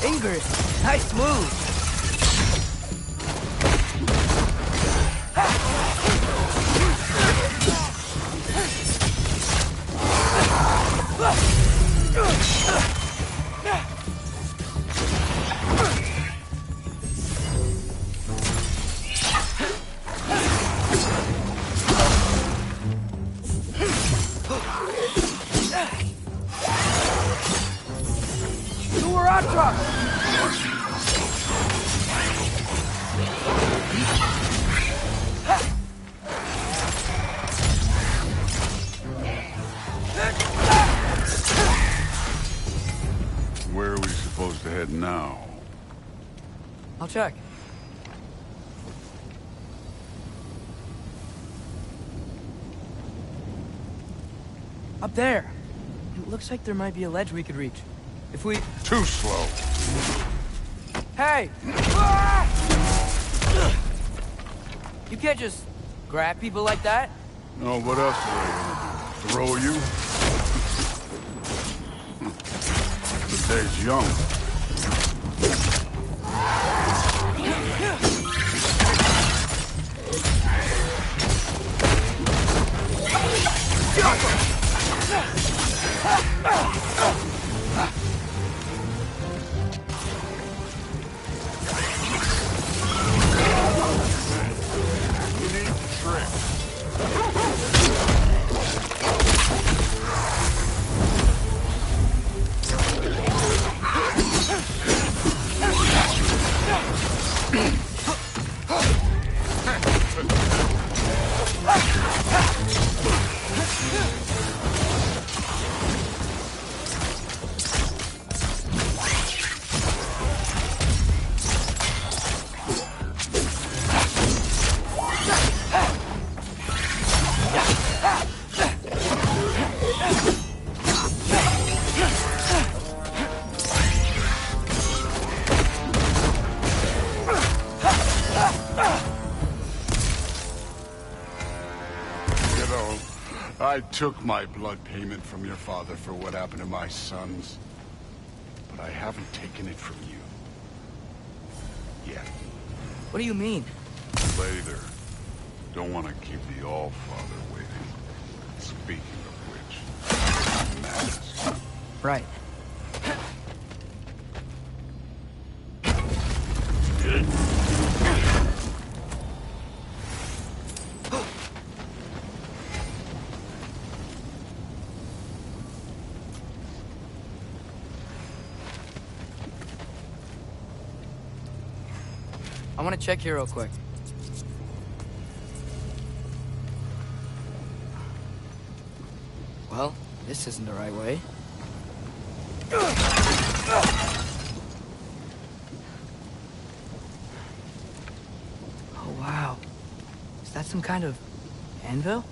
Ingrid, nice move. Where are we supposed to head now? I'll check. Up there. It looks like there might be a ledge we could reach. If we... Too slow. Hey! You can't just grab people like that. No, what else are they gonna do? Throw you? The day's young. I took my blood payment from your father for what happened to my sons, but I haven't taken it from you. Yet. What do you mean? Later. Don't want to keep the All-Father waiting. Speaking of which, mask. Right. I want to check here real quick. Well, this isn't the right way. Oh, wow. Is that some kind of anvil?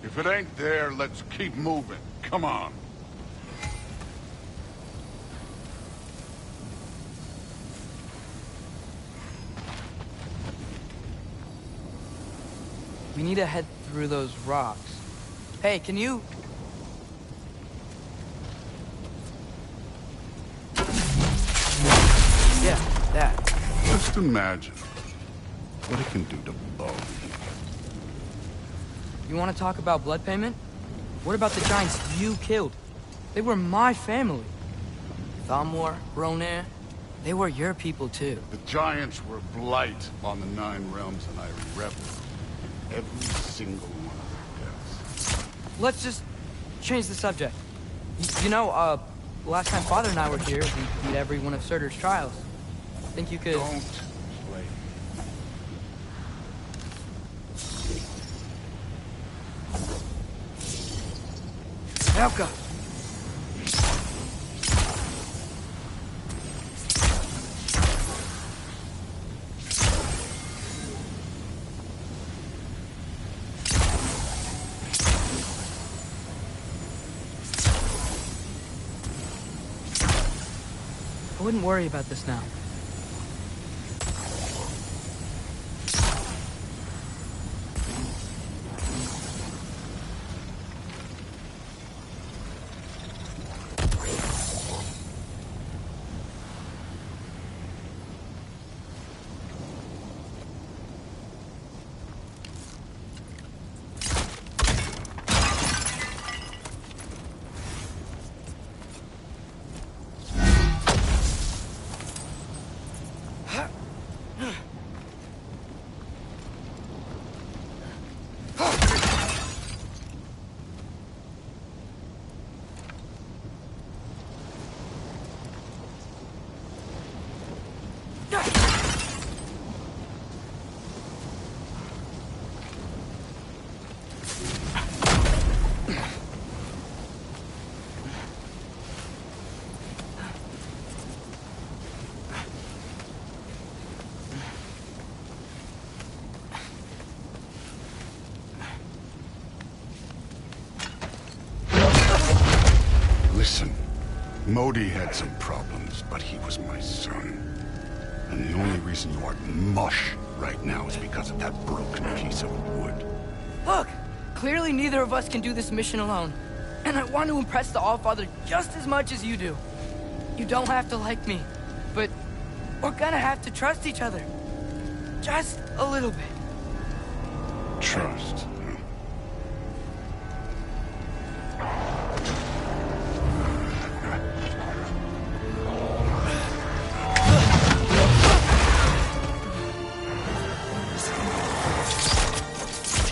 If it ain't there, let's keep moving. Come on. We need to head through those rocks. Hey, can you... Yeah, that. Just imagine what it can do to bone. You want to talk about blood payment? What about the giants you killed? They were my family. Thamor, Ronir, they were your people too. The giants were blight on the 9 realms, and I reveled in every single one of their deaths. Let's just change the subject. You know, last time Father and I were here, we beat every one of Surtur's trials. Think you could... Don't play. Elka! I wouldn't worry about this now. Modi had some problems, but he was my son. And the only reason you aren't mush right now is because of that broken piece of wood. Look! Clearly neither of us can do this mission alone. And I want to impress the Allfather just as much as you do. You don't have to like me, but we're gonna have to trust each other. Just a little bit. Trust.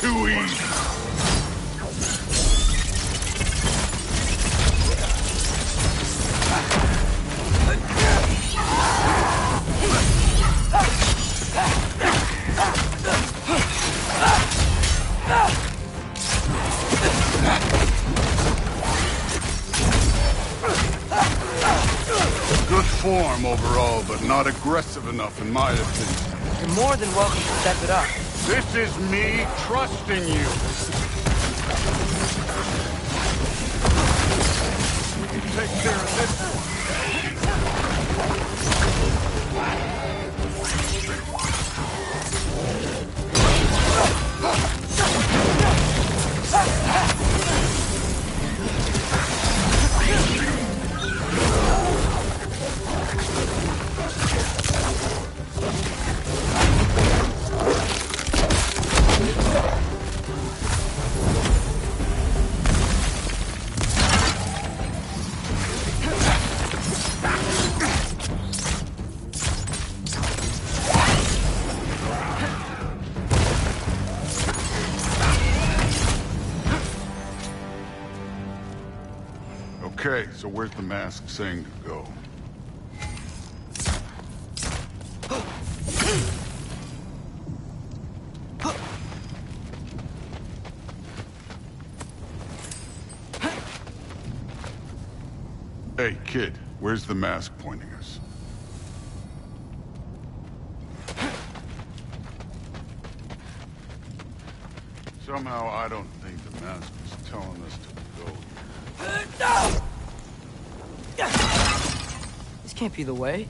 Too easy. Good form overall, but not aggressive enough in my opinion. You're more than welcome to step it up. This is me trusting you. You take care of this one. Okay, so where's the mask saying to go? Hey, kid, where's the mask pointing us? Somehow I don't think the mask is telling us to go. No! This can't be the way.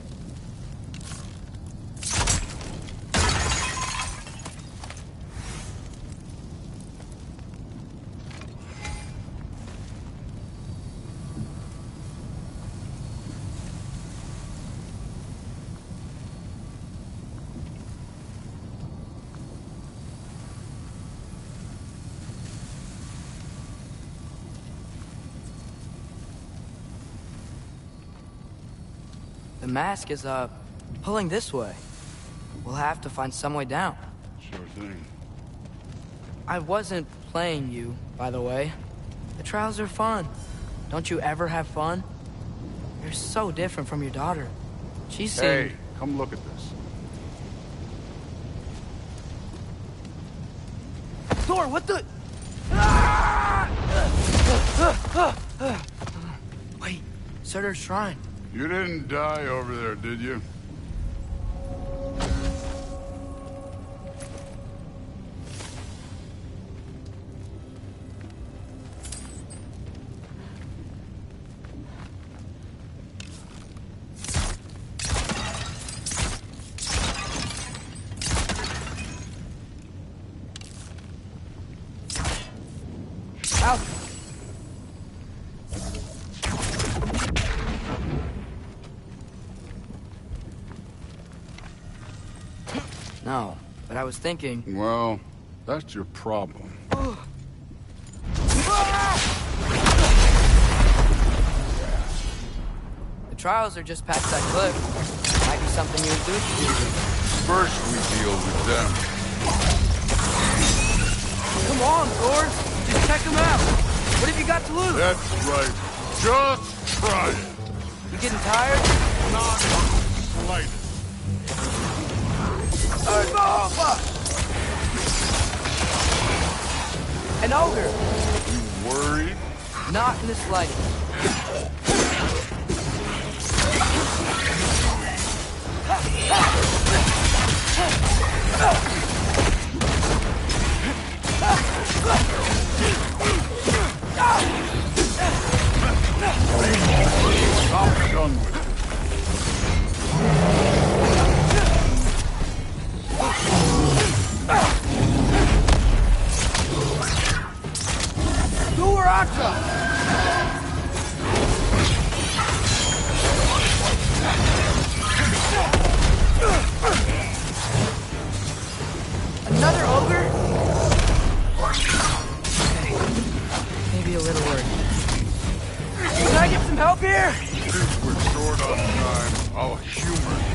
The mask is, pulling this way. We'll have to find some way down. Sure thing. I wasn't playing you, by the way. The trials are fun. Don't you ever have fun? You're so different from your daughter. She seemed... Hey, come look at this. Thor, what the... Wait, Surtur's shrine. You didn't die over there, did you? Out. No, but I was thinking... Well, that's your problem. The trials are just past that cliff. Might be something you and Duke should do. First we deal with them. Come on, Thor! Just check them out! What have you got to lose? That's right. Just try it. You getting tired? Not the slightest. An ogre! You worried? Not in the slightest. done with it. Another ogre? Okay. Maybe a little worried. Can I get some help here? Since we're short on time, I'll humor you.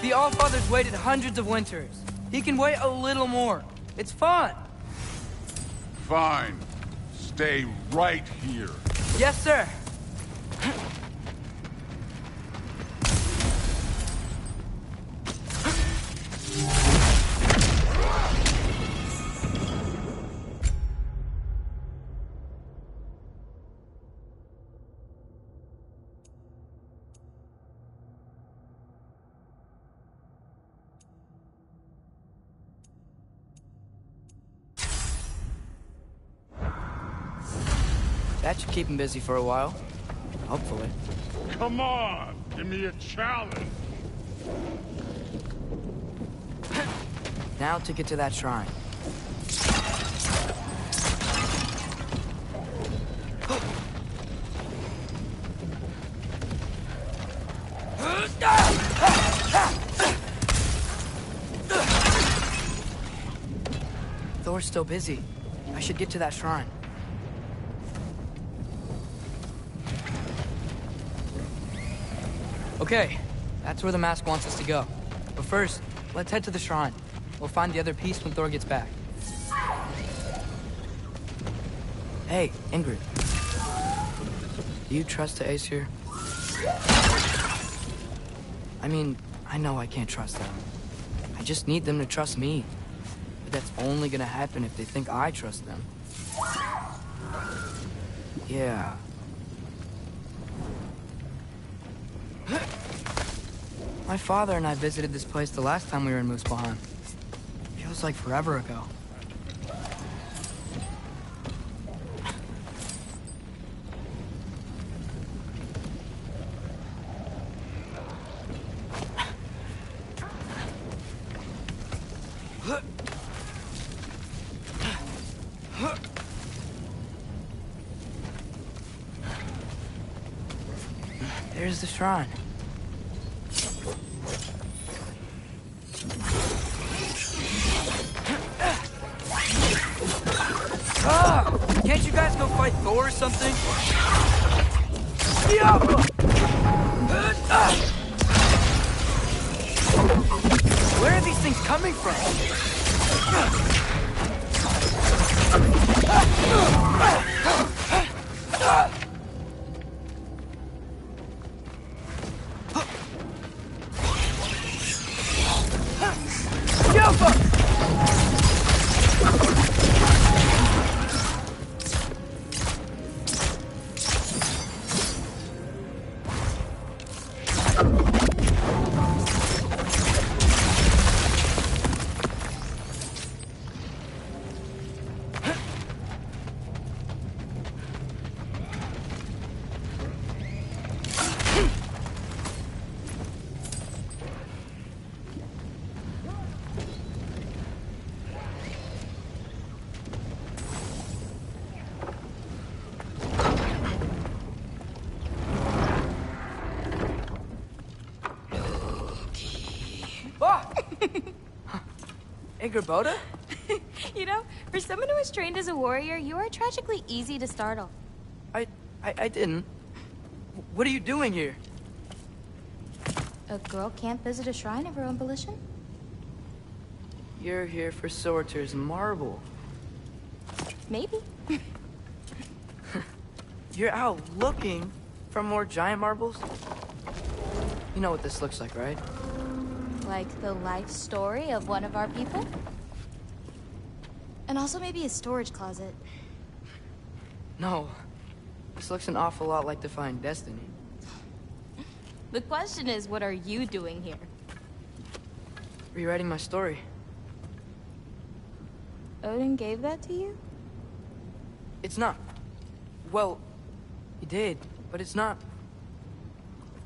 The Allfather's waited hundreds of winters. He can wait a little more. It's fun. Fine. Stay right here. Yes, sir. That should keep him busy for a while. Hopefully. Come on! Give me a challenge! Now to get to that shrine. Thor's still busy. I should get to that shrine. Okay, that's where the mask wants us to go. But first, let's head to the shrine. We'll find the other piece when Thor gets back. Hey, Ingrid. Do you trust the Aesir? I mean, I know I can't trust them. I just need them to trust me. But that's only gonna happen if they think I trust them. Yeah. My father and I visited this place the last time we were in Muspelheim. Feels like forever ago. There's the shrine. Can't you guys go fight Thor or something? Where are these things coming from? Boda? You know, for someone who was trained as a warrior, you are tragically easy to startle. I didn't. What are you doing here? A girl can't visit a shrine of her own volition? You're here for Sorter's marble. Maybe. You're out looking for more giant marbles? You know what this looks like, right? Like the life story of one of our people? And also maybe a storage closet. No. This looks an awful lot like Defying Destiny. The question is, what are you doing here? Rewriting my story. Odin gave that to you? It's not. Well, he did, but it's not.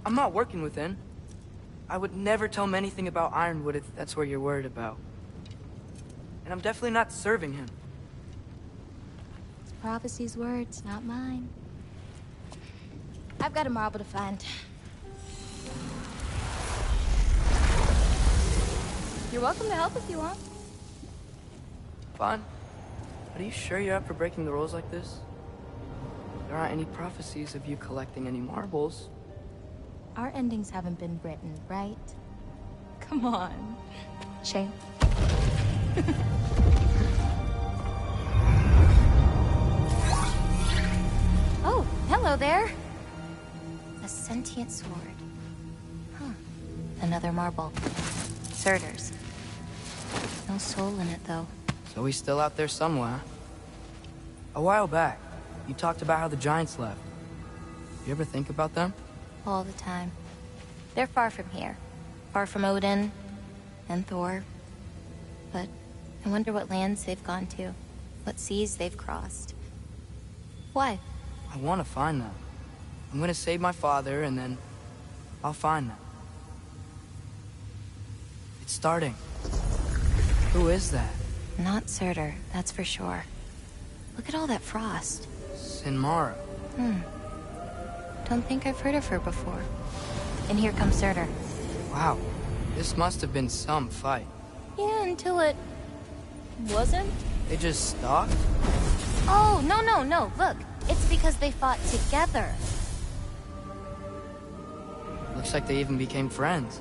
I'm not working with him. I would never tell him anything about Ironwood if that's what you're worried about. And I'm definitely not serving him. It's prophecy's words, not mine. I've got a marble to find. You're welcome to help if you want. Fine. But are you sure you're up for breaking the rules like this? There aren't any prophecies of you collecting any marbles. Our endings haven't been written, right? Come on. Shame. Oh, hello there. A sentient sword. Huh. Another marble. Surtur's. No soul in it, though. So he's still out there somewhere. A while back, you talked about how the giants left. You ever think about them? All the time. They're far from here. Far from Odin and Thor. But I wonder what lands they've gone to. What seas they've crossed. Why? I want to find them. I'm gonna save my father, and then I'll find them. It's starting. Who is that? Not Surtur, that's for sure. Look at all that frost. Sinmara. Don't think I've heard of her before. And here comes Surtur. Wow. This must have been some fight. Yeah, until it... wasn't? They just stopped? Oh, no. Look, it's because they fought together. Looks like they even became friends.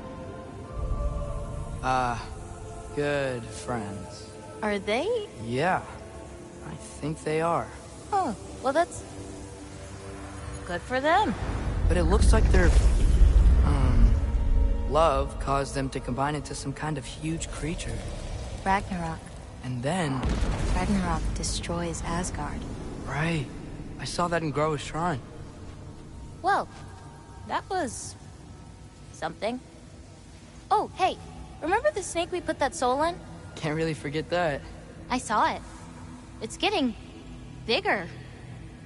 Good friends. Are they? Yeah, I think they are. Oh, well that's... good for them. But it looks like their, love caused them to combine into some kind of huge creature. Ragnarok. And then... Ragnarok destroys Asgard. Right. I saw that in Groa's shrine. Well, that was... something. Oh, hey, remember the snake we put that soul in? Can't really forget that. I saw it. It's getting... bigger.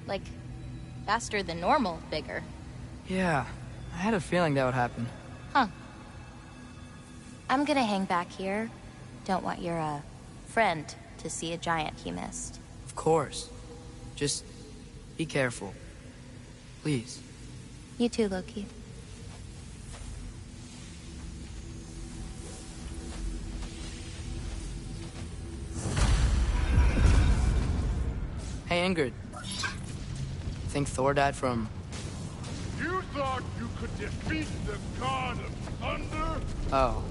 Like, faster than normal bigger. Yeah, I had a feeling that would happen. Huh. I'm gonna hang back here. Don't want your, friend to see a giant he missed. Of course. Just be careful. Please. You too, Loki. Hey, Ingrid. Think Thor died from... You thought you could defeat the god of thunder? Oh.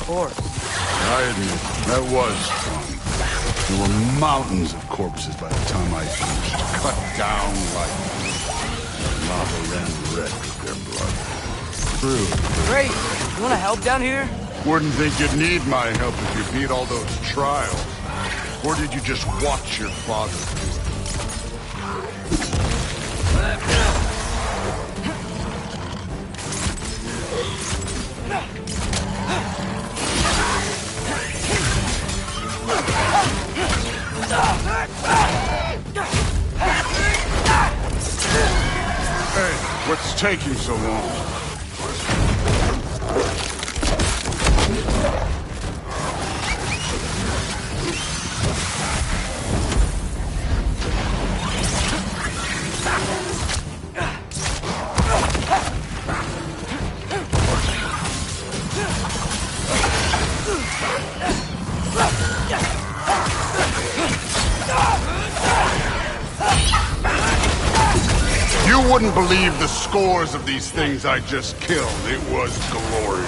course. I admit, that was fun. There were mountains of corpses by the time I finished. Cut down like lava ran red with their blood. True. Great. You want to help down here? Wouldn't think you'd need my help if you beat all those trials. Or did you just watch your father? Hey, what's taking so long? You wouldn't believe the scores of these things I just killed. It was glorious.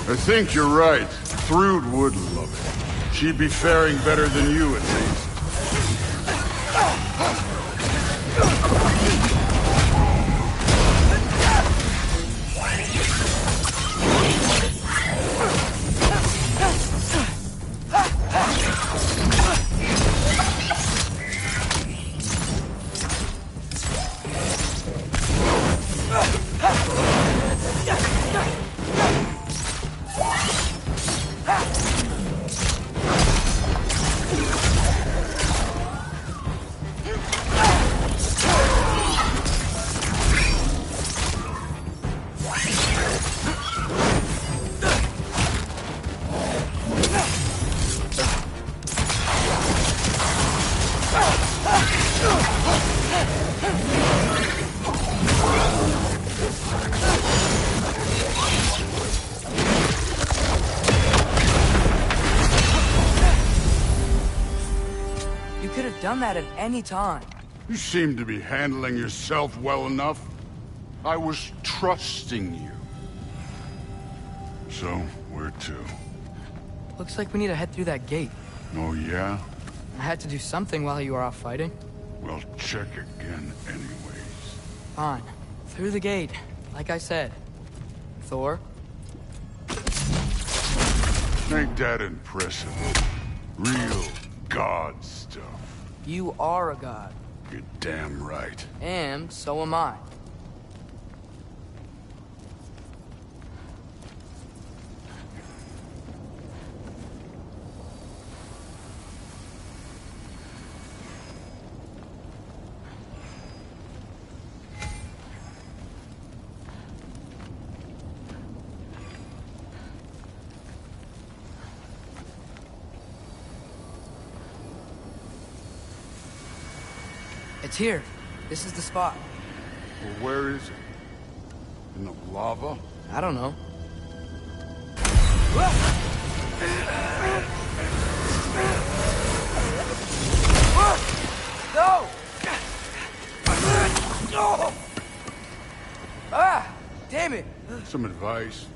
I think you're right. Thrud would love it. She'd be faring better than you, at least. Done that at any time. You seem to be handling yourself well enough. I was trusting you. So, where to? Looks like we need to head through that gate. Oh, yeah? I had to do something while you were off fighting. Well, check again anyways. Fine. Through the gate, like I said. Thor? Ain't that impressive? Real god stuff. You are a god. You're damn right. And so am I. It's here. This is the spot. Well, where is it? In the lava? I don't know. No! Ah! Damn it! Some advice.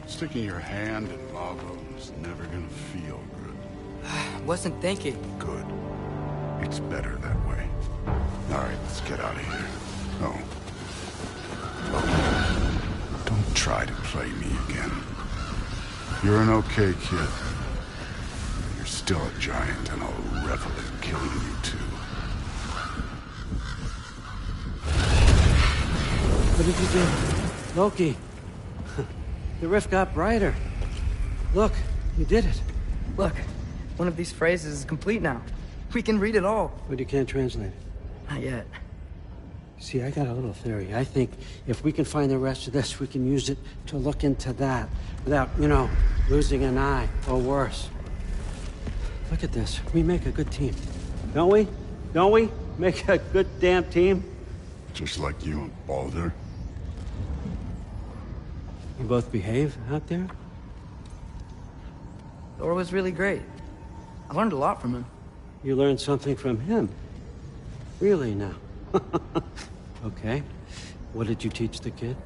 Sticking your hand in lava is never gonna feel good. Wasn't thinking. Good. It's better that way. All right, let's get out of here. Oh. Look, don't try to play me again. You're an okay kid. You're still a giant, and I'll revel in killing you too. What did you do? Loki. The rift got brighter. Look, you did it. Look, one of these phrases is complete now. We can read it all. But you can't translate it. Not yet. See, I got a little theory. I think if we can find the rest of this, we can use it to look into that without, you know, losing an eye or worse. Look at this. We make a good team. Don't we? Don't we? Make a good damn team? Just like you and Baldur. You both behave out there? Thor was really great. I learned a lot from him. You learned something from him? Really now? Okay. What did you teach the kid?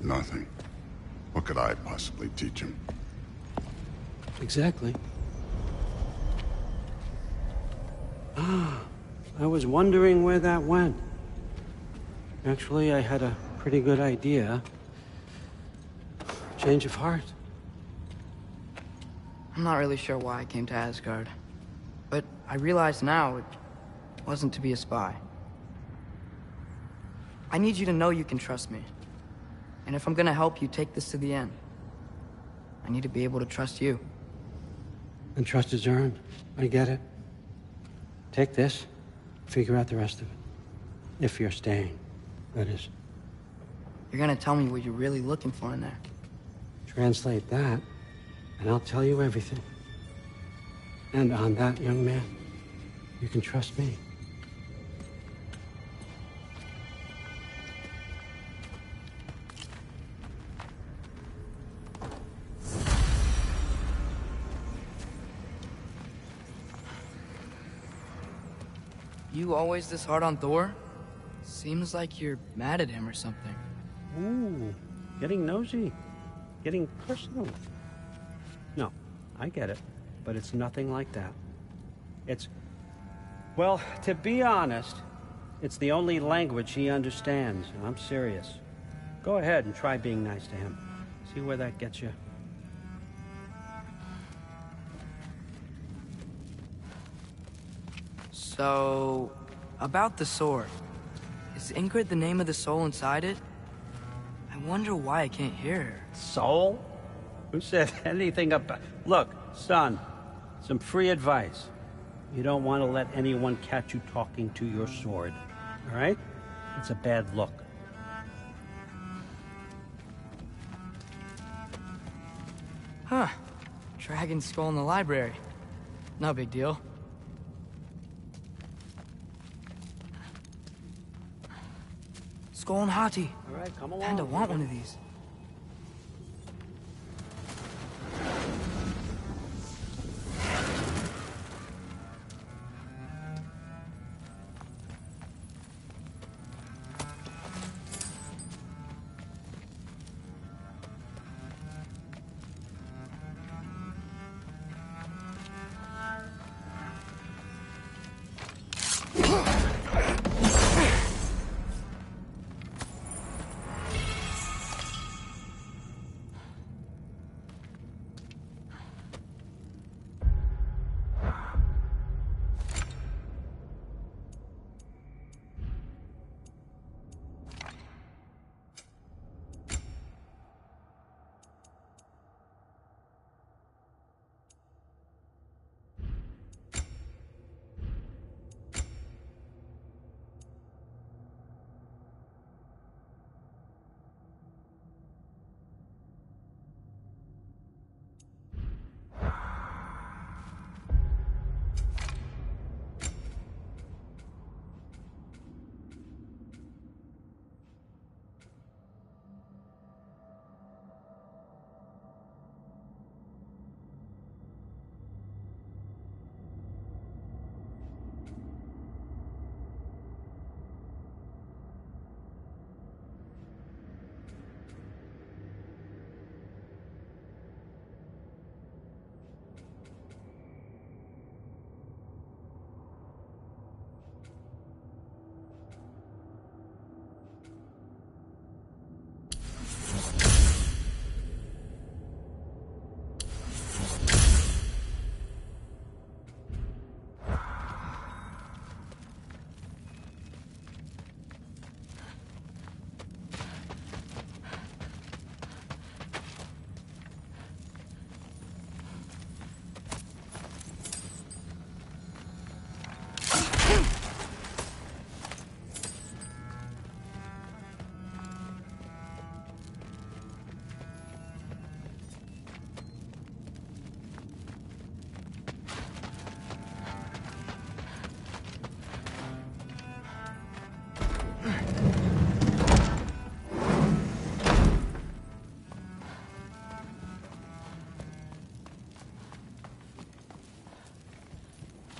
Nothing. What could I possibly teach him? Exactly. Ah, I was wondering where that went. Actually, I had a pretty good idea. Change of heart. I'm not really sure why I came to Asgard. But I realize now it wasn't to be a spy. I need you to know you can trust me. And if I'm gonna help you take this to the end, I need to be able to trust you. And trust is earned. I get it. Take this, figure out the rest of it. If you're staying, that is. You're gonna tell me what you're really looking for in there. Translate that, and I'll tell you everything. And on that, young man, you can trust me. You always this hard on Thor? Seems like you're mad at him or something. Ooh, getting nosy. Getting personal. No, I get it, but it's nothing like that. It's... Well, to be honest, it's the only language he understands. I'm serious. Go ahead and try being nice to him. See where that gets you. So, about the sword. Is Ingrid the name of the soul inside it? I wonder why I can't hear her. Soul? Who said anything about... Look, son, some free advice. You don't want to let anyone catch you talking to your sword, all right? It's a bad look. Huh. Dragon skull in the library. No big deal. Skull and Hati. All right, come along. Kinda want one of these.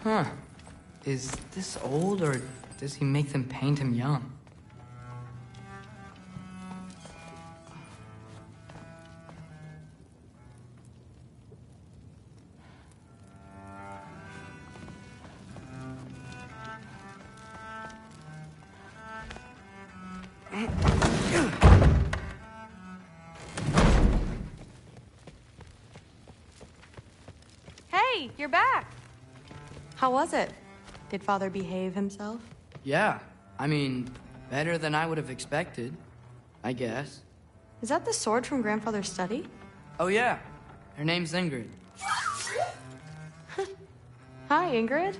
Huh. Is this old or does he make them paint him young? Hey, you're back. How was it? Did Father behave himself? Yeah, I mean, better than I would have expected, I guess. Is that the sword from Grandfather's study? Oh yeah, her name's Ingrid. Hi, Ingrid.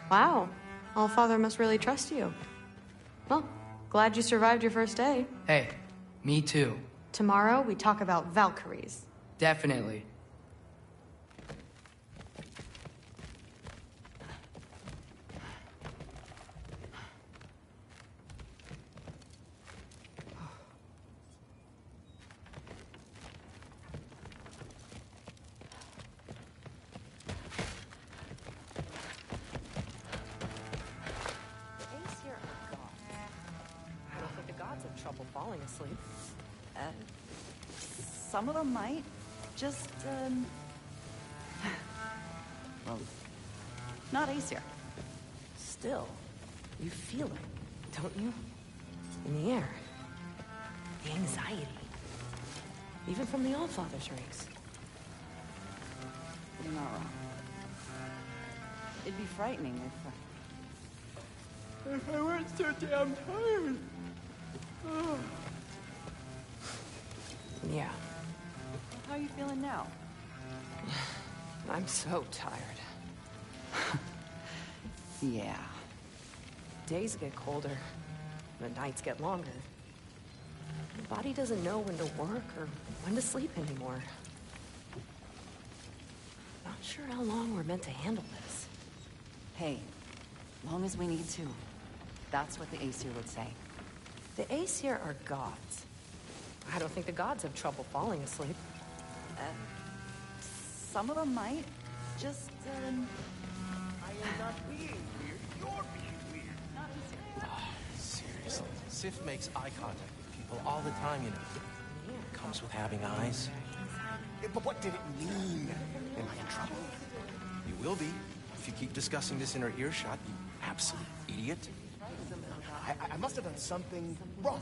Wow, Allfather must really trust you. Well, glad you survived your first day. Hey, me too. Tomorrow, we talk about Valkyries. Definitely. Falling asleep. Some of them might. Just, well, not Aesir. Still, You feel it, don't you? In the air. The anxiety. Even from the Allfather's ranks. you're not wrong. It'd be frightening if I weren't so damn tired. Yeah, How are you feeling now? I'm so tired. Yeah. Days get colder, the nights get longer. The body doesn't know when to work or when to sleep anymore. Not sure how long we're meant to handle this. Hey, long as we need to. That's what the Aesir would say. The Aesir are gods. I don't think the gods have trouble falling asleep. Some of them might. Just, I am not being weird. You're being weird. not Aesir. Seriously, Sif makes eye contact with people all the time, you know. It comes with having eyes. But what did it mean? Am I in trouble? You will be, if you keep discussing this in her earshot, you absolute idiot. I must have done something wrong.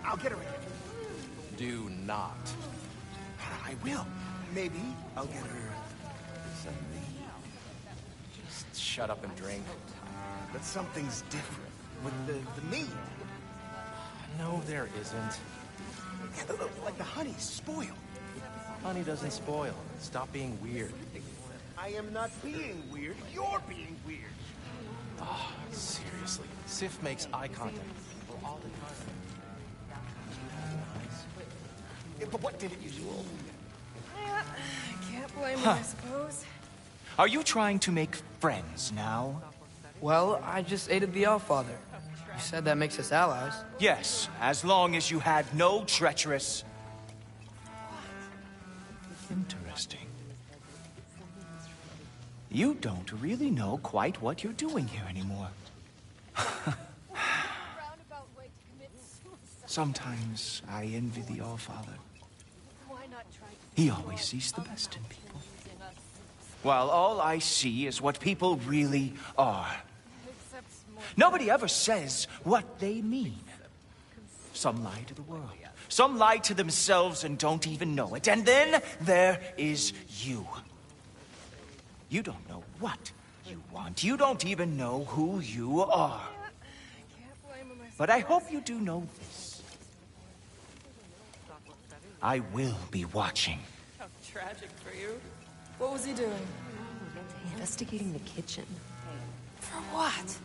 I'll get her in. Do not. I will. Maybe I'll get her something. Just shut up and drink. But something's different with the me. No, there isn't. Yeah, like the honey's spoiled. Honey doesn't spoil. Stop being weird. I am not being weird. You're being weird. Oh, seriously. Sif makes eye contact with people all the time. But what did it mean? I can't blame her, I suppose. Are you trying to make friends now? Well, I just aided the Allfather. You said that makes us allies. Yes, as long as you had no treacherous... Interesting. You don't really know quite what you're doing here anymore. Sometimes I envy the Allfather. He always sees the best in people. While all I see is what people really are. Nobody ever says what they mean. Some lie to the world. Some lie to themselves and don't even know it. And then there is you. You don't know what you want. You don't even know who you are. But I hope you do know this. I will be watching. How tragic for you. What was he doing? Investigating the kitchen. For what?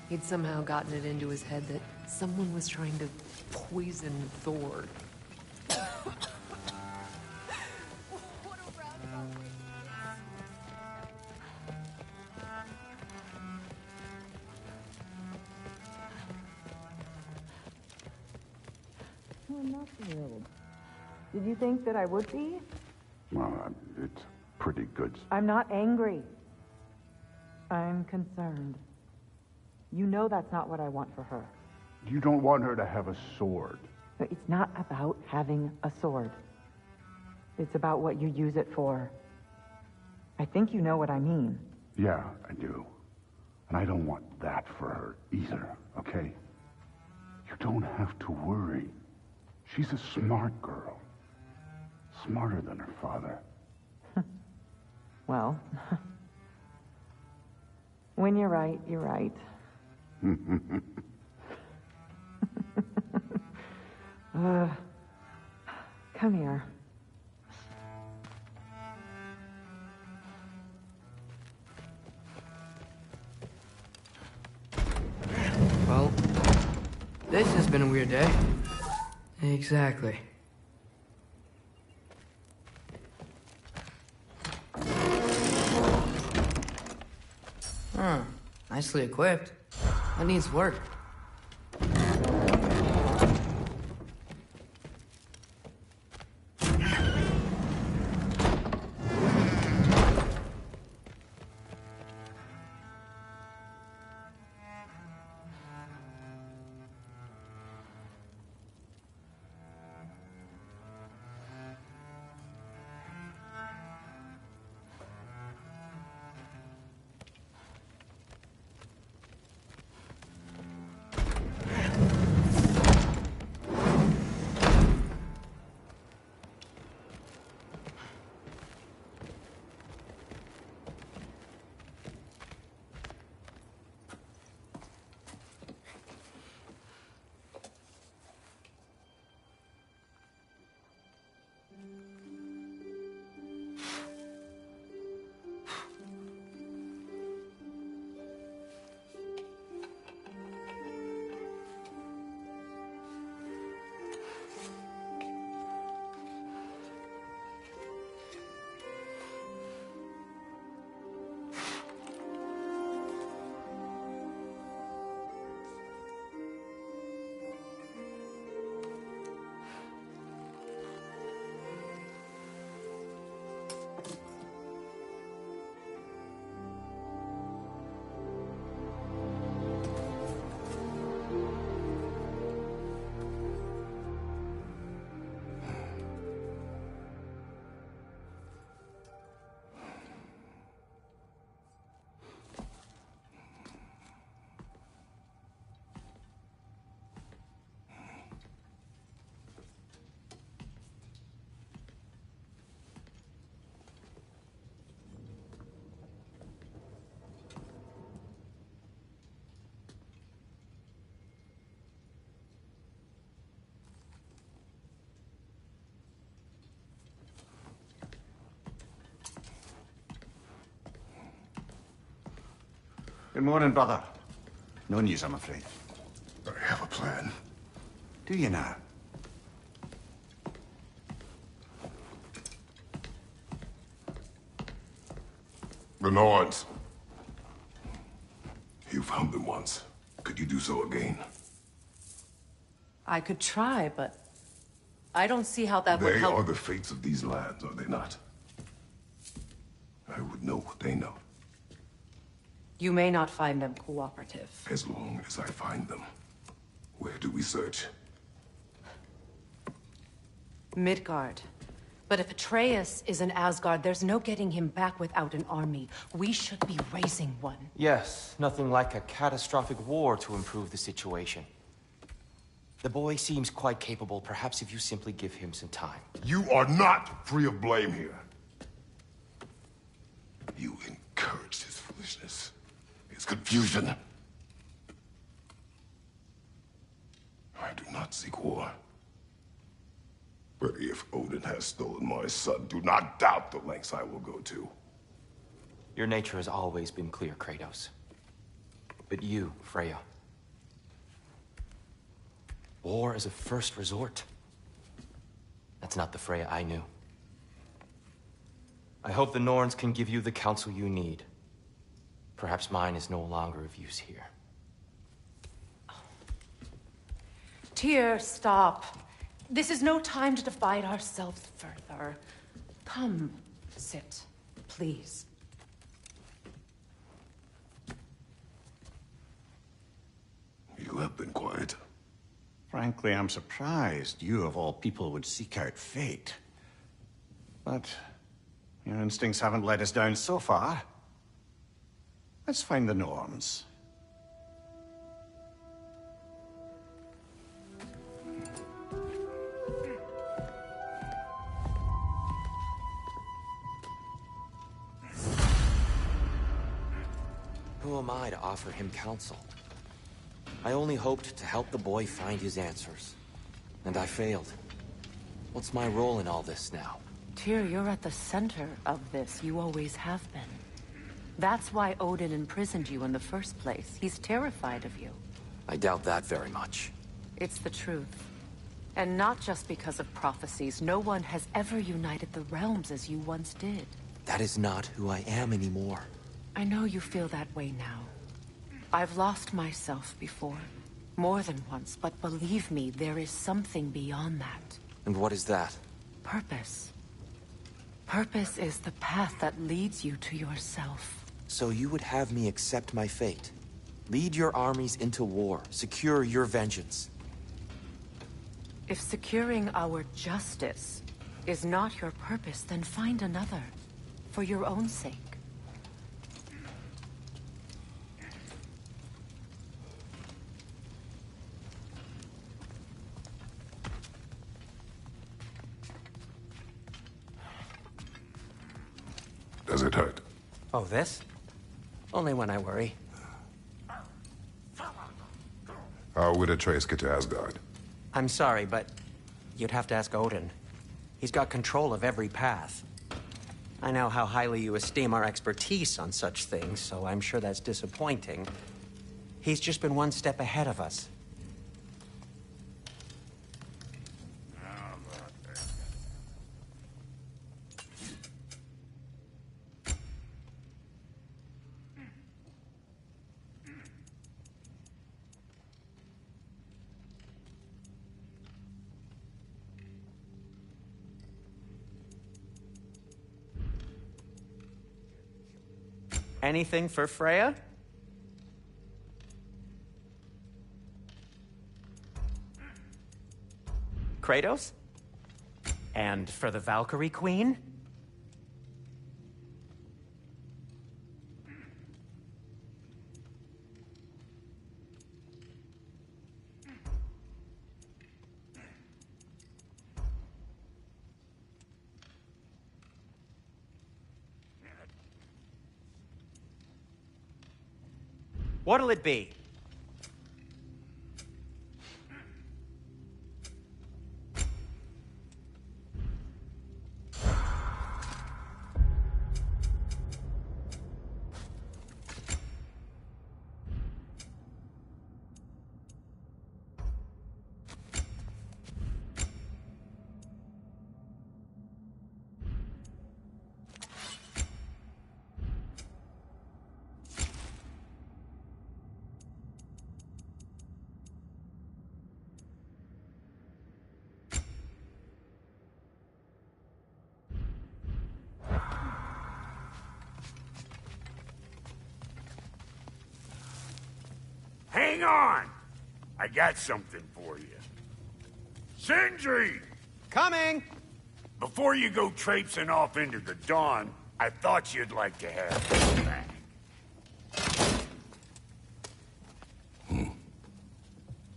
He'd somehow gotten it into his head that someone was trying to poison Thor. I'm not thrilled. Did you think that I would be? Well, it's pretty good. I'm not angry. I'm concerned. You know that's not what I want for her. You don't want her to have a sword. But it's not about having a sword. It's about what you use it for. I think you know what I mean. Yeah, I do. And I don't want that for her either, okay? You don't have to worry. She's a smart girl. Smarter than her father. Well, when you're right, you're right. Come here. Well, this has been a weird day. Exactly. Huh. Nicely equipped. That needs work. Good morning, brother. No news, I'm afraid. I have a plan. Do you now? The Norns. You found them once. Could you do so again? I could try, but I don't see how that would help. They are the fates of these lands, are they not? I would know what they know. You may not find them cooperative. As long as I find them. Where do we search? Midgard. But if Atreus is in Asgard, there's no getting him back without an army. We should be raising one. Yes, nothing like a catastrophic war to improve the situation. The boy seems quite capable. Perhaps if you simply give him some time. You are not free of blame here. You encouraged his foolishness. His confusion. I do not seek war. But if Odin has stolen my son, do not doubt the lengths I will go to. Your nature has always been clear, Kratos. But you, Freya. War is a first resort. That's not the Freya I knew. I hope the Norns can give you the counsel you need. Perhaps mine is no longer of use here. Tyr, stop. This is no time to divide ourselves further. Come, sit, please. Frankly, I'm surprised you of all people would seek out fate. But your instincts haven't let us down so far. Let's find the Norns. Who am I to offer him counsel? I only hoped to help the boy find his answers. And I failed. What's my role in all this now? Tyr, you're at the center of this. You always have been. That's why Odin imprisoned you in the first place. He's terrified of you. I doubt that very much. It's the truth. And not just because of prophecies. No one has ever united the realms as you once did. That is not who I am anymore. I know you feel that way now. I've lost myself before. More than once, but believe me, there is something beyond that. And what is that? Purpose. Purpose is the path that leads you to yourself. So you would have me accept my fate? Lead your armies into war, secure your vengeance. If securing our justice is not your purpose, then find another. For your own sake. Does it hurt? Oh, this? Only when I worry. How would Atreus get to Asgard? I'm sorry, but you'd have to ask Odin. He's got control of every path. I know how highly you esteem our expertise on such things, so I'm sure that's disappointing. He's just been one step ahead of us. Anything for Freya? Kratos? And for the Valkyrie Queen? What'll it be? Hang on! I got something for you. Sindri! Coming! Before you go traipsing off into the dawn, I thought you'd like to have this back.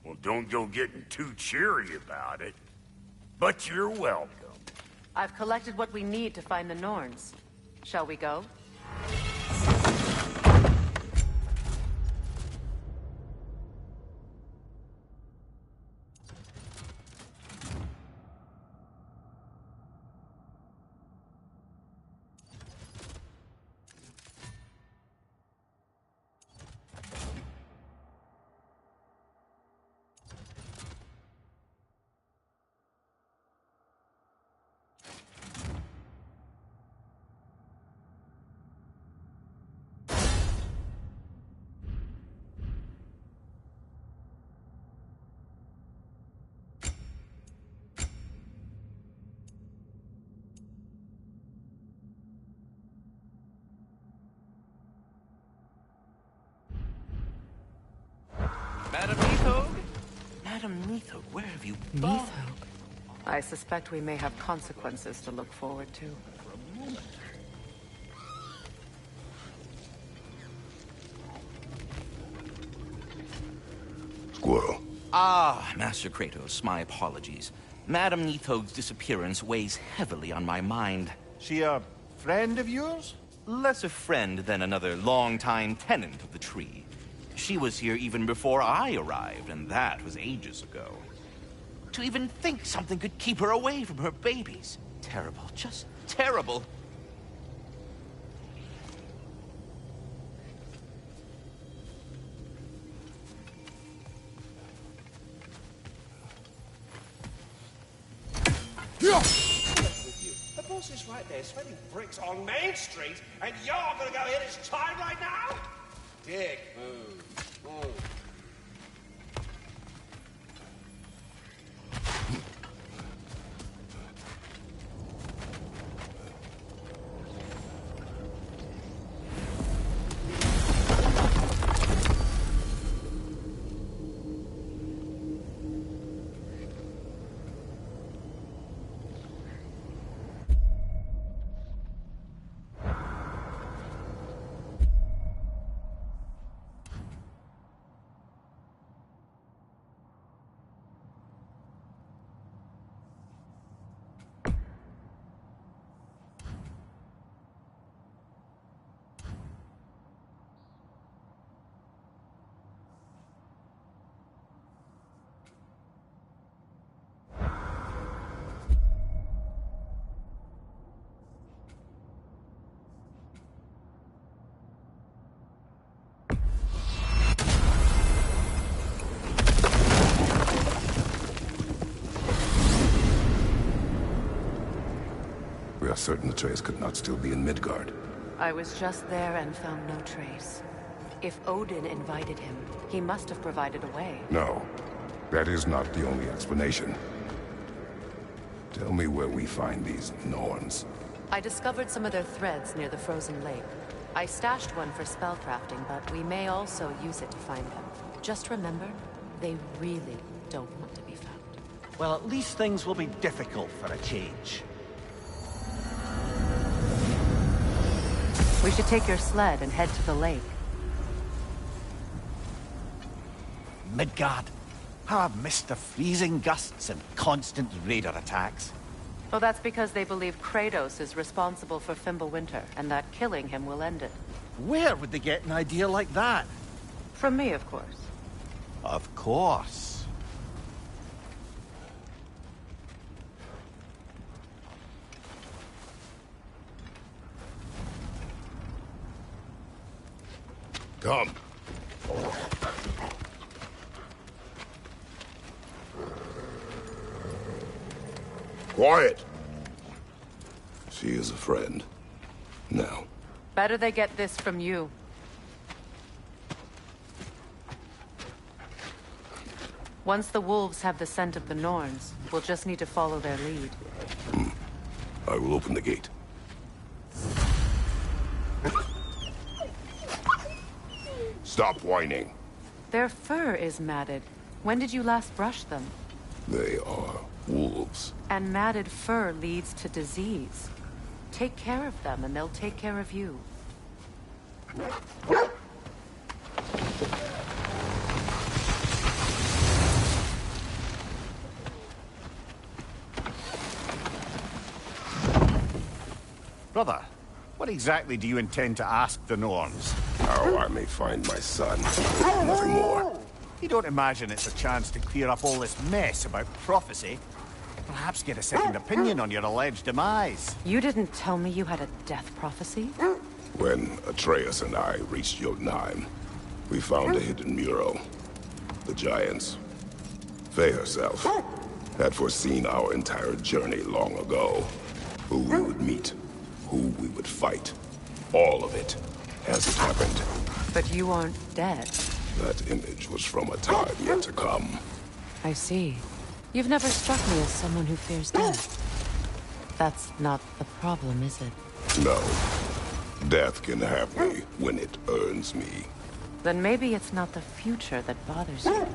Well, don't go getting too cheery about it. But you're welcome. I've collected what we need to find the Norns. Shall we go? Madam Etog? Madam Madam Nithog, where have you gone? Nithog? I suspect we may have consequences to look forward to. Squirrel. Ah, Master Kratos, my apologies. Madam Nithog's disappearance weighs heavily on my mind. She a friend of yours? Less a friend than another long-time tenant of the tree. She was here even before I arrived, and that was ages ago. To even think something could keep her away from her babies. Terrible, just terrible. The boss is right there, sweating bricks on Main Street, and you're gonna go hit his time right now? Dick move. Move. We are certain Atreus could not still be in Midgard. I was just there and found no trace. If Odin invited him, he must have provided a way. No, that is not the only explanation. Tell me where we find these Norns. I discovered some of their threads near the frozen lake. I stashed one for spellcrafting, but we may also use it to find them. Just remember, they really don't want to be found. Well, at least things will be difficult for a change. We should take your sled and head to the lake. Midgard. How I've missed the freezing gusts and constant raider attacks. Well, that's because they believe Kratos is responsible for Fimbulwinter, and that killing him will end it. Where would they get an idea like that? From me, of course. Of course. Come. Quiet. She is a friend. Now. Better they get this from you. Once the wolves have the scent of the Norns, we'll just need to follow their lead. I will open the gate. Stop whining. Their fur is matted. When did you last brush them? They are wolves. And matted fur leads to disease. Take care of them, and they'll take care of you. Brother, what exactly do you intend to ask the Norns? How I may find my son. Nothing more. You don't imagine it's a chance to clear up all this mess about prophecy? Perhaps get a second opinion on your alleged demise. You didn't tell me you had a death prophecy? When Atreus and I reached Jotunheim, we found a hidden mural. The Giants, Faye herself, had foreseen our entire journey long ago. Who we would meet, who we would fight. All of it, as it happened. But you aren't dead. That image was from a time yet to come. I see. You've never struck me as someone who fears death. That's not the problem, is it? No. Death can have me when it earns me. Then maybe it's not the future that bothers you.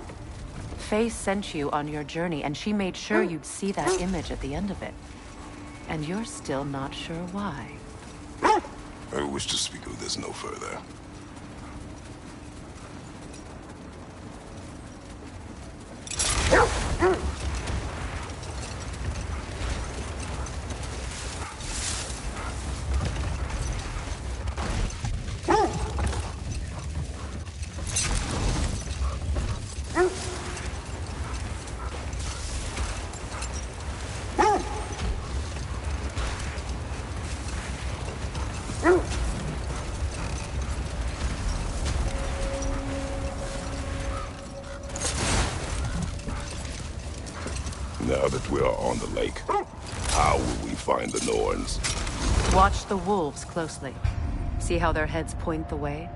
Faye sent you on your journey, and she made sure you'd see that image at the end of it. And you're still not sure why. I wish to speak of this no further. Now that we are on the lake, how will we find the Norns? Watch the wolves closely. See how their heads point the way?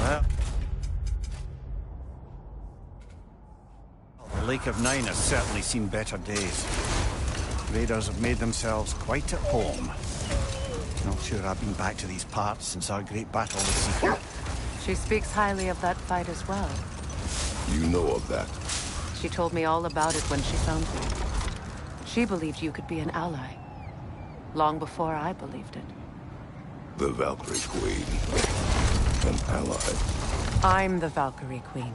Well, the Lake of Nine has certainly seen better days. Raiders have made themselves quite at home. Not sure I've been back to these parts since our great battle with Seeker. She speaks highly of that fight as well. You know of that? She told me all about it when she found you. She believed you could be an ally. Long before I believed it. The Valkyrie Queen. An ally. I'm the Valkyrie Queen.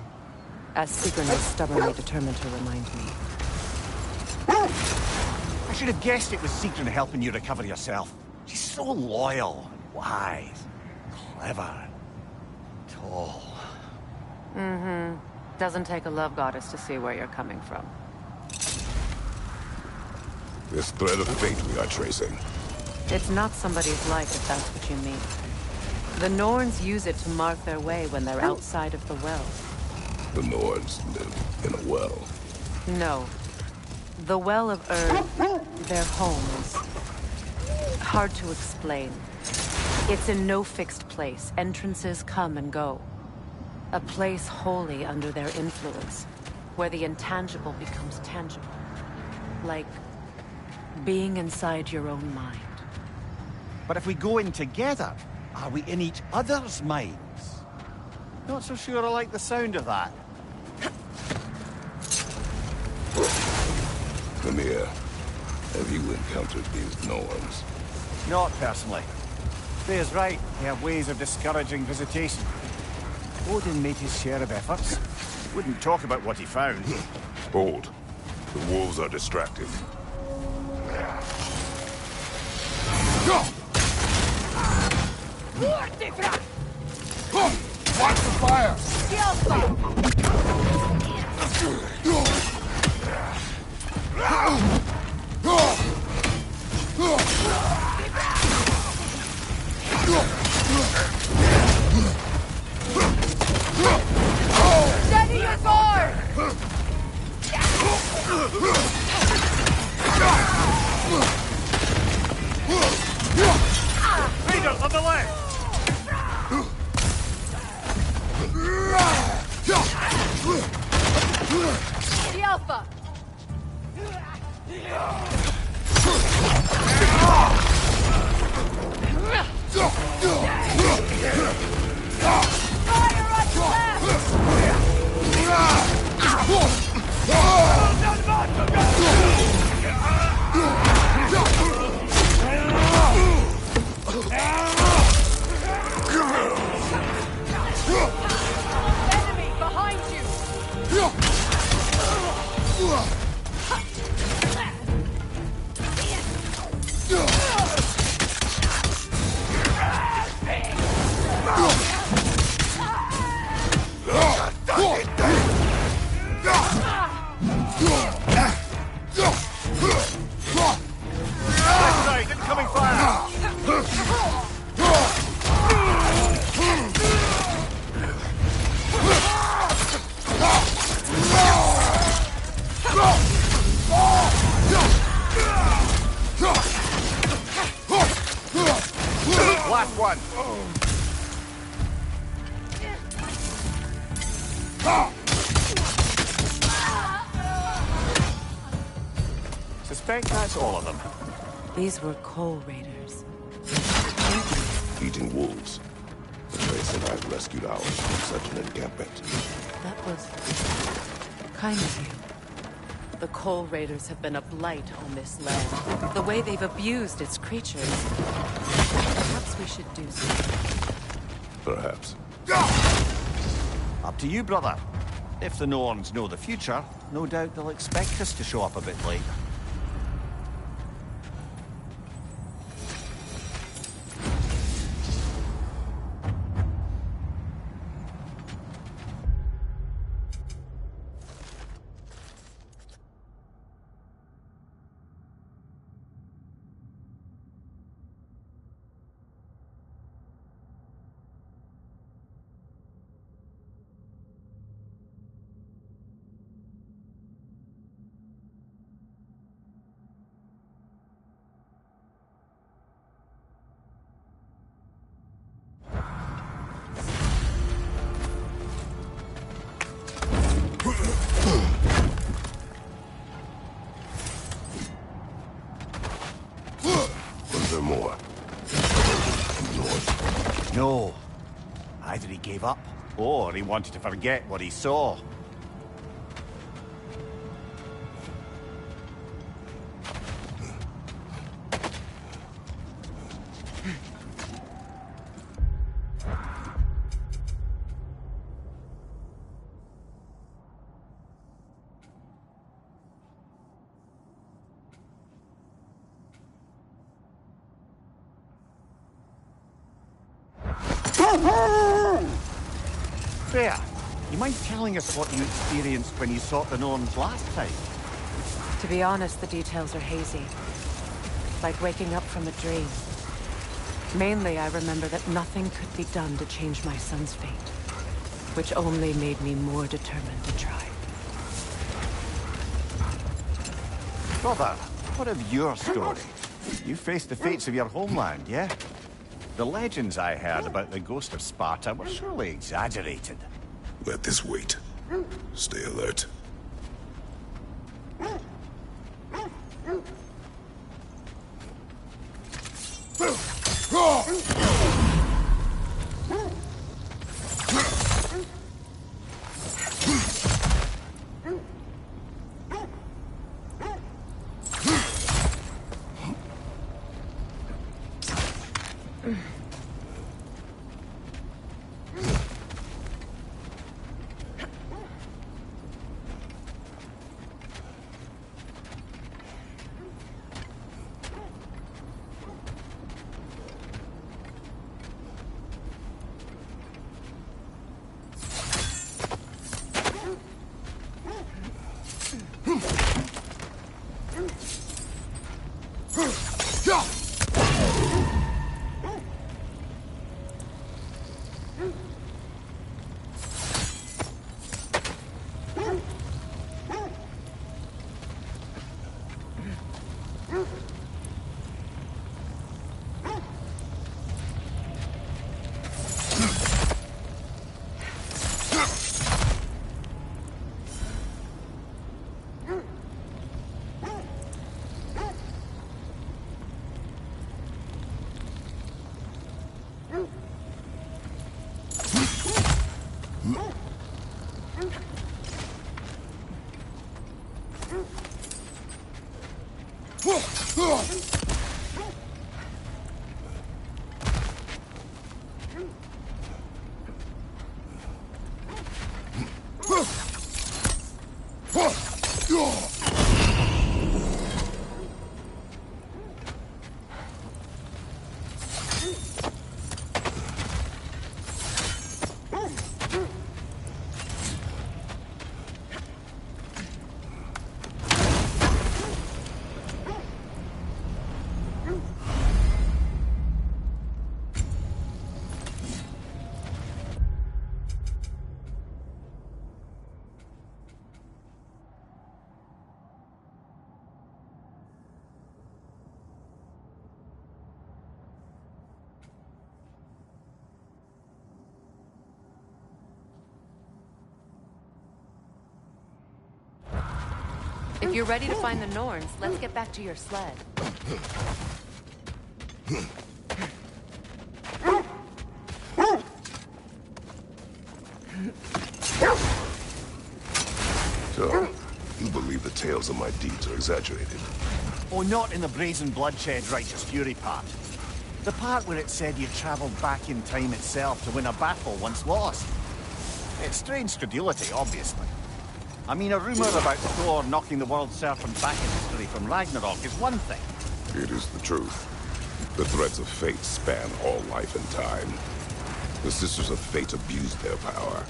As Sigrun was stubbornly determined to remind me. I should have guessed it was Sigrun helping you recover yourself. She's so loyal, and wise, clever, tall. Mm-hmm. Doesn't take a love goddess to see where you're coming from. This thread of fate we are tracing. It's not somebody's life, if that's what you mean. The Norns use it to mark their way when they're outside of the well. The Norns live in a well. No. The Well of Earth, their home, is hard to explain. It's in no fixed place. Entrances come and go. A place wholly under their influence, where the intangible becomes tangible. Like being inside your own mind. But if we go in together, are we in each other's minds? Not so sure I like the sound of that. Come here. Have you encountered these Norns? Not personally. Faye's right. They have ways of discouraging visitation. Odin made his share of efforts. Wouldn't talk about what he found. Hold. The wolves are distracted. Watch the fire! Steady your sword! Leader on the left! The Alpha! Fire on the enemy behind you! Left side, incoming fire! Last one! Suspect that's all of them. These were coal raiders. Eating wolves. Atreus and I rescued ours from such an encampment. That was kind of you. The Coal Raiders have been a blight on this land. The way they've abused its creatures. Perhaps we should do something. Perhaps. Up to you, brother. If the Norns know the future, no doubt they'll expect us to show up a bit late. Was there more? No. Either he gave up, or he wanted to forget what he saw. Freya, you mind telling us what you experienced when you sought the Norns last time? To be honest, the details are hazy. Like waking up from a dream. Mainly, I remember that nothing could be done to change my son's fate. Which only made me more determined to try. Brother, what of your story? You faced the fates of your homeland, yeah? The legends I heard about the ghost of Sparta were surely exaggerated. Let this wait. Stay alert. If you're ready to find the Norns, let's get back to your sled. So, you believe the tales of my deeds are exaggerated? Oh, not in the brazen bloodshed righteous fury part. The part where it said you traveled back in time itself to win a battle once lost. It's strange credulity, obviously. I mean, a rumor about Thor knocking the world serpent back in history from Ragnarok is one thing. It is the truth. The threads of fate span all life and time. The Sisters of Fate abused their power.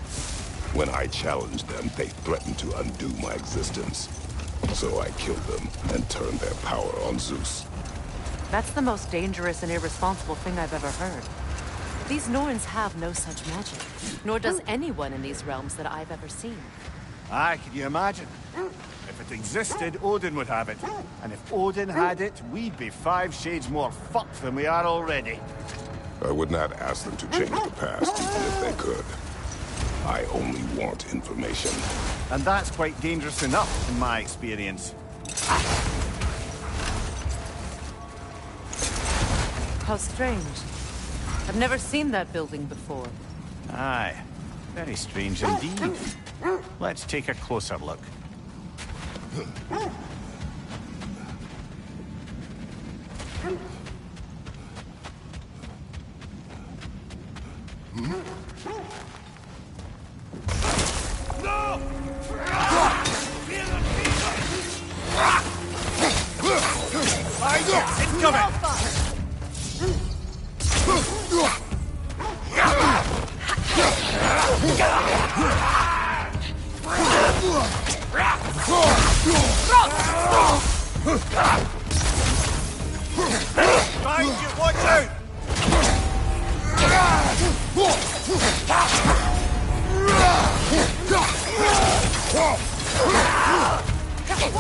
When I challenged them, they threatened to undo my existence. So I killed them and turned their power on Zeus. That's the most dangerous and irresponsible thing I've ever heard. These Norns have no such magic, nor does anyone in these realms that I've ever seen. Aye, can you imagine? If it existed, Odin would have it. And if Odin had it, we'd be 5 shades more fucked than we are already. I would not ask them to change the past, even if they could. I only want information. And that's quite dangerous enough, in my experience. How strange. I've never seen that building before. Aye. Very strange indeed. Let's take a closer look. No! Watch out! Watch your left!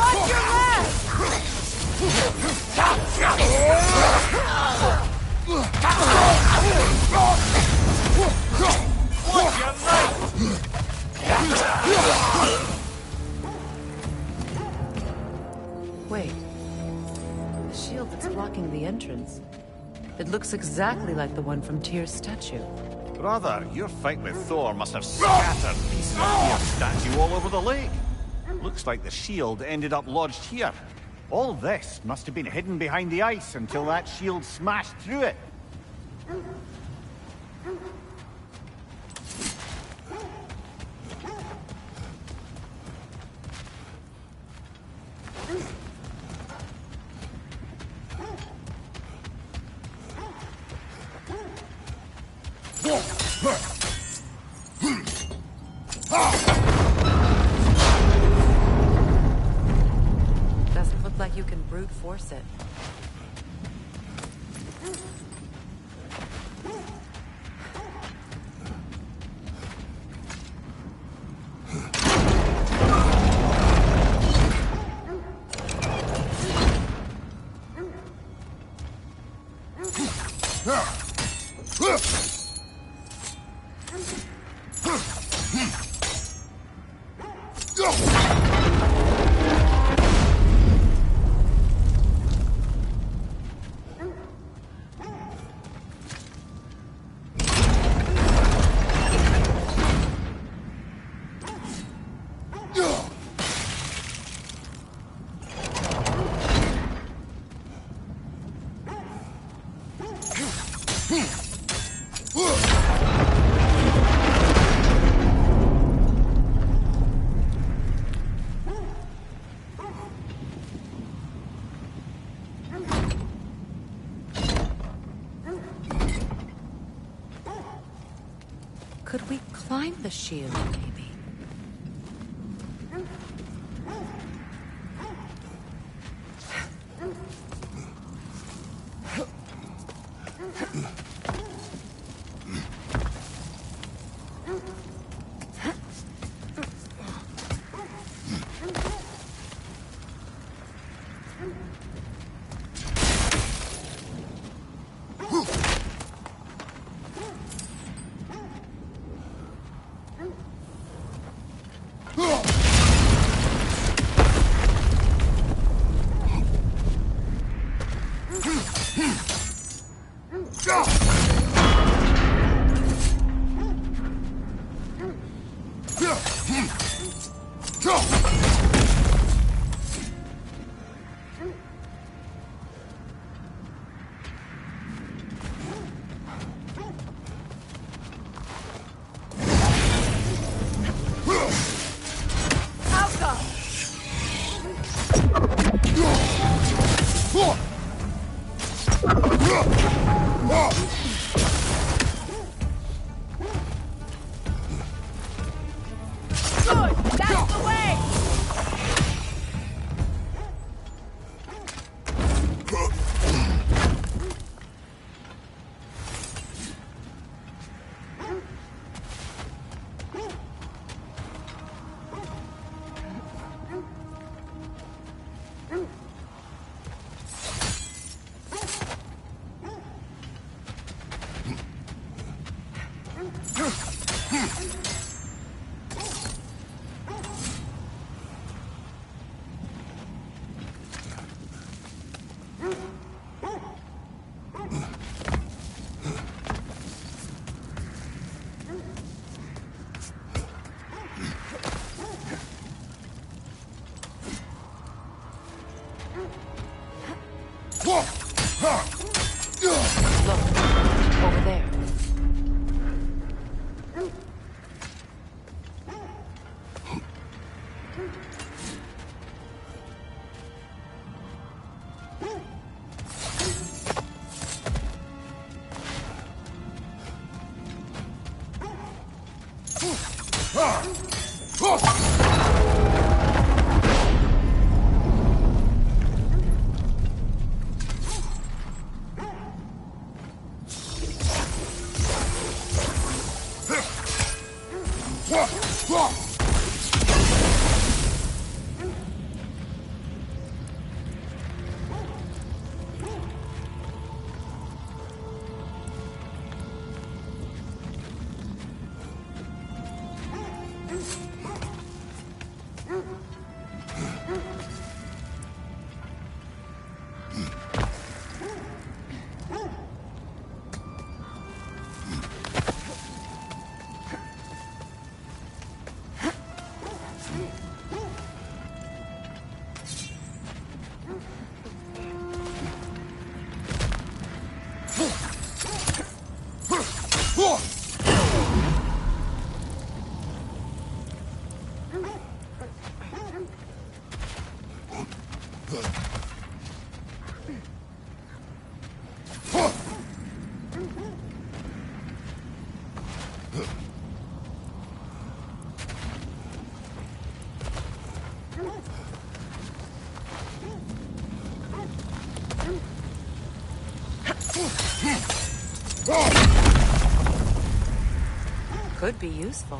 Watch your right! Wait. The shield that's blocking the entrance. It looks exactly like the one from Tyr's statue. Brother, your fight with Thor must have scattered pieces of Tyr's statue all over the lake. Looks like the shield ended up lodged here. All this must have been hidden behind the ice until that shield smashed through it. Doesn't look like you can brute force it. Could we climb the shield, maybe? Over there. Could be useful.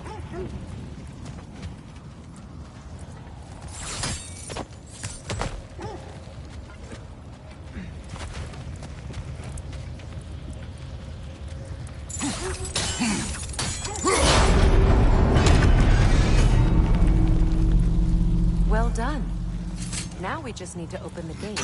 Well done. Now we just need to open the gate.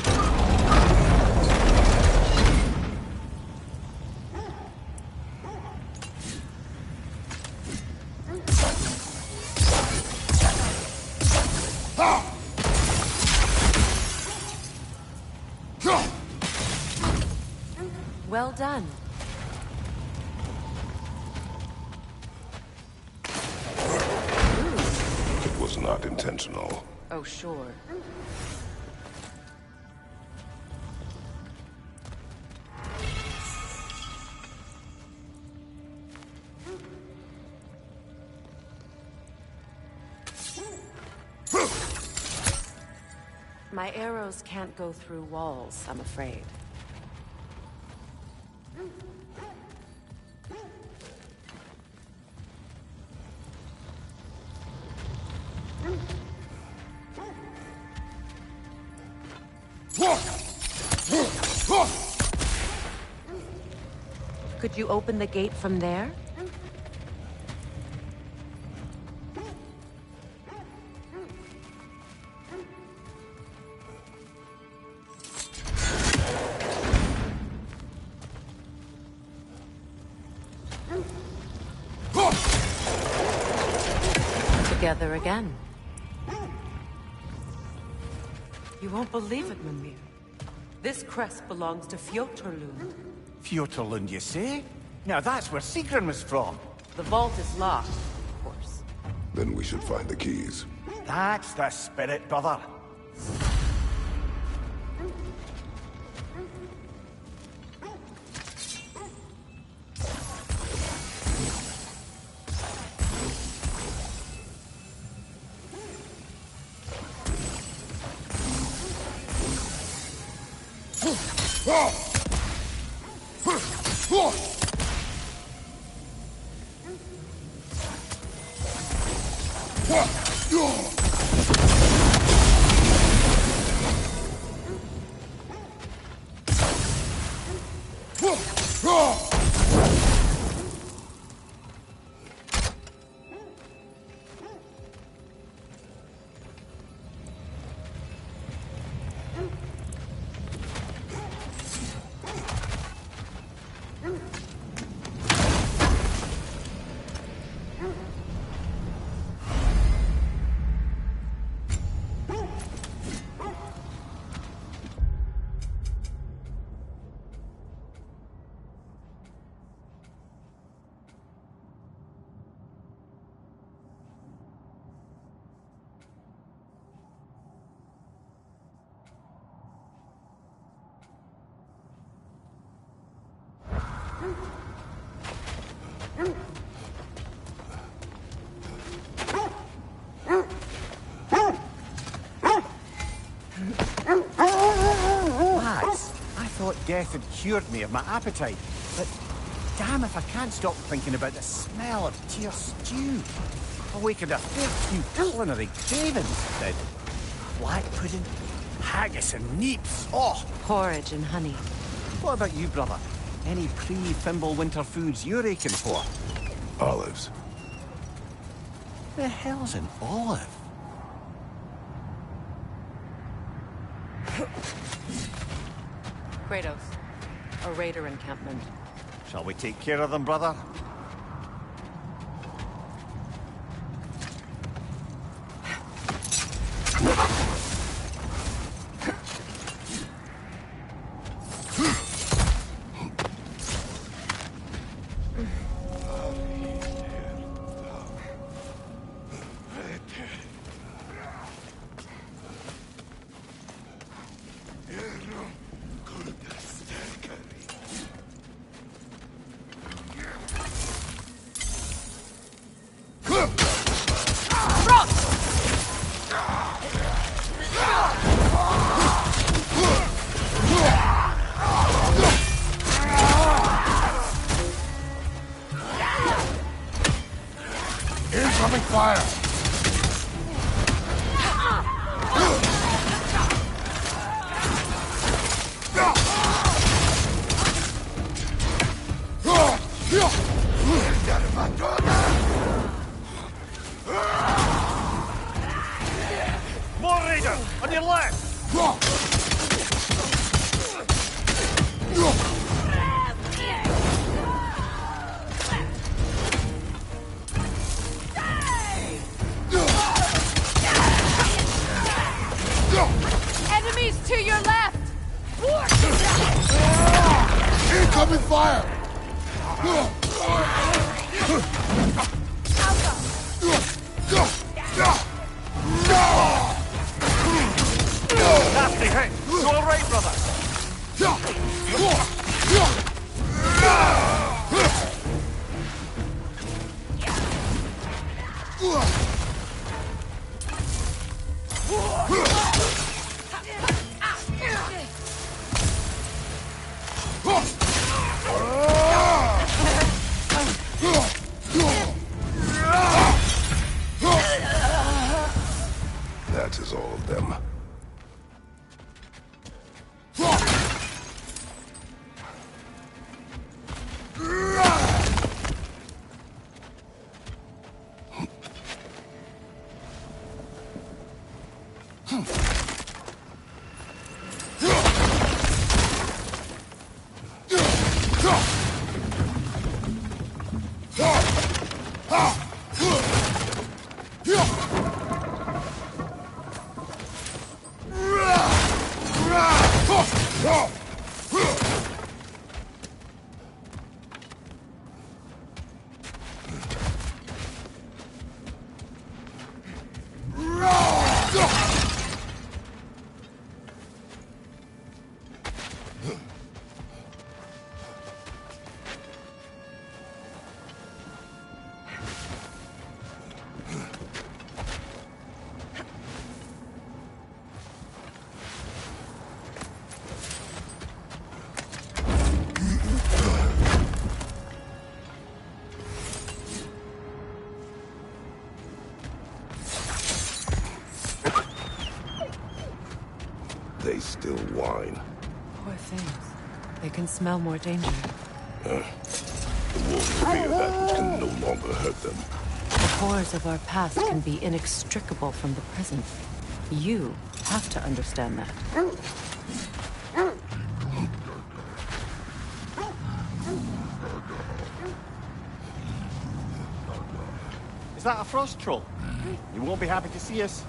Well done. It was not intentional. Oh, sure. My arrows can't go through walls, I'm afraid. Could you open the gate from there? Together again. You won't believe it, Mimir. This crest belongs to Fjotorlund. Fjotorlund, you say? Now that's where Sigrun was from. The vault is locked, of course. Then we should find the keys. That's the spirit, brother. Death had cured me of my appetite, but damn if I can't stop thinking about the smell of tear stew. Awakened a fair few culinary cravings, did. Black pudding, haggis and neeps, oh! Porridge and honey. What about you, brother? Any pre-Fimble winter foods you're aching for? Olives. The hell's an olive? Kratos, a raider encampment. Shall we take care of them, brother? Incoming fire! More raiders! On your left! Enemies to your left! Incoming fire! Nasty hit! You all right, brother? That is all of them. they still whine. Poor things. They can smell more danger. The wolves fear that which can no longer hurt them. The horrors of our past can be inextricable from the present. You have to understand that. Is that a frost troll? You won't be happy to see us.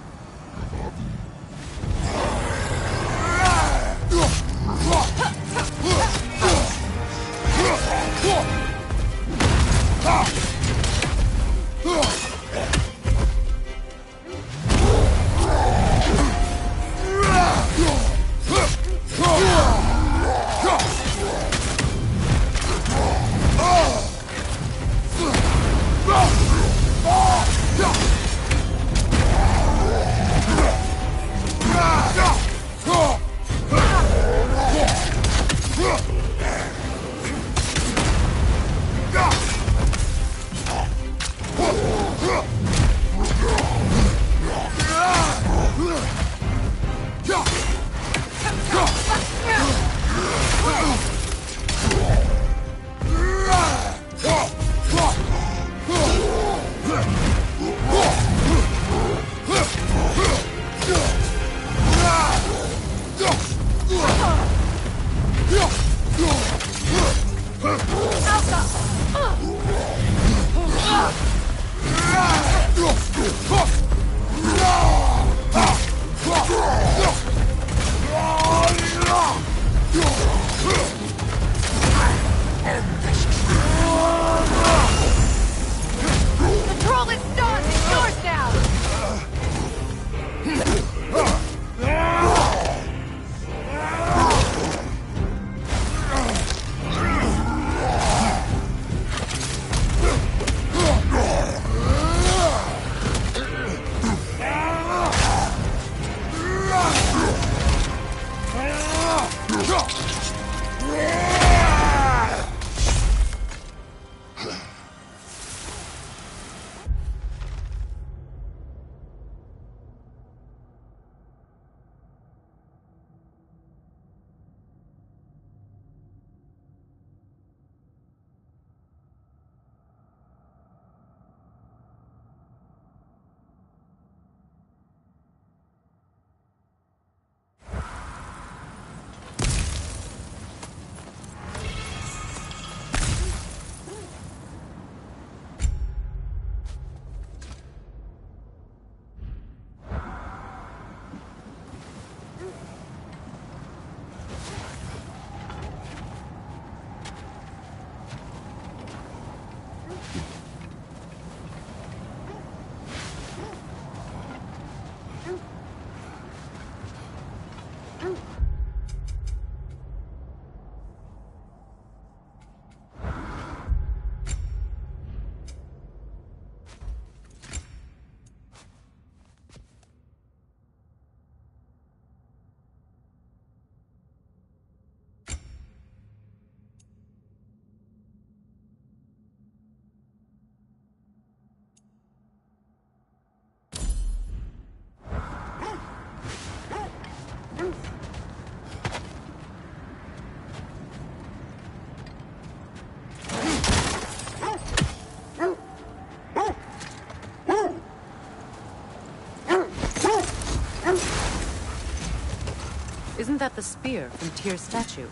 Isn't that the spear from Tyr's statue?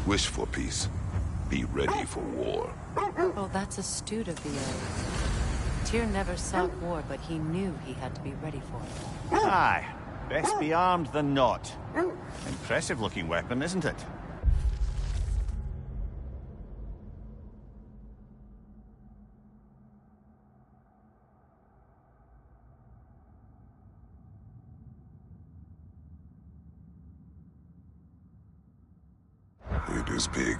Wish for peace. Be ready for war. Oh, that's astute of the elves. Tyr never sought war, but he knew he had to be ready for it. Aye. Best be armed than not. Impressive-looking weapon, isn't it? It is big.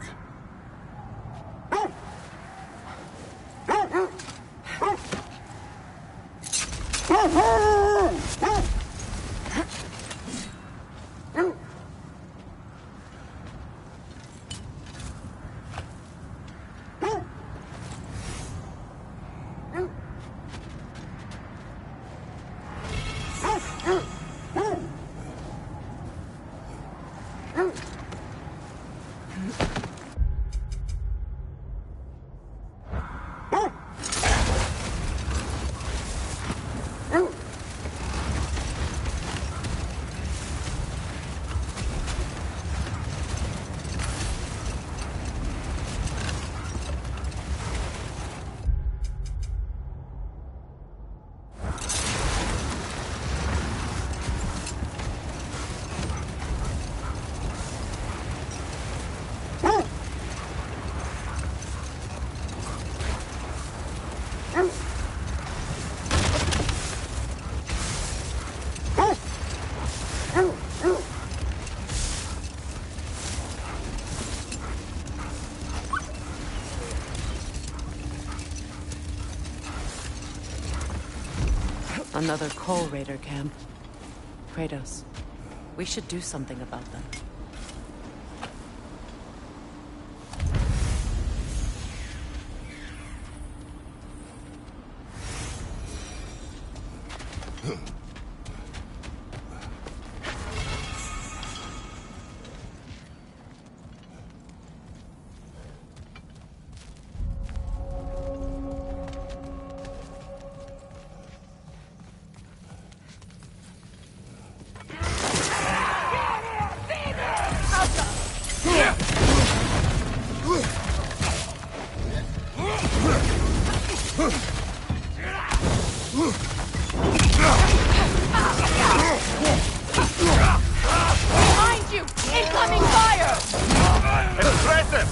Another Coal Raider camp. Kratos, we should do something about them. Behind you! Incoming fire! Impressive!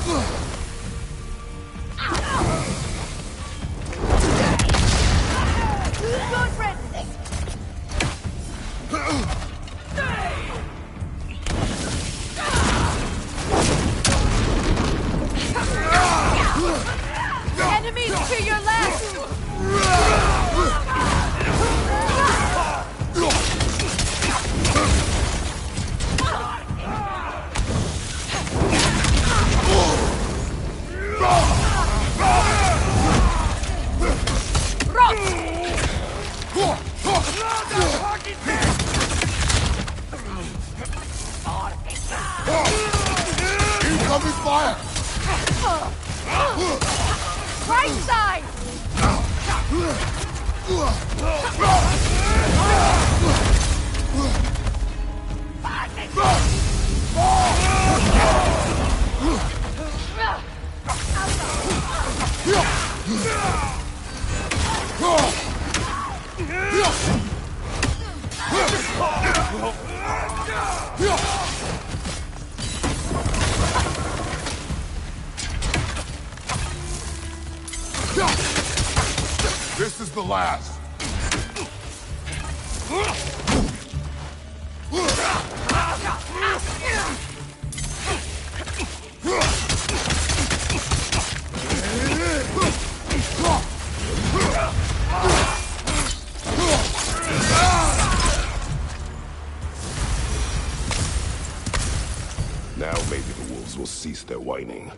Good riddance! Enemies to your left! Incoming fire! Right side! This is the last. Now maybe the wolves will cease their whining.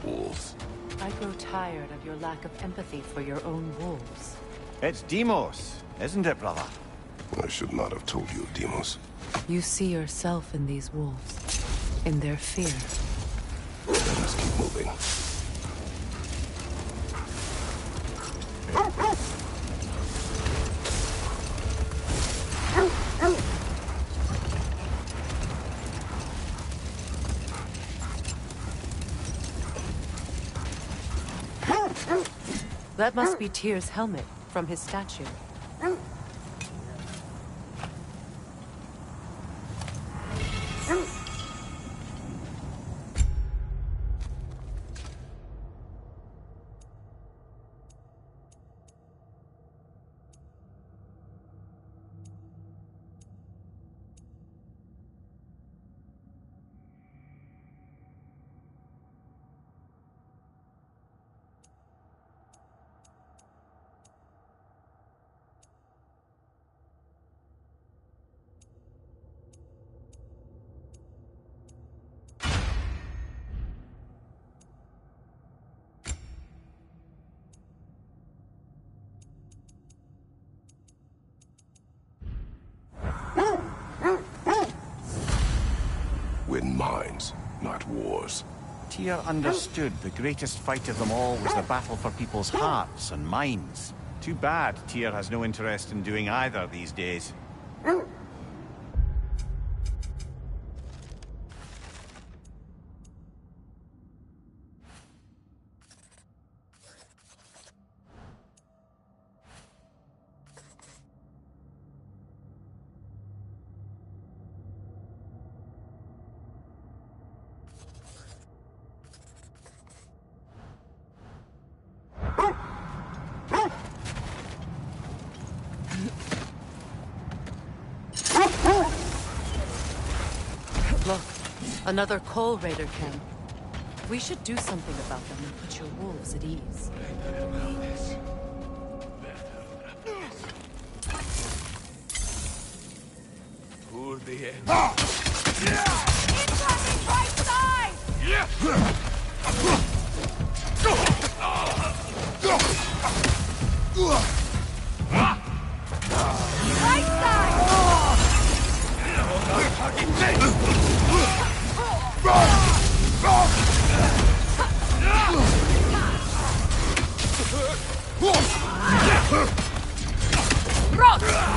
Wolves. I grow tired of your lack of empathy for your own wolves. It's Demos, isn't it, brother? I should not have told you, Demos. You see yourself in these wolves, in their fear. Let us keep moving. That must be Tyr's helmet from his statue. Win minds, not wars. Tyr understood the greatest fight of them all was the battle for people's hearts and minds. Too bad Tyr has no interest in doing either these days. Look, another Coal Raider camp. We should do something about them and put your wolves at ease. Incoming right side! Right side!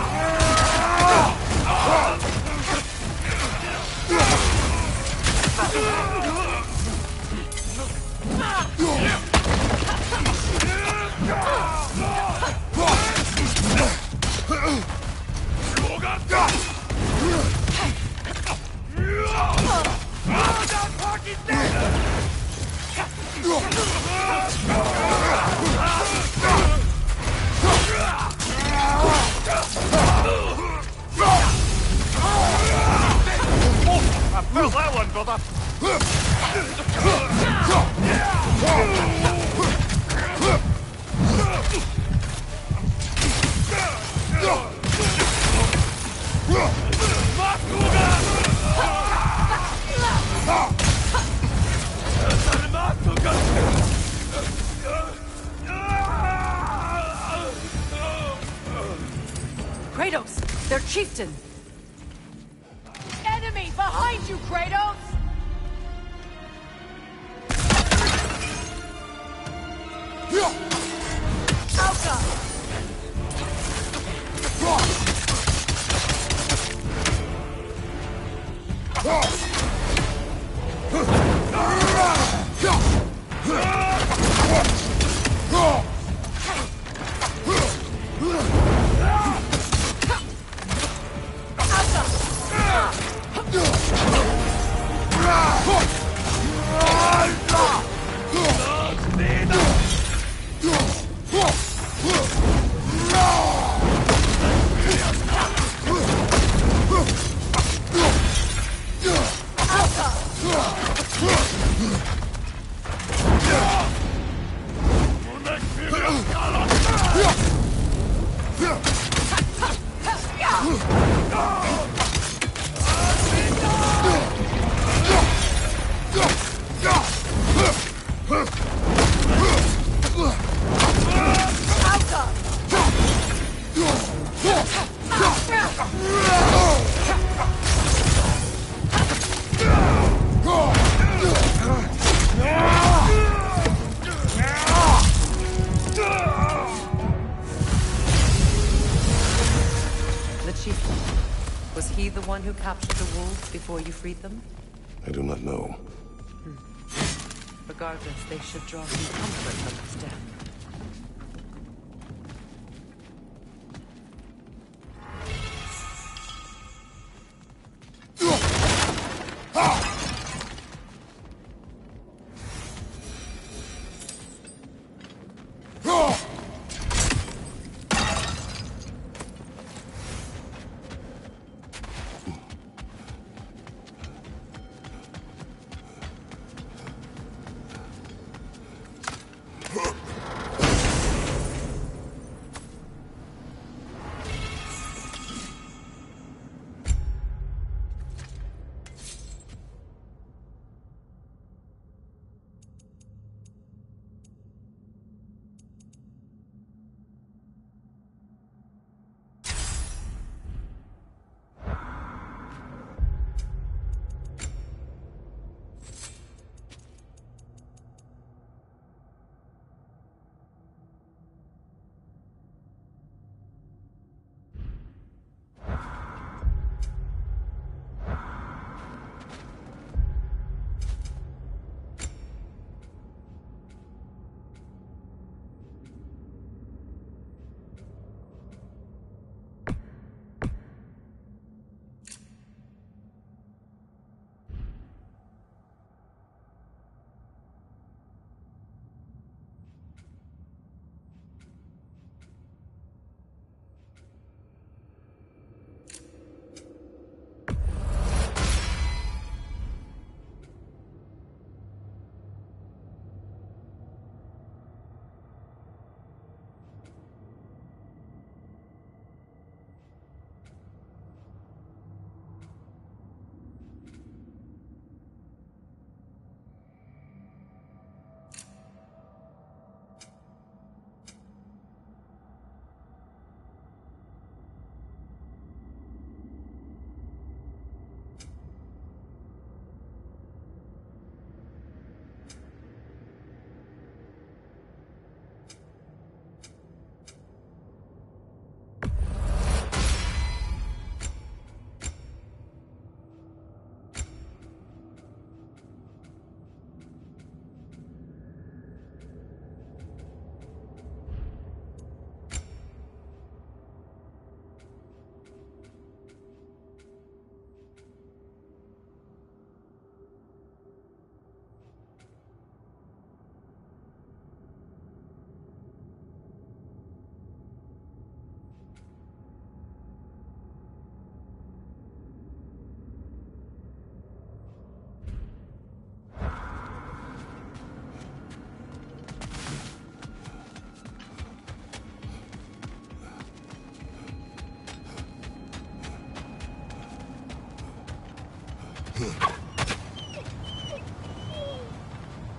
I felt that one, brother. Kratos, their chieftain. Enemy behind you, Kratos! Alka! Was he the one who captured the wolves before you freed them? I do not know. Regardless, they should draw some comfort from his death.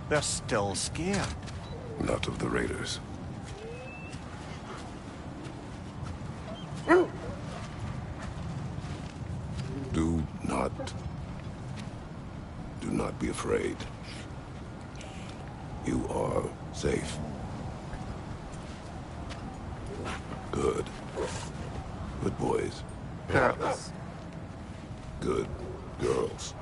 They're still scared. Not of the raiders. Do not be afraid. You are safe. Good. Good boys. Girls. Good girls.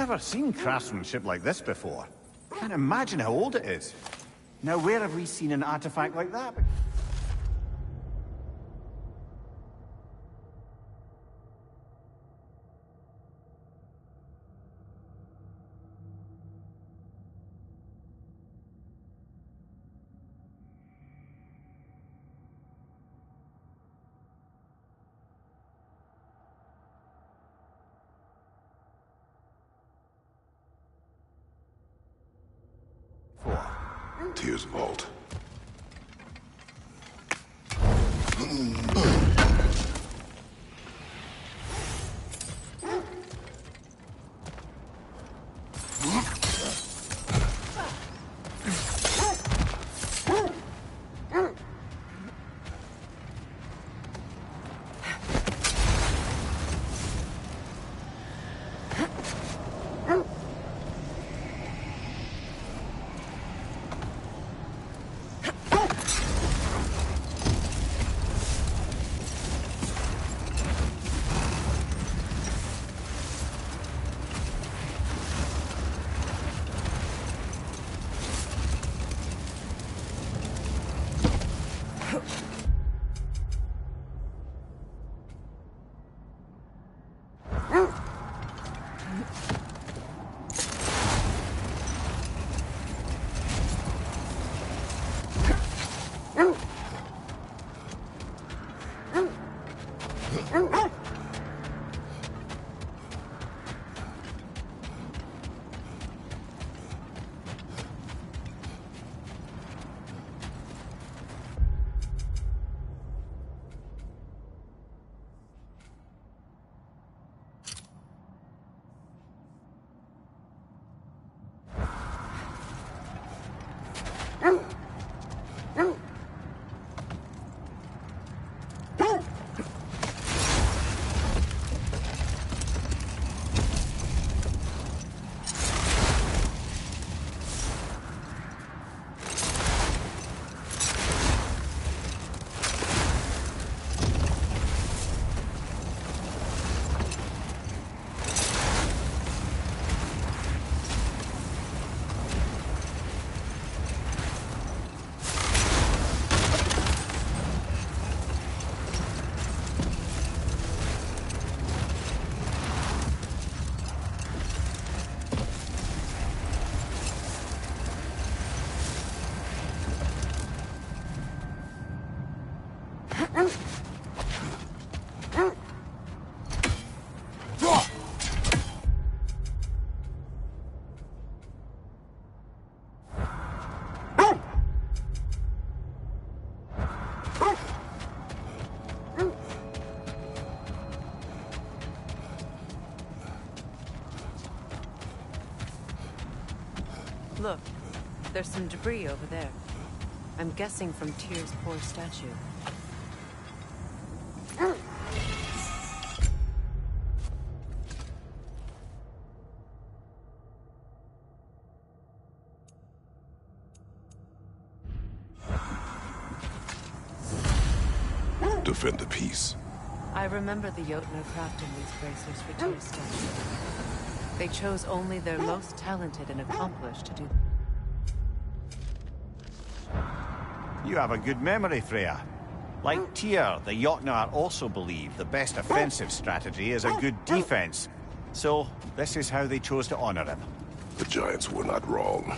never seen craftsmanship like this before. Can't imagine how old it is. Now, where have we seen an artifact like that? Tyr's vault. Look, there's some debris over there. I'm guessing from Tyr's poor statue. Defend the peace. I remember the Jotnar crafting these bracers for Tyr's statue. They chose only their most talented and accomplished to do. You have a good memory, Freya. Like Tyr, the Jotnar also believe the best offensive strategy is a good defense. So, this is how they chose to honor him. The Giants were not wrong.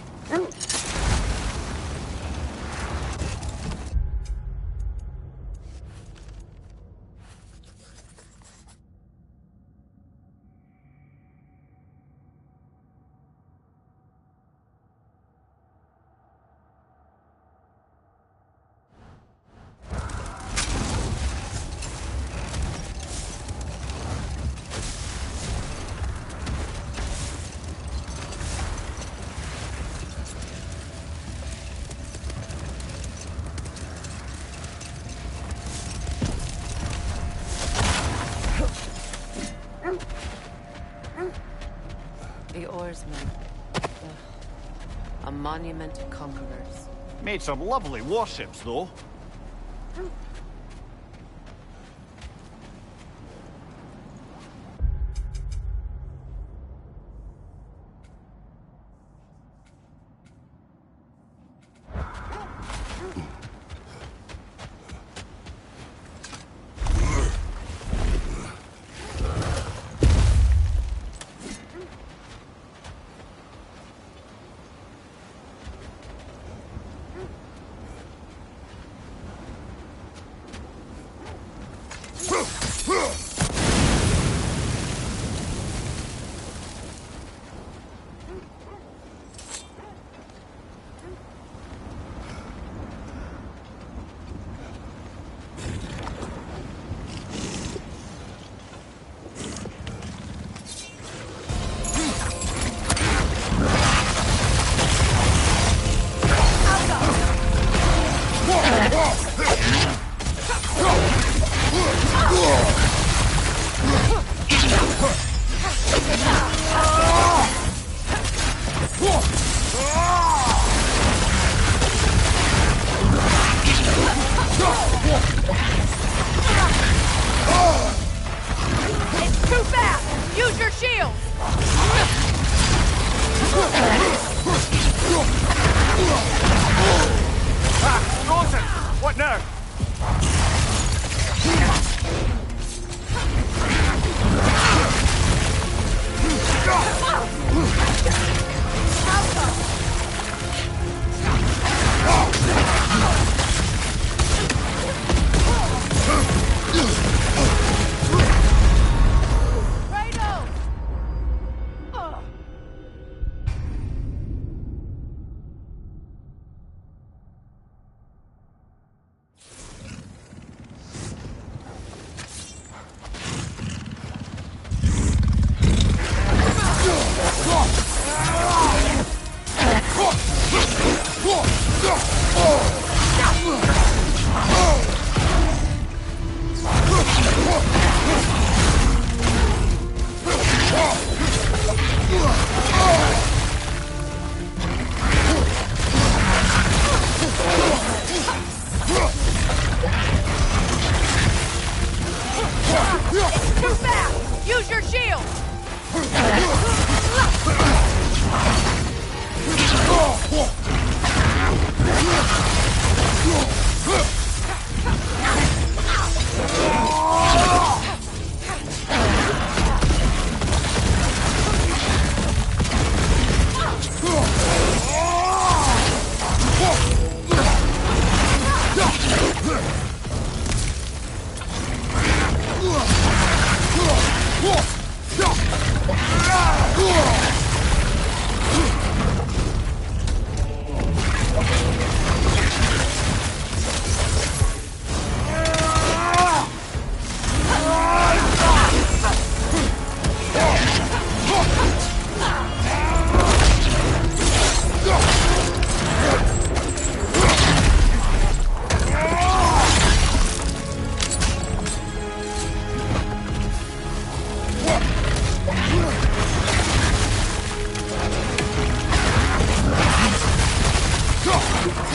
The oarsmen. A monument to conquerors. Made some lovely warships, though. It's too fast! Use your shield! Frozen! What now? It's too fast! Use your shield!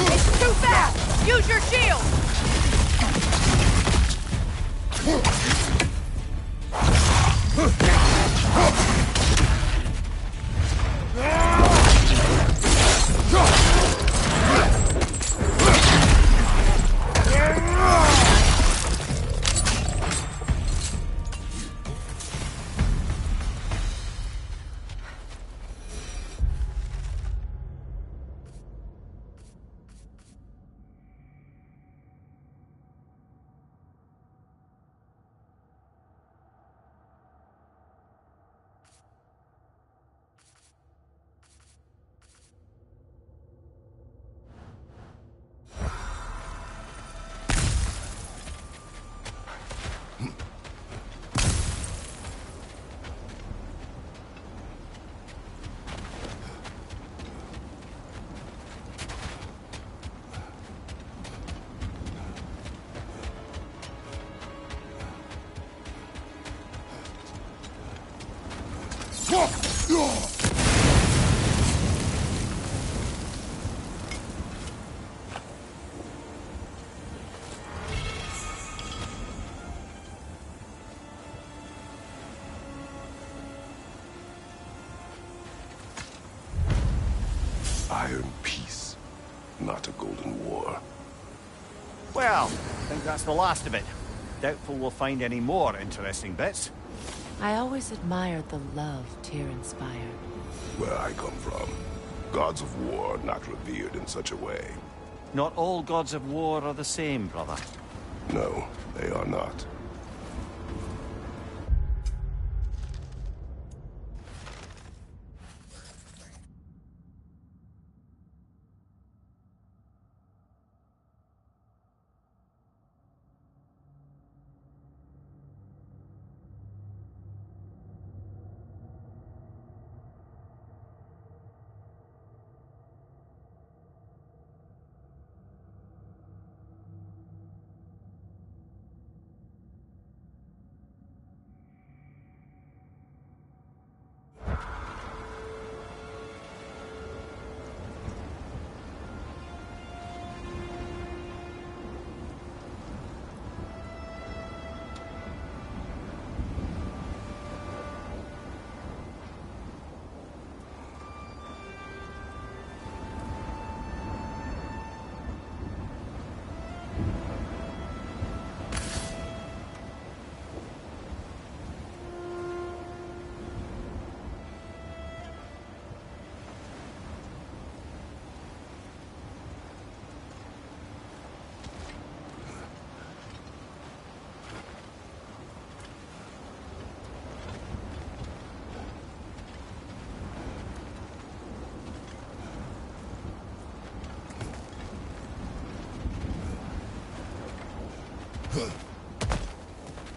It's too fast! Use your shield! Iron peace, not a golden war. Well, I think that's the last of it. Doubtful we'll find any more interesting bits. I always admired the love Tyr inspired. Where I come from, gods of war are not revered in such a way. Not all gods of war are the same, brother. No, they are not.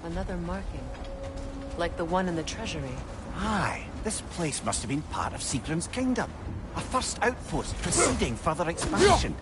Another marking. Like the one in the treasury. Aye, this place must have been part of Sigrun's kingdom. A first outpost preceding further expansion.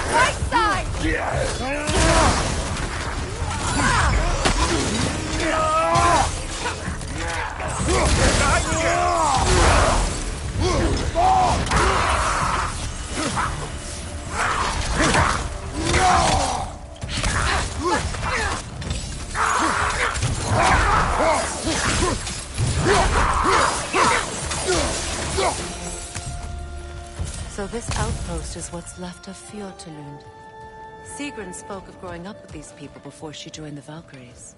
Right side! So this outpost is what's left of Fjordlund. Sigrun spoke of growing up with these people before she joined the Valkyries.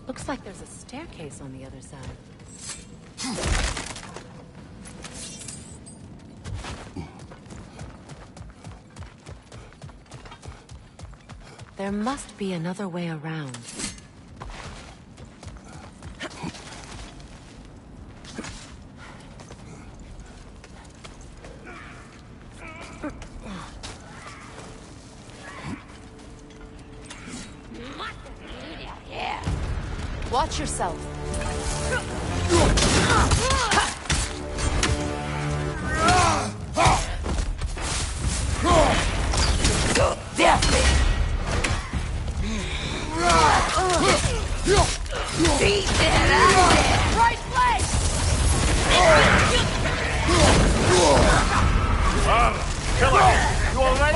Looks like there's a staircase on the other side. There must be another way around. Watch yourself. Right leg! Killer, you alright?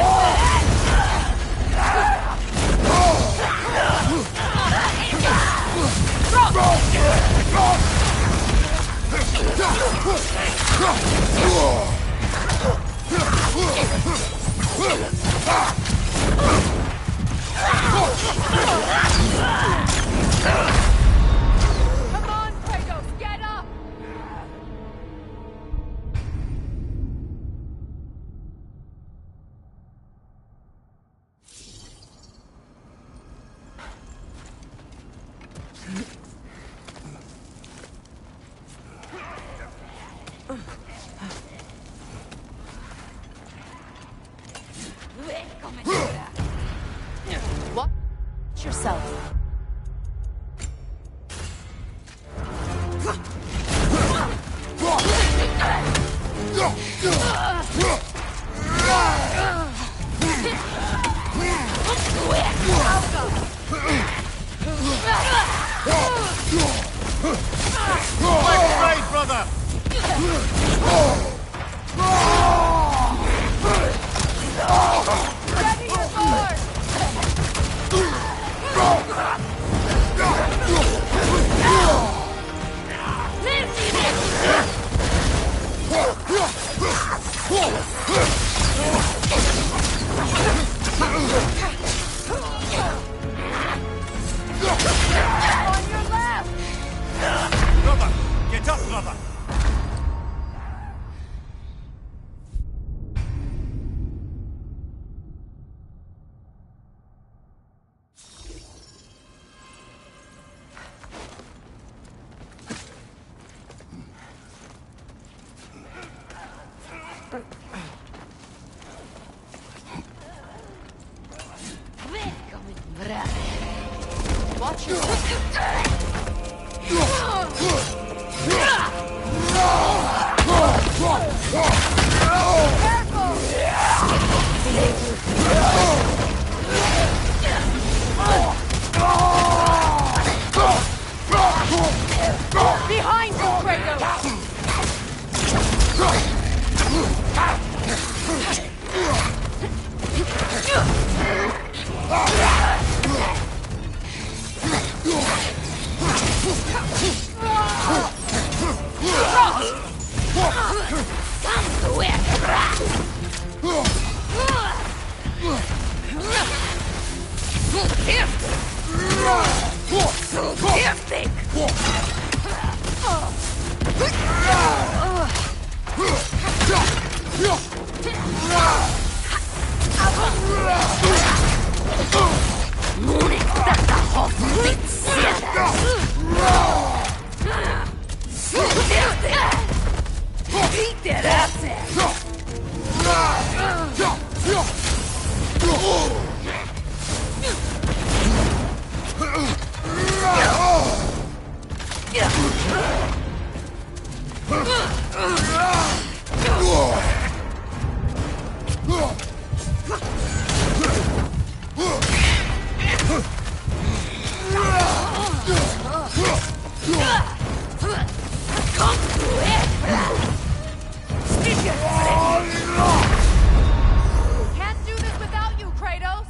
Come on, Kratos, get up! Watch yourself. Right, brother! Ready your sword! On your left! Brother, get up, brother! Watch yourself. Careful! Can't do this without you, Kratos!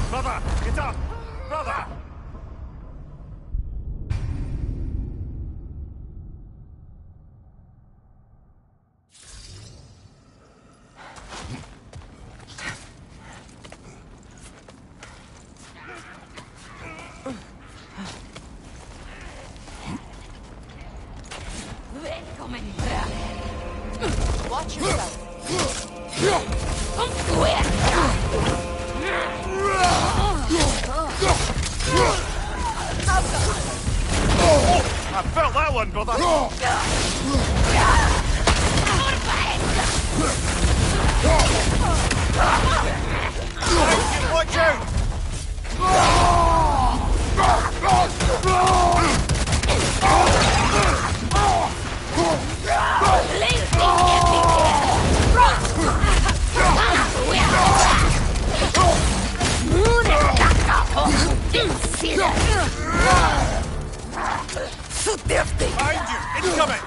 Brother, get up! Brother! Watch yourself. I felt that one, brother! Watch out! Behind you! Incoming!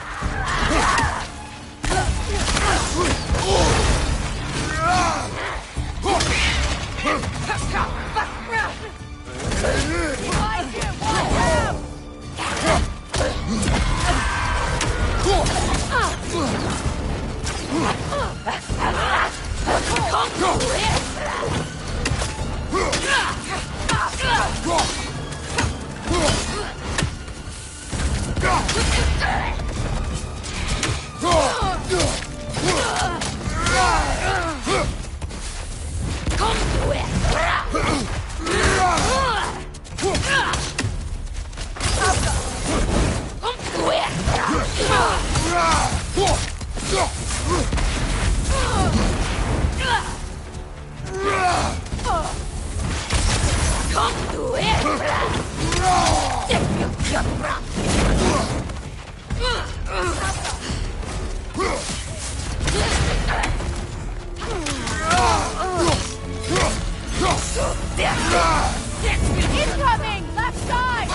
Incoming! Left side!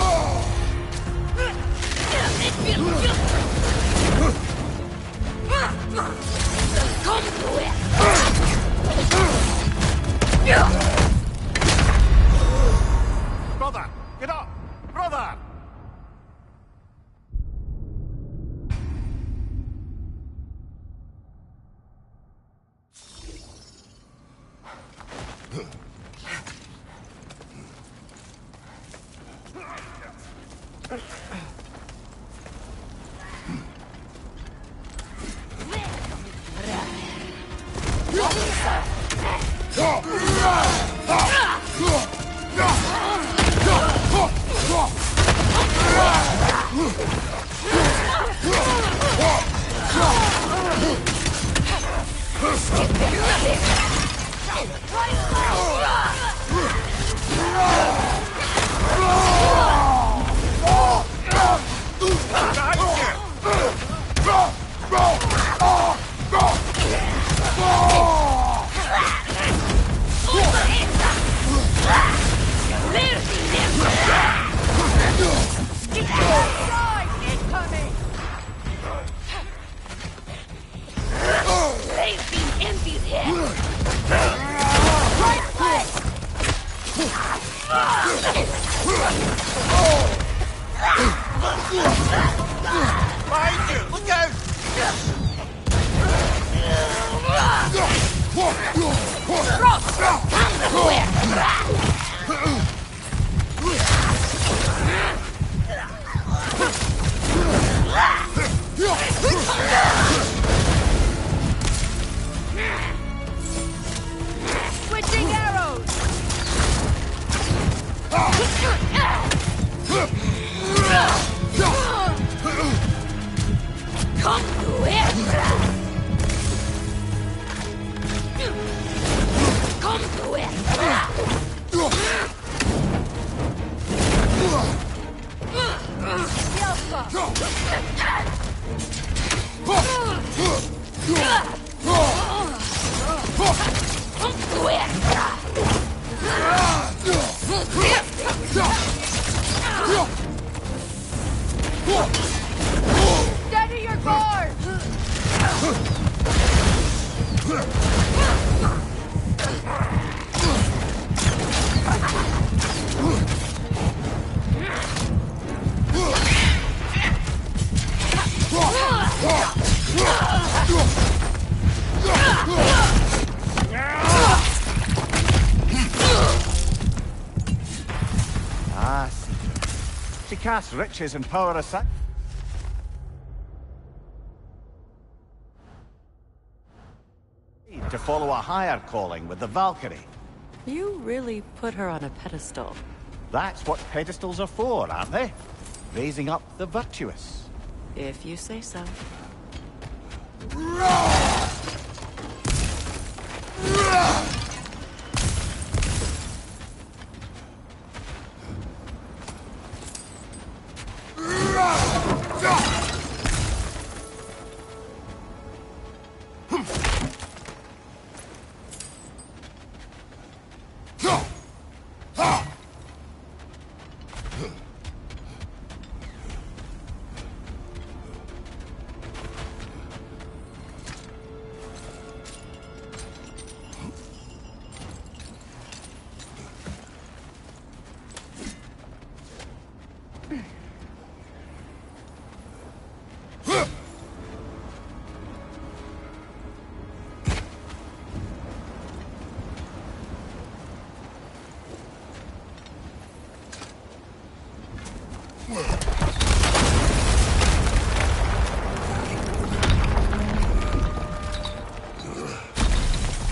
Brother! Get up! Brother! Switching arrows! Steady your guard! Ah, see. She casts riches and power aside. To follow a higher calling with the Valkyrie. You really put her on a pedestal. That's what pedestals are for, aren't they? Raising up the virtuous. If you say so.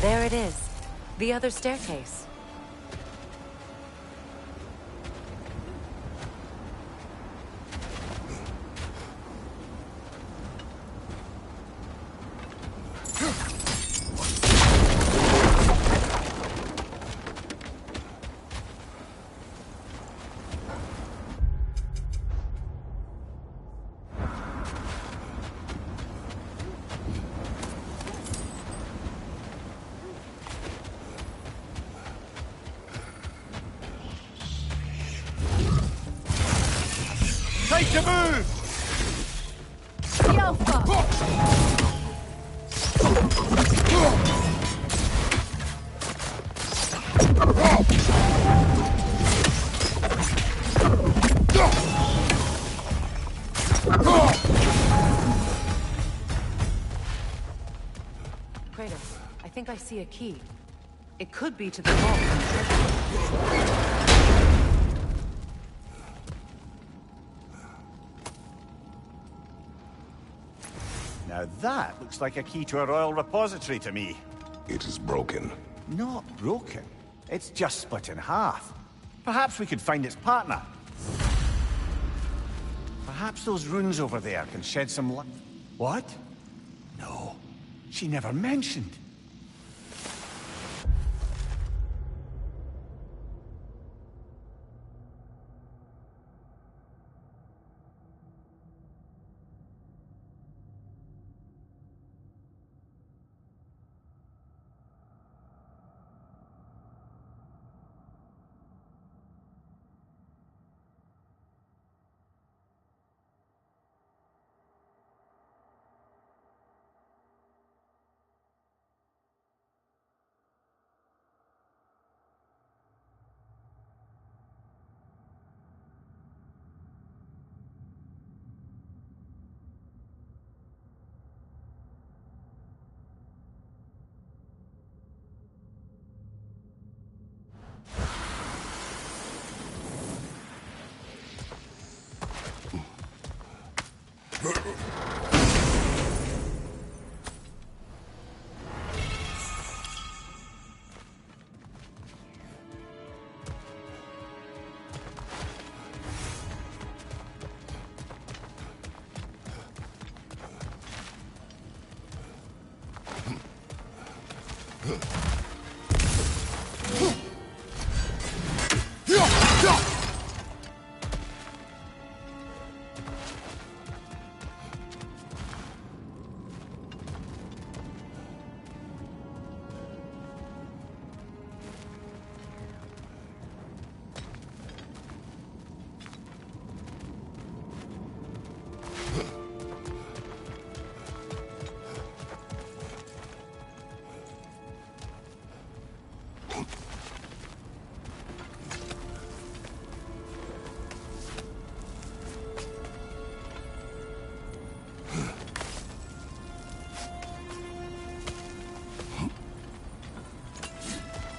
There it is. The other staircase. to move! The Alpha! Kratos, I think I see a key. It could be to the vault. Now that looks like a key to a royal repository to me. It is broken. Not broken. It's just split in half. Perhaps we could find its partner. Perhaps those runes over there can shed some light. What? No. She never mentioned.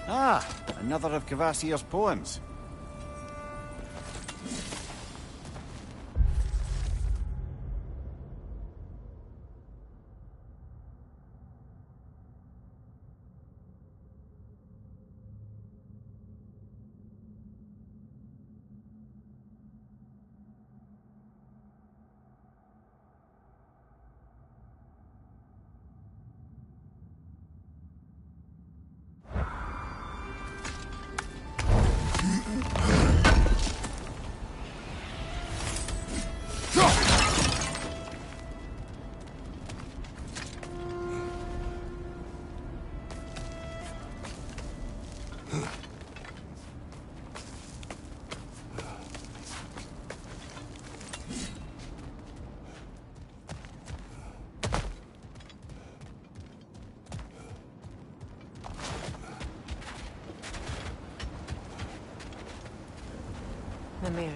Ah, another of Kvasir's poems. Mimir,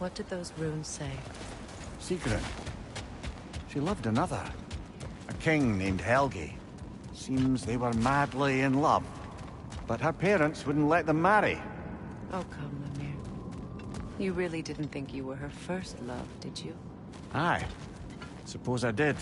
what did those runes say? Secret. She loved another. A king named Helgi. Seems they were madly in love. But her parents wouldn't let them marry. Oh, come, Mimir. You really didn't think you were her first love, did you? Aye. Suppose I did.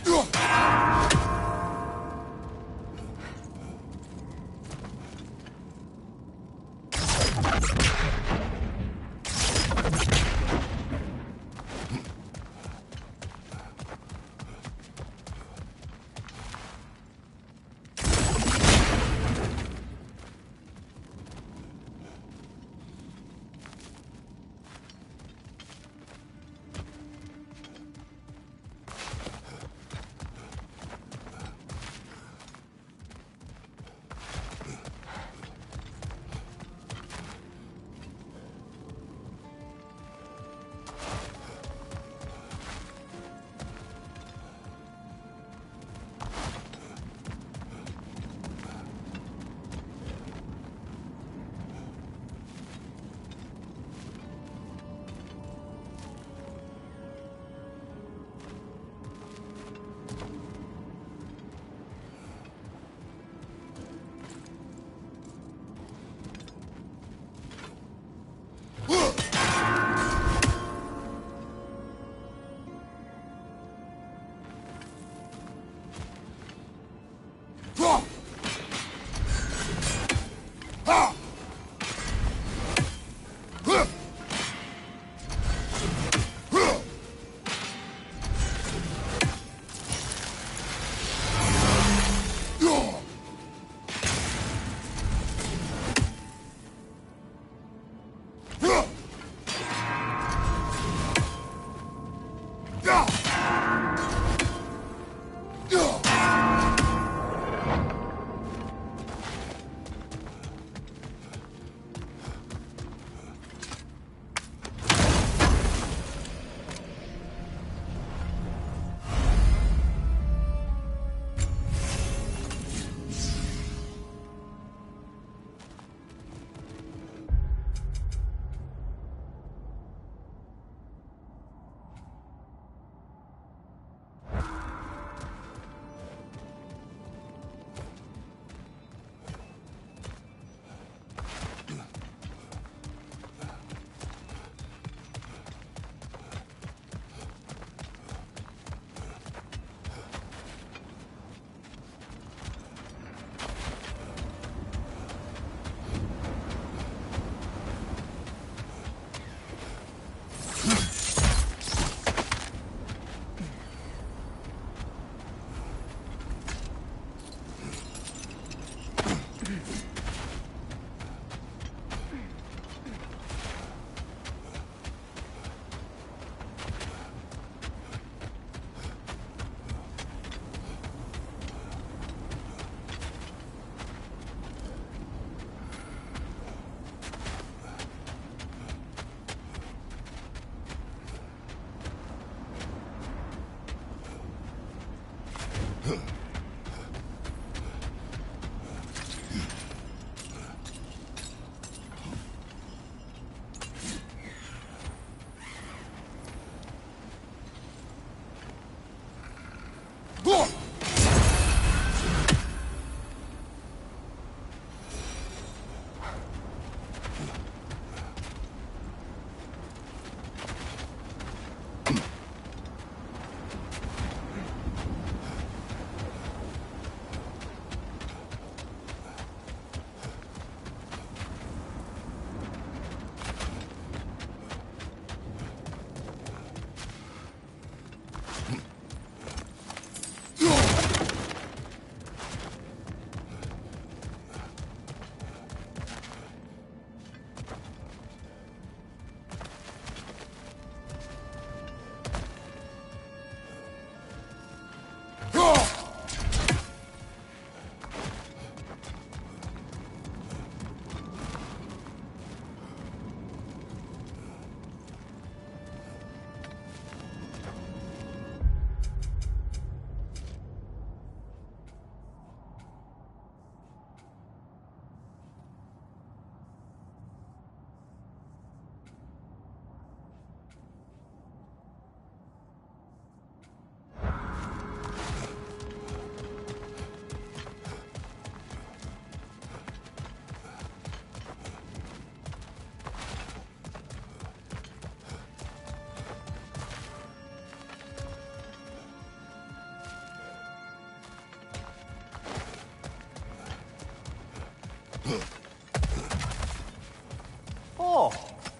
Oh,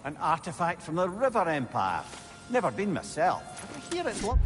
an artifact from the River Empire. Never been myself, but I hear it's lovely.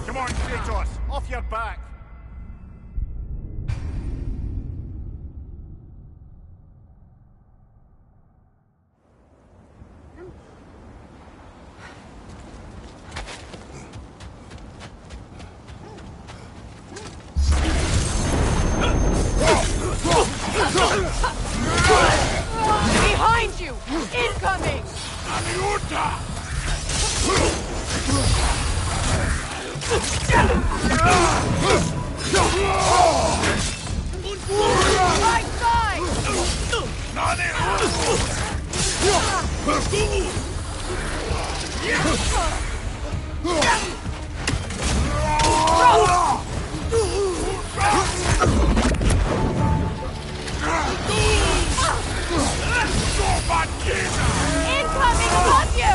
Come on, Kratos! Off your back! Behind you! Incoming! Right side! Incoming above you!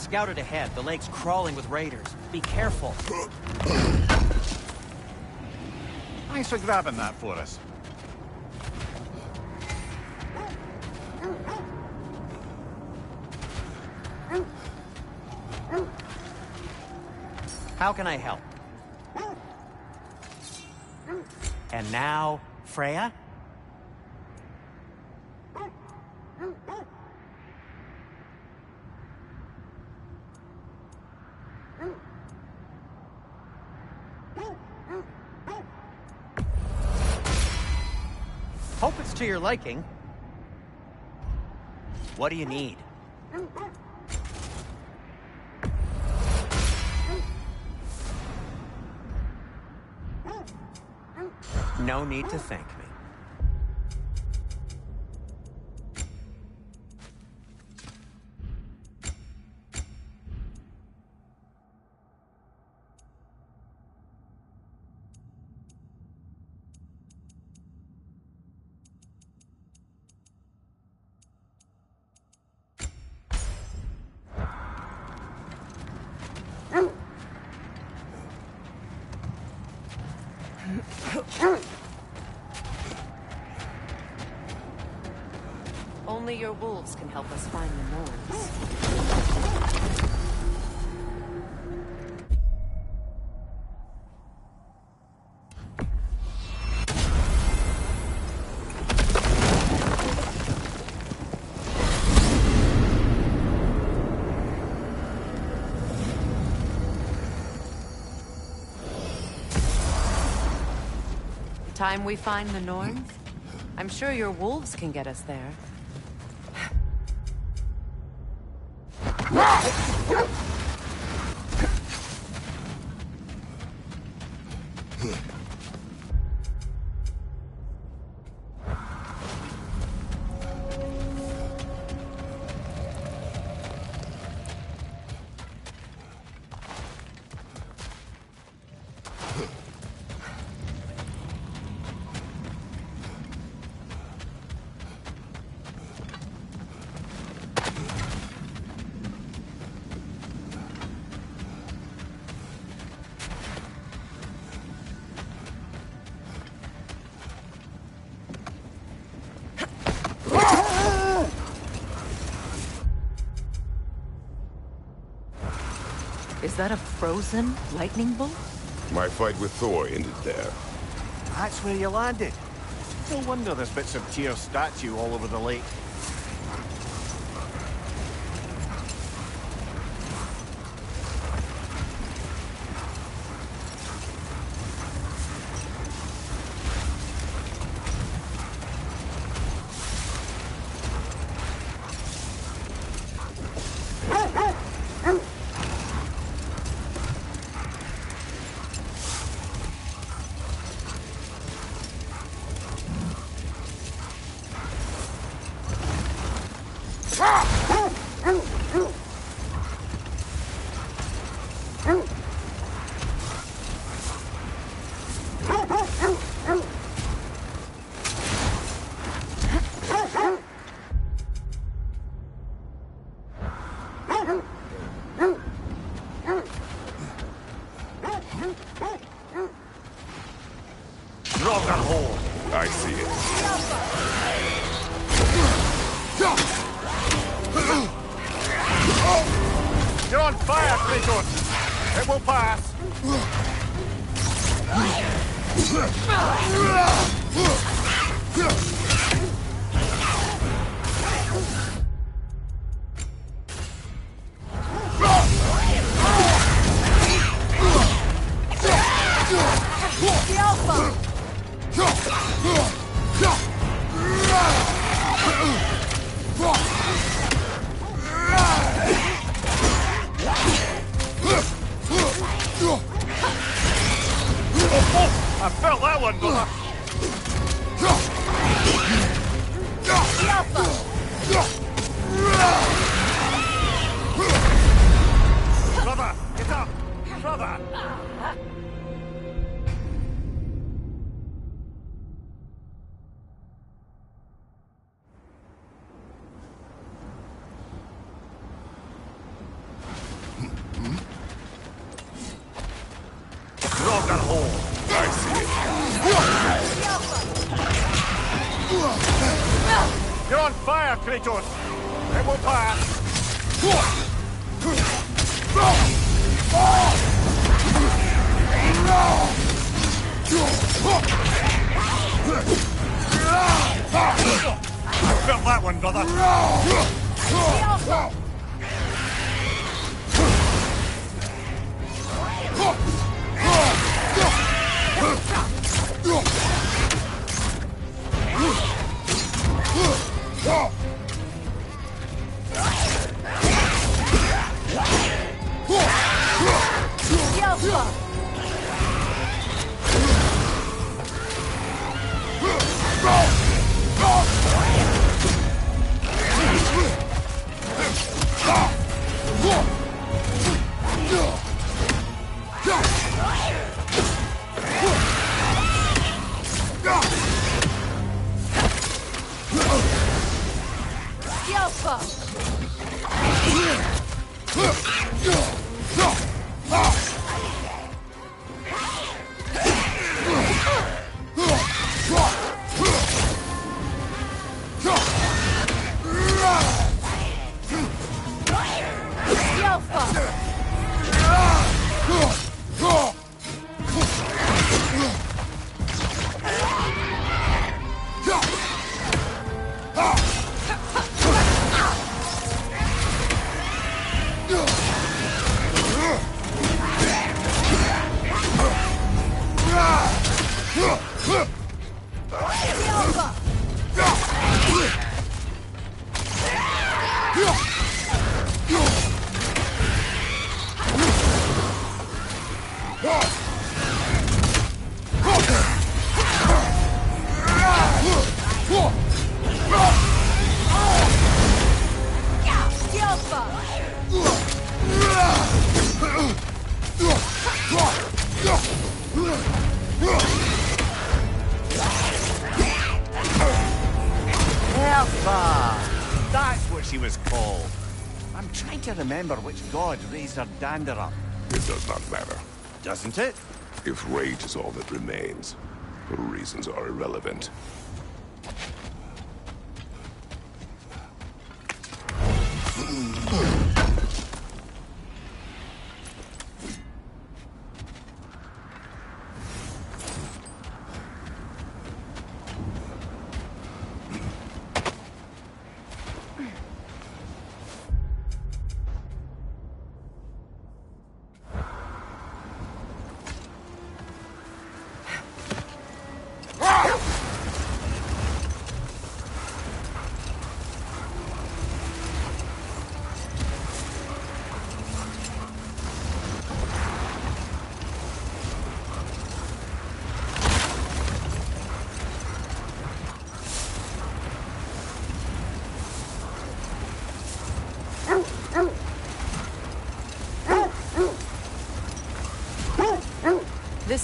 Scouted ahead. The lake's crawling with raiders. Be careful. Thanks for grabbing that for us. How can I help? And now, Freya? Hope it's to your liking. What do you need? No need to thank me. Only your wolves can help us find the Norns. Time we find the Norns? I'm sure your wolves can get us there. Is that a frozen lightning bolt? My fight with Thor ended there. That's where you landed. No wonder there's bits of Tyr's statue all over the lake. I see it. You're on fire, Kratos! It will pass! I felt that one, brother! Brother, get up! Brother! You're on fire, Kratos! It will pass! I felt that one, brother! That's what she was called. I'm trying to remember which god raised her dander up. It does not matter. Doesn't it? If rage is all that remains, the reasons are irrelevant.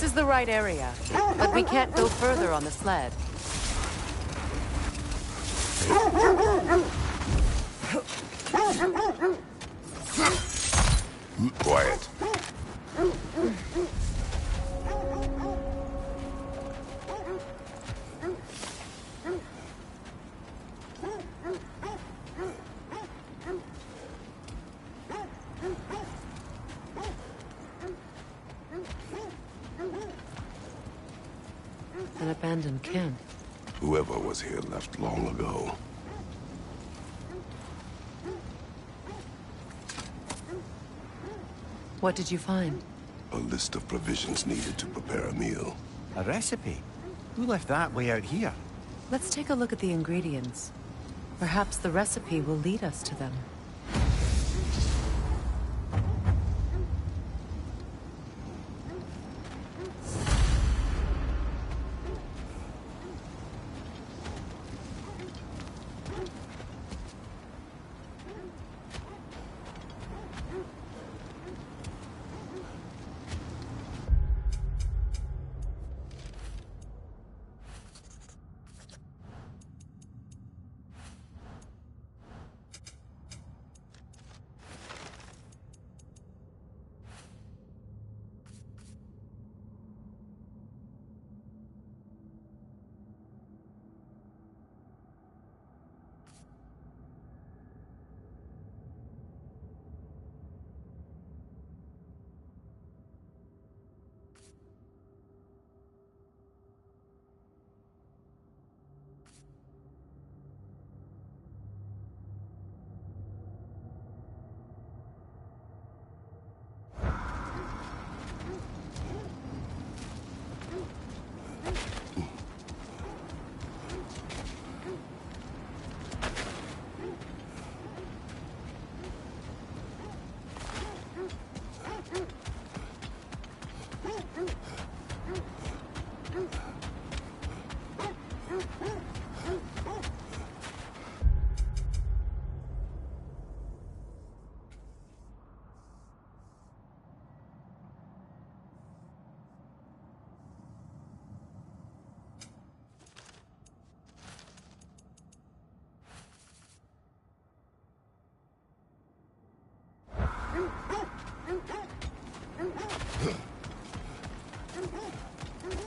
This is the right area, but we can't go further on the sled. Quiet. An abandoned camp. Whoever was here left long ago. What did you find? A list of provisions needed to prepare a meal. A recipe? Who left that way out here? Let's take a look at the ingredients. Perhaps the recipe will lead us to them.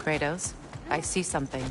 Kratos, I see something.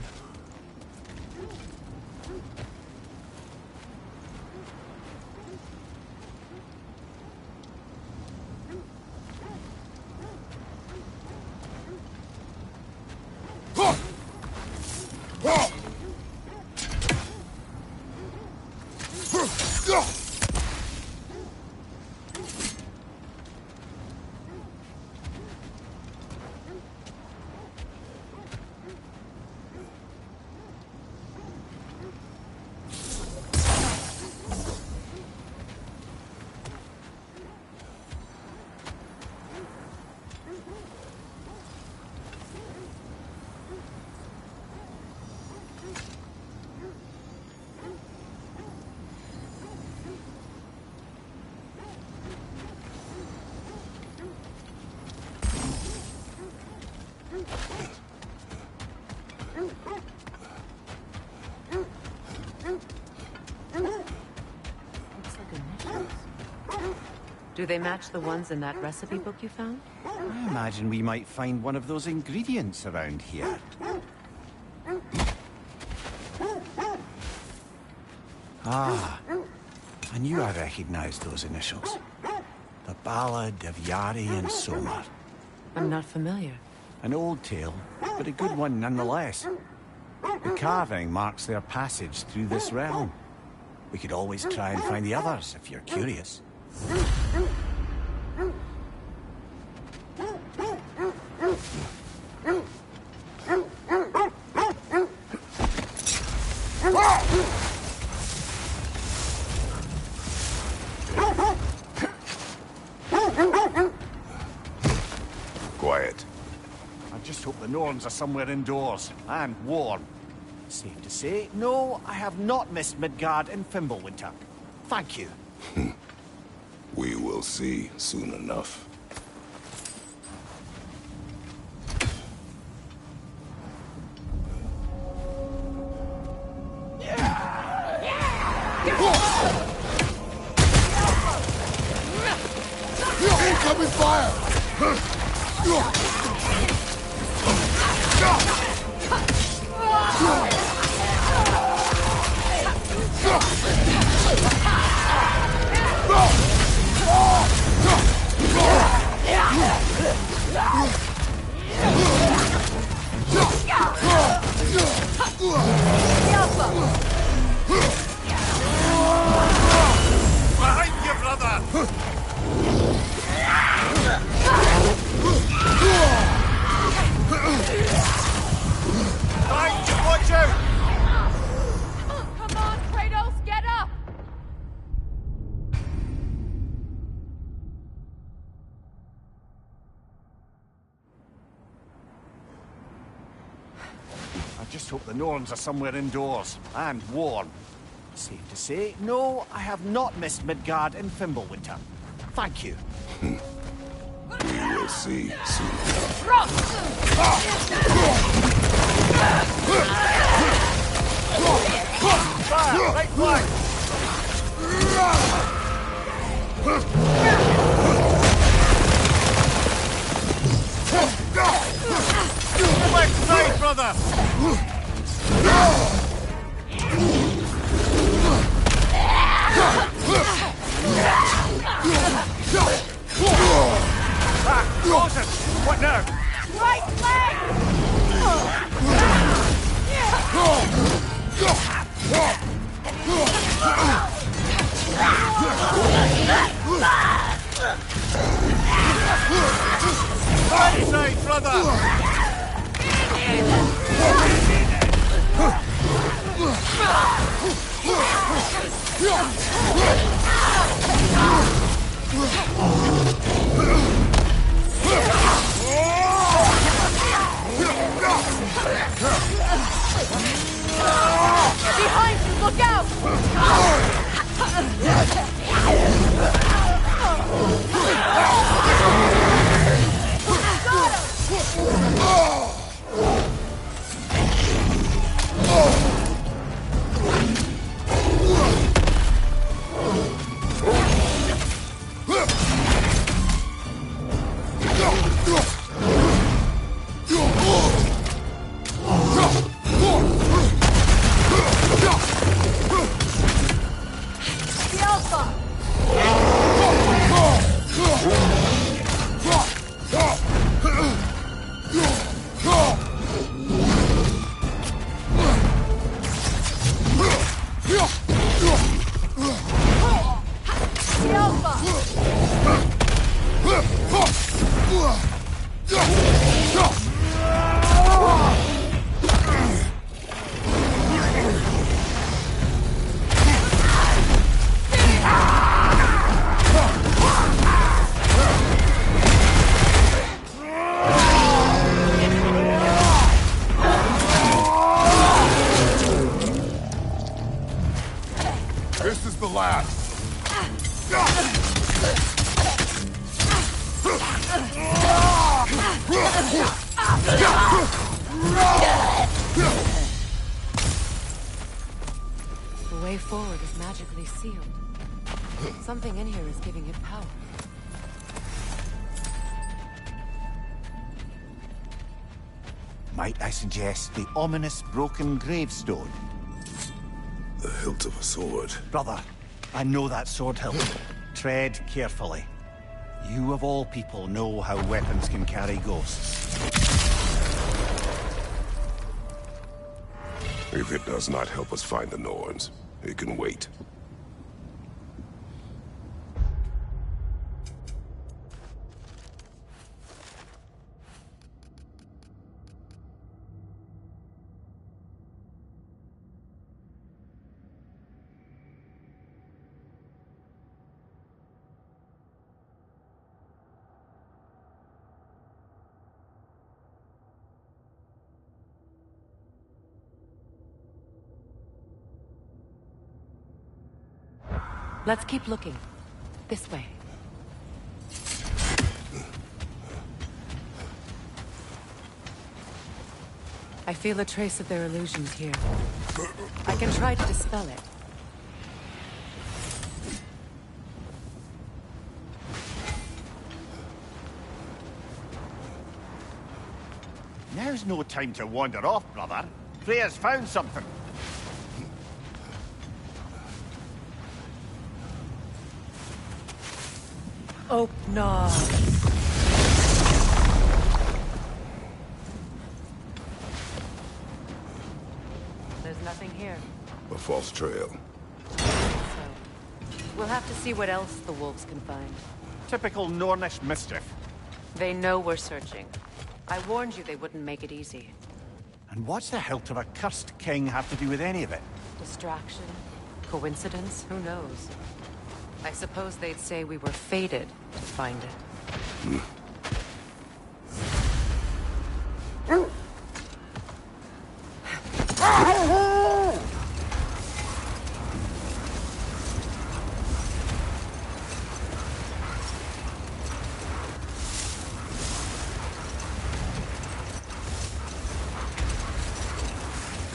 Do they match the ones in that recipe book you found? I imagine we might find one of those ingredients around here. Ah, I knew I recognized those initials. The Ballad of Yari and Somar. I'm not familiar. An old tale, but a good one nonetheless. The carving marks their passage through this realm. We could always try and find the others if you're curious. Quiet. I just hope the Norns are somewhere indoors, and warm. Safe to say, no, I have not missed Midgard and Fimbulwinter. Thank you. We will see soon enough. Open fire! Behind you, brother! Watch out! Come on, Kratos, get up! I just hope the Norns are somewhere indoors, and warm. Safe to say, no, I have not missed Midgard in Fimbulwinter. Thank you. We will see soon. Fire! Right flank! Left side, brother! Moses! What now? Right leg! Right side, brother! Behind you, look out! The Alpha! The Alpha! This is the last. The way forward is magically sealed. Something in here is giving it power. Might I suggest the ominous broken gravestone? The hilt of a sword. Brother, I know that sword hilt. Tread carefully. You of all people know how weapons can carry ghosts. If it does not help us find the Norns, it can wait. Let's keep looking. This way. I feel a trace of their illusions here. I can try to dispel it. Now's no time to wander off, brother. Freya's found something. Oh, no. There's nothing here. A false trail. We'll have to see what else the wolves can find. Typical Nornish mischief. They know we're searching. I warned you they wouldn't make it easy. And what's the hilt of a cursed king have to do with any of it? Distraction? Coincidence? Who knows? I suppose they'd say we were fated to find it.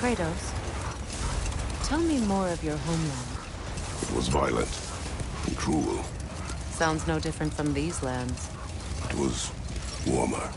Kratos, tell me more of your homeland. It was violent and cruel. Sounds no different from these lands. It was warmer.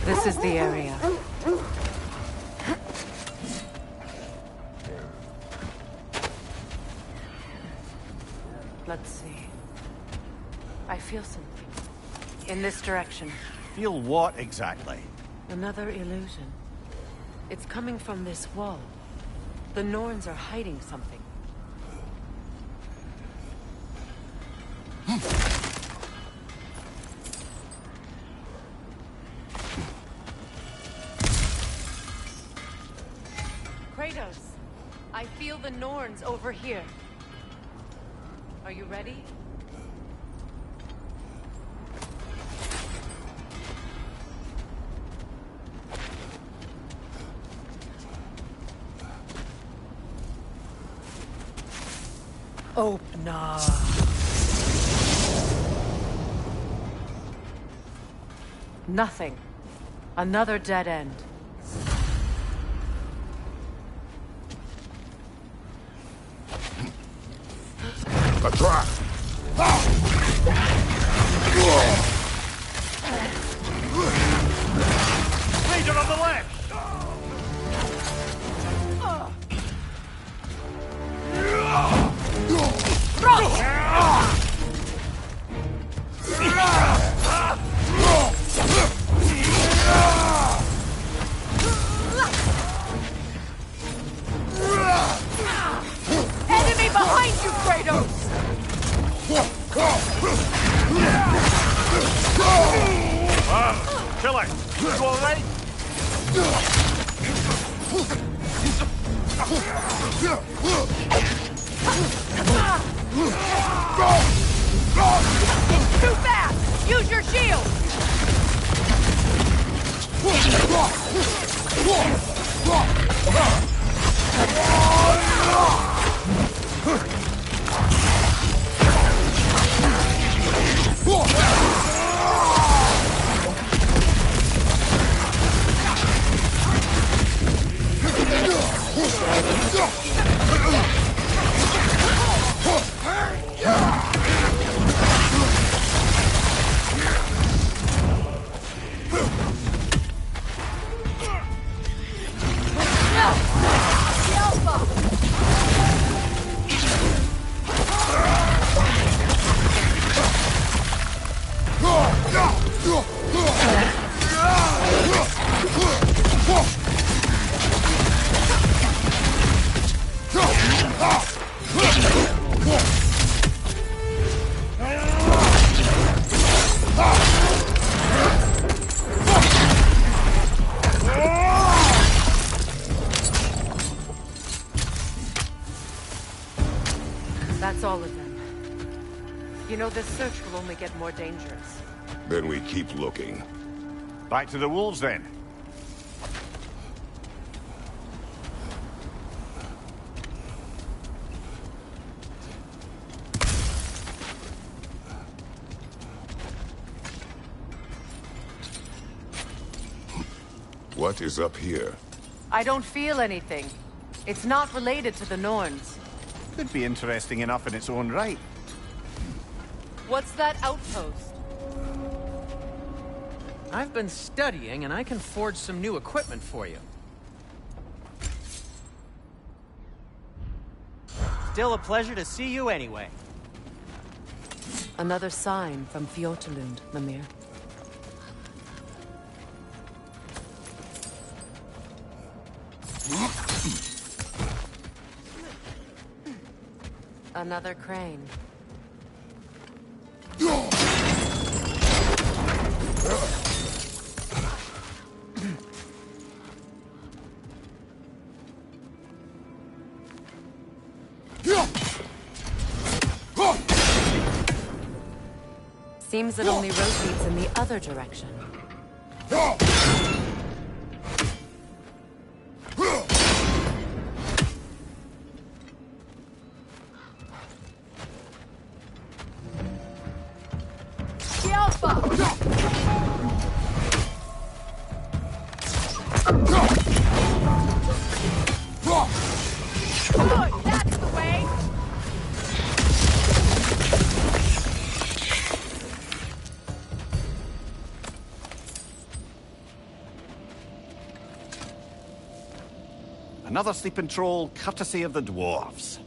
This is the area. Let's see. I feel something. In this direction. Feel what exactly? Another illusion. It's coming from this wall. The Norns are hiding something. Kratos, I feel the Norns over here. Are you ready? Open up. Nothing. Another dead end. A trap! Leader on the left! Enemy behind you, Kratos! Kill it! You alright? Too fast! Use your shield! You know, this search will only get more dangerous. Then we keep looking. Back to the wolves, then. What is up here? I don't feel anything. It's not related to the Norns. Could be interesting enough in its own right. What's that outpost? I've been studying, and I can forge some new equipment for you. Still a pleasure to see you anyway. Another sign from Fjotalund, Mimir. Another crane. Seems it only rotates in the other direction. Another sleeping troll, courtesy of the dwarves.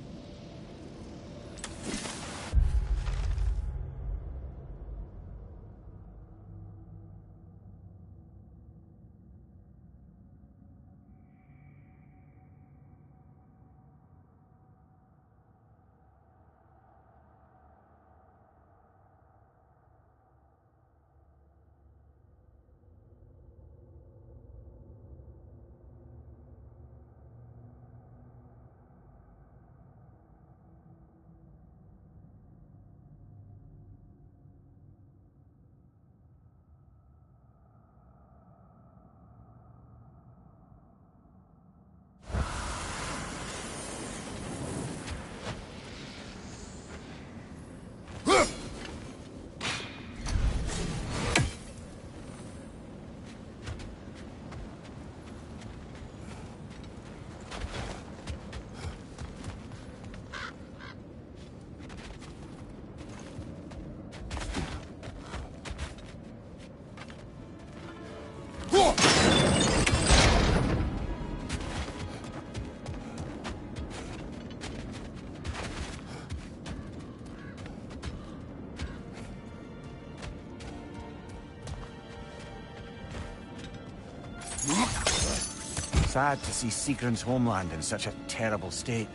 Sad to see Sigrun's homeland in such a terrible state.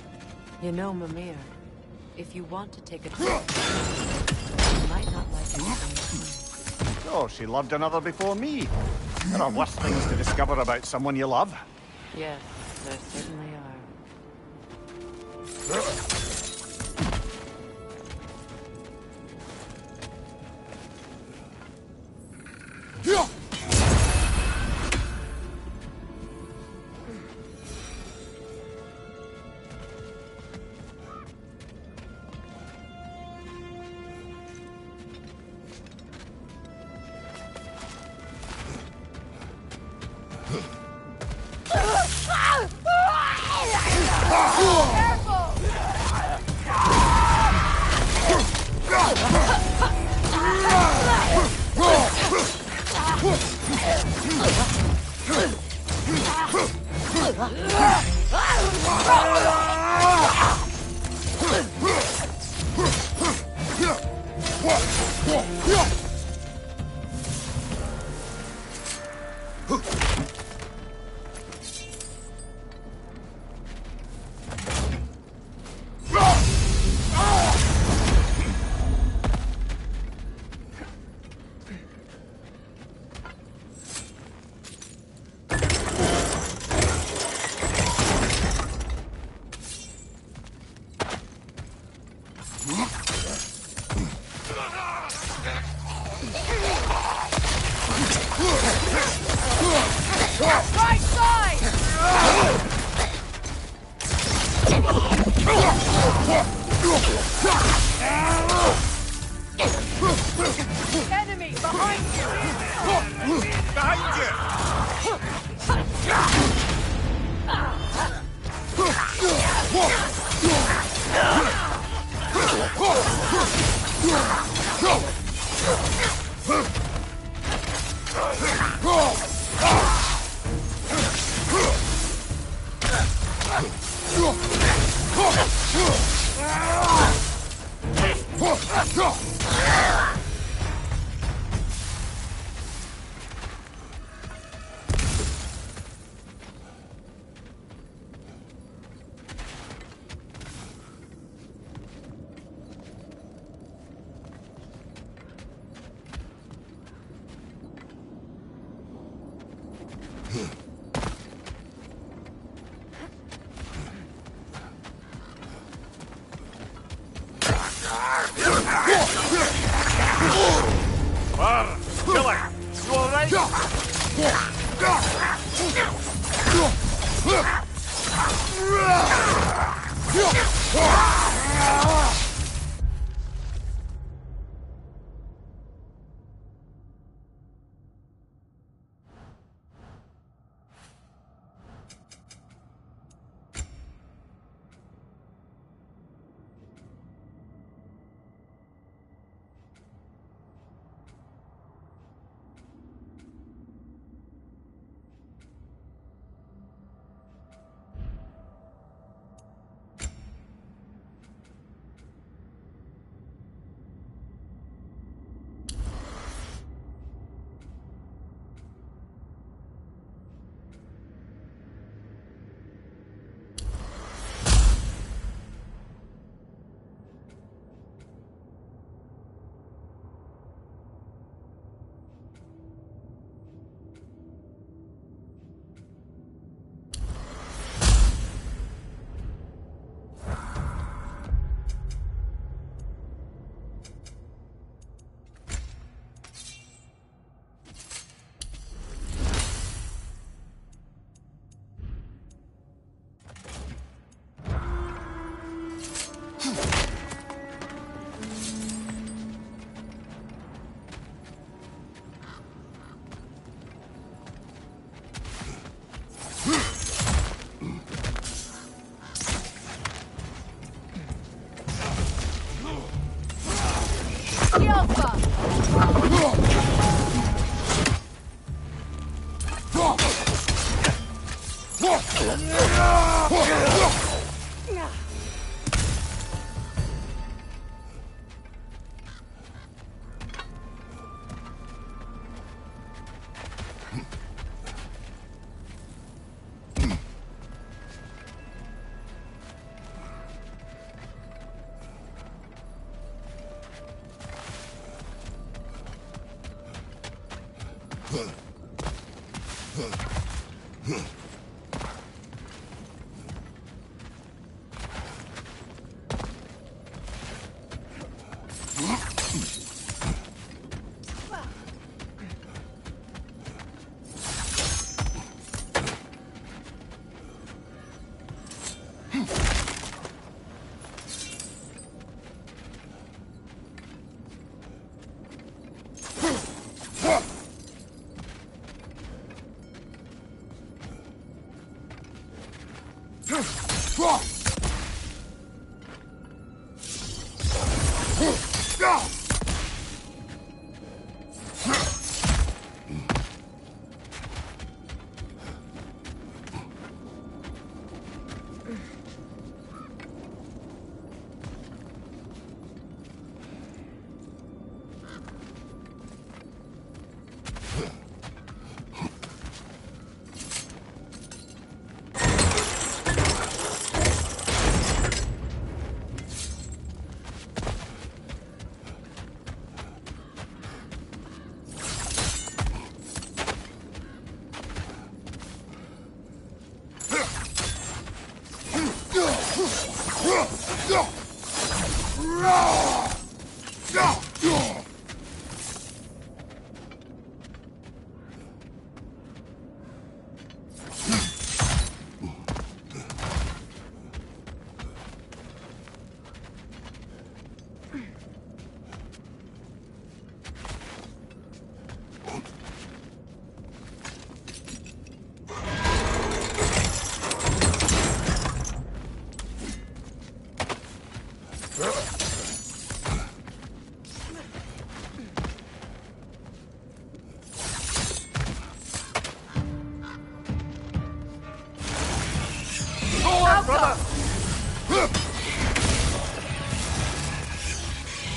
You know, Mimir, if you want to take a trip, you might not like it. Oh, she loved another before me. There are worse things to discover about someone you love. Yes, there certainly are. Right side! Enemy behind you! Behind you! Killer, you alright?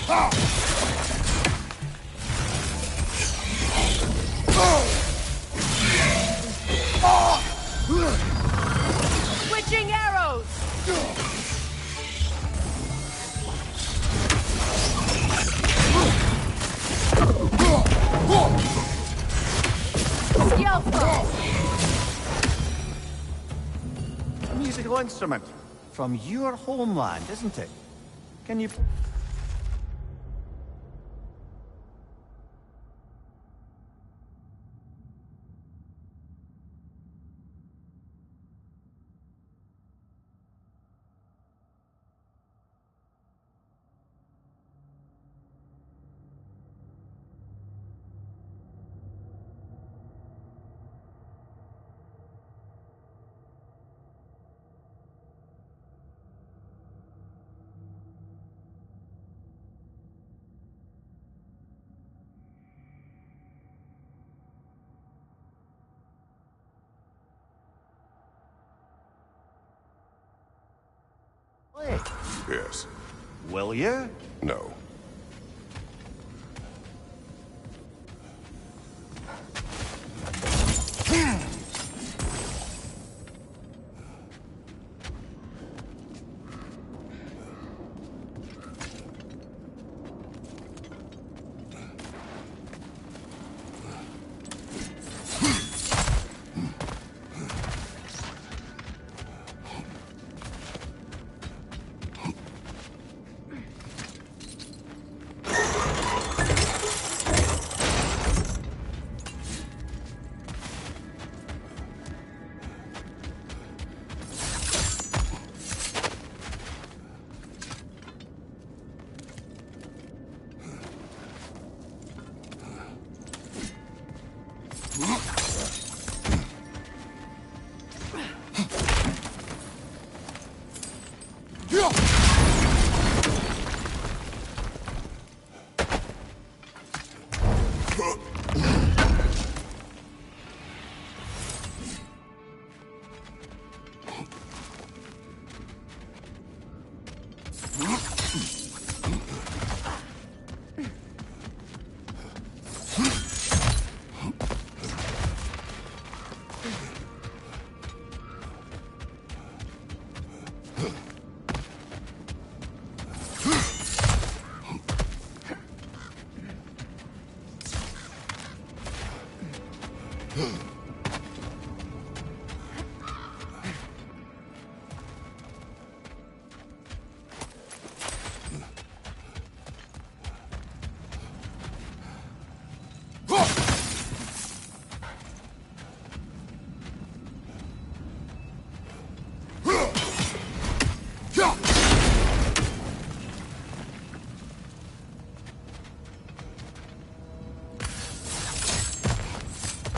Switching arrows! A musical instrument from your homeland, isn't it? Can you... Yes. Will you? No.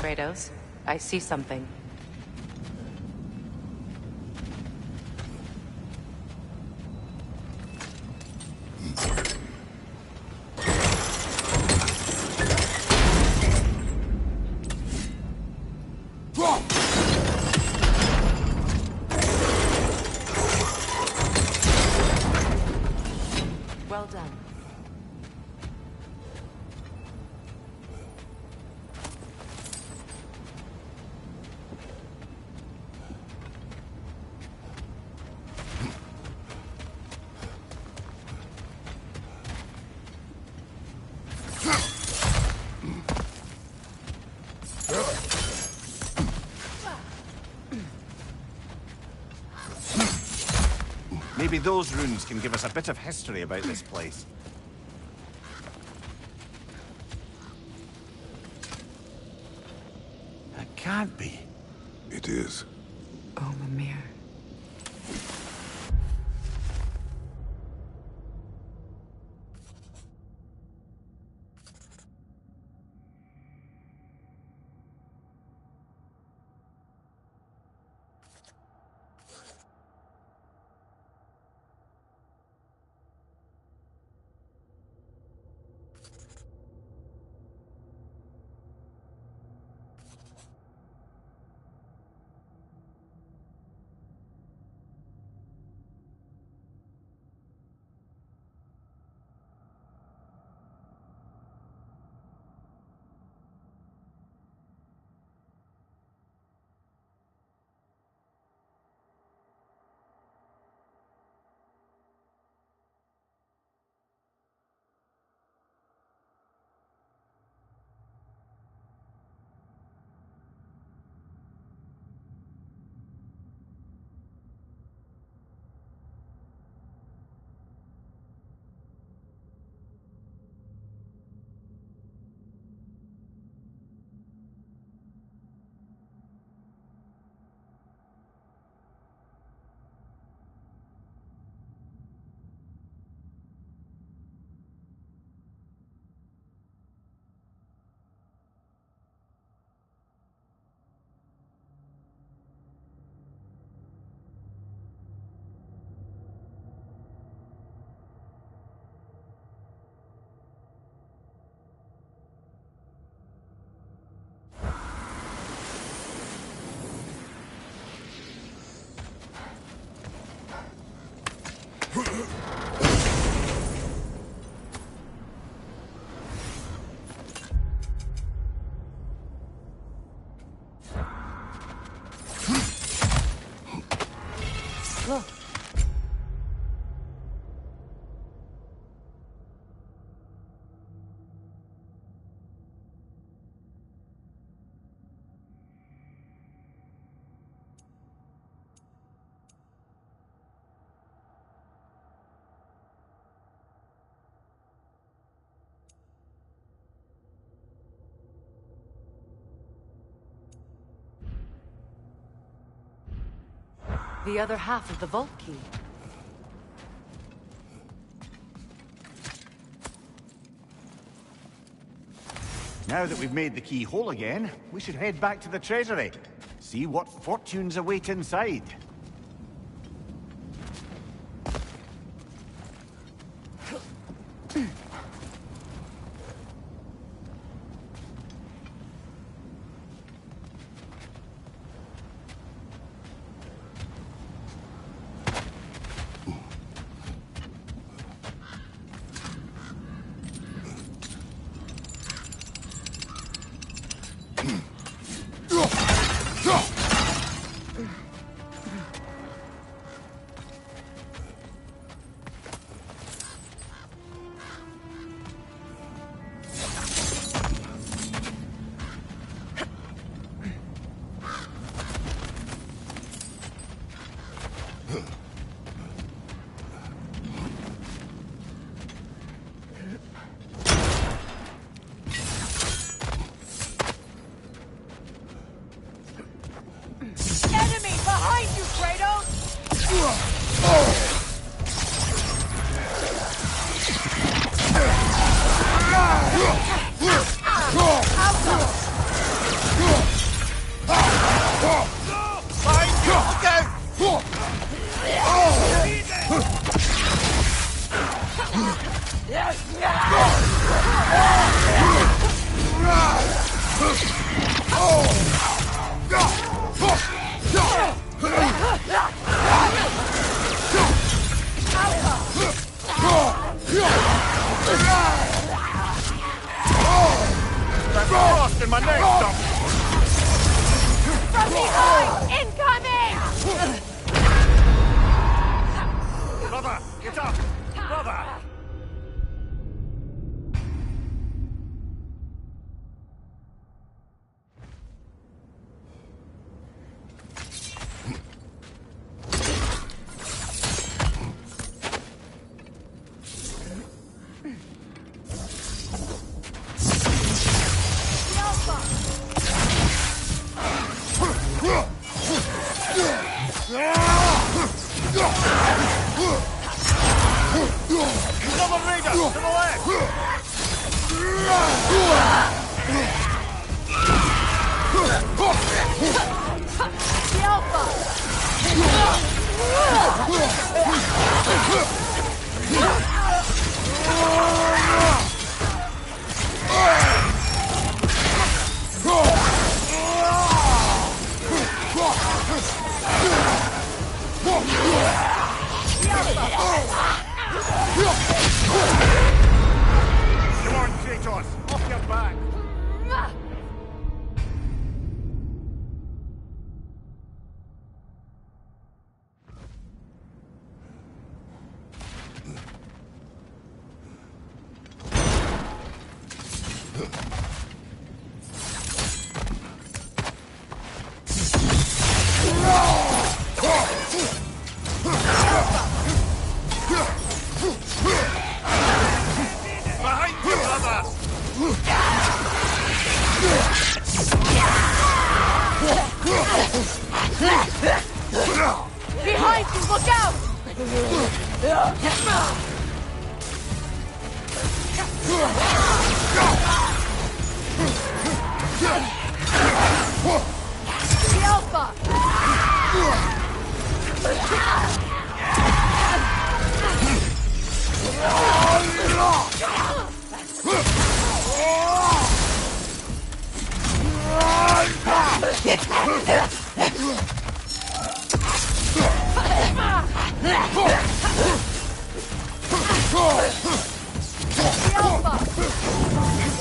Kratos, I see something. Well done. Maybe those runes can give us a bit of history about this place. That can't be. It is. Oh, Mimir. Look. The other half of the vault key. Now that we've made the key whole again, we should head back to the treasury. See what fortunes await inside. Enemy behind you, Kratos! That's lost in my neck, stop! From behind! Incoming! Brother, get up! Brother! Another raider! To the left! The Alpha! Come on, Kratos! Off your back! Behind you, brother! Behind you, look out! The Alpha!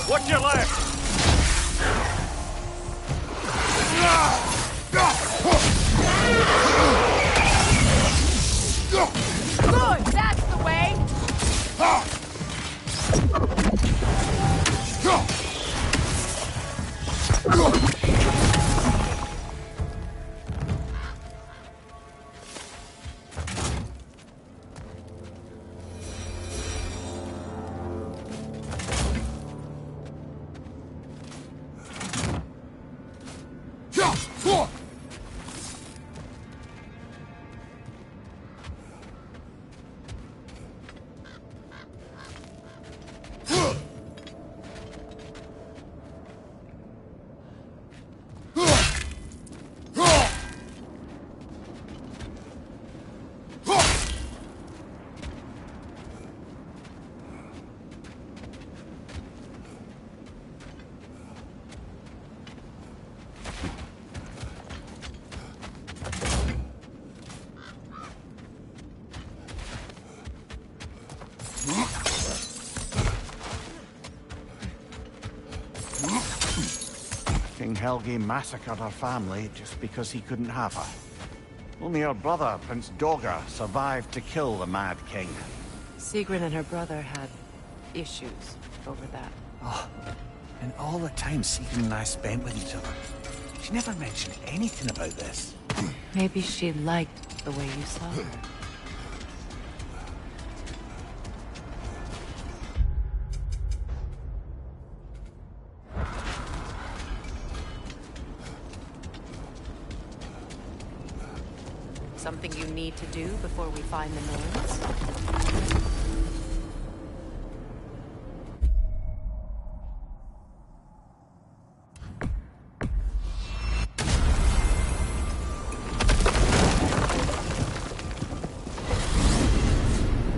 Watch your left! Helgi massacred her family just because he couldn't have her. Only her brother, Prince Dogger, survived to kill the Mad King. Sigrun and her brother had issues over that. Oh, and all the time Sigrun and I spent with each other, she never mentioned anything about this. Maybe she liked the way you saw her. Something you need to do before we find the Norns?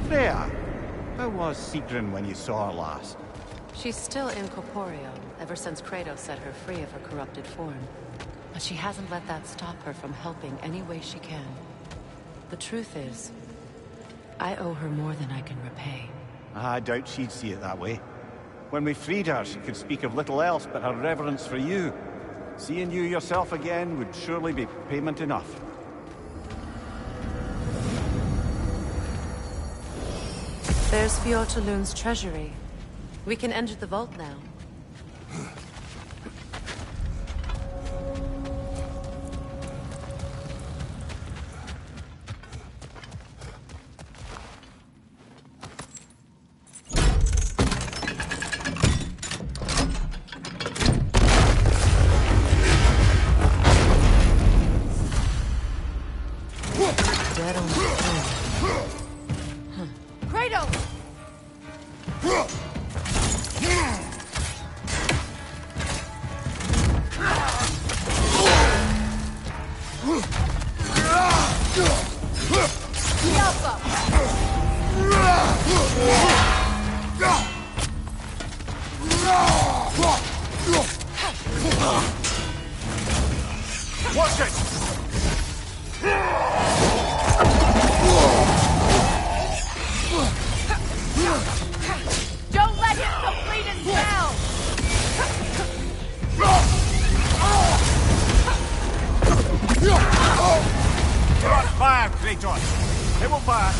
Freya, how was Sigrun when you saw her last? She's still incorporeal, ever since Kratos set her free of her corrupted form. But she hasn't let that stop her from helping any way she can. The truth is, I owe her more than I can repay. I doubt she'd see it that way. When we freed her, she could speak of little else but her reverence for you. Seeing you yourself again would surely be payment enough. There's Fjortulun's treasury. We can enter the vault now. Dead on the floor. Kratos! Watch it! Don't let him complete his spell! You're on fire, Kratos! They will fire!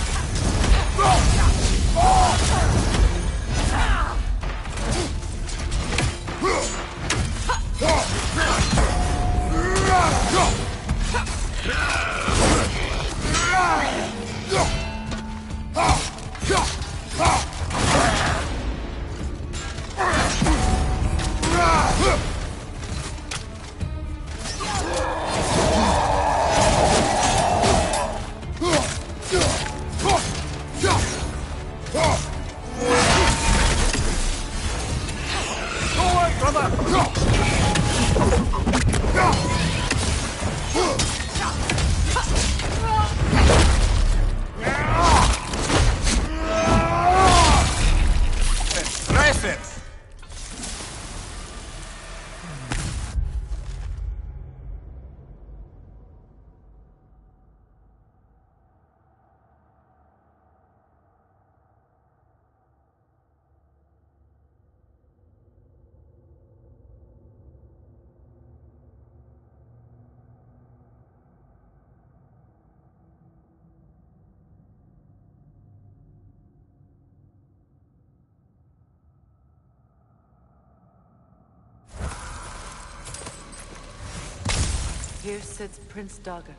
Here sits Prince Dogger.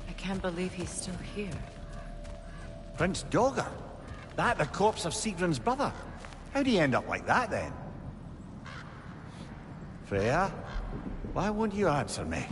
I can't believe he's still here. Prince Dogger? That the corpse of Sigrun's brother? How'd he end up like that, then? Freya, why won't you answer me?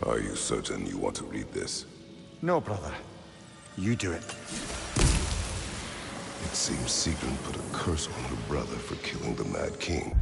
Are you certain you want to read this? No, brother. You do it. It seems Sigrun put a curse on her brother for killing the Mad King.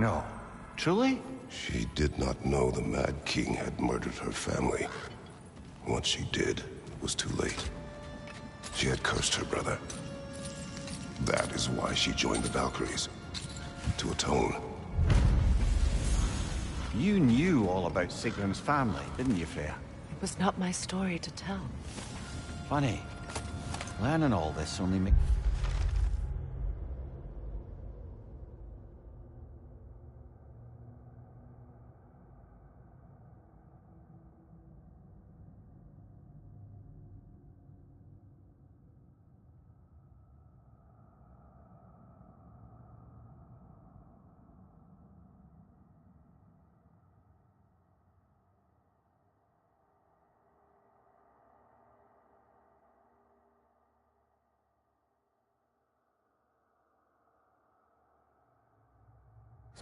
No. Truly? She did not know the Mad King had murdered her family. What she did was too late. She had cursed her brother. That is why she joined the Valkyries. To atone. You knew all about Sigrun's family, didn't you, Freya? It was not my story to tell. Funny. Learning all this only makes...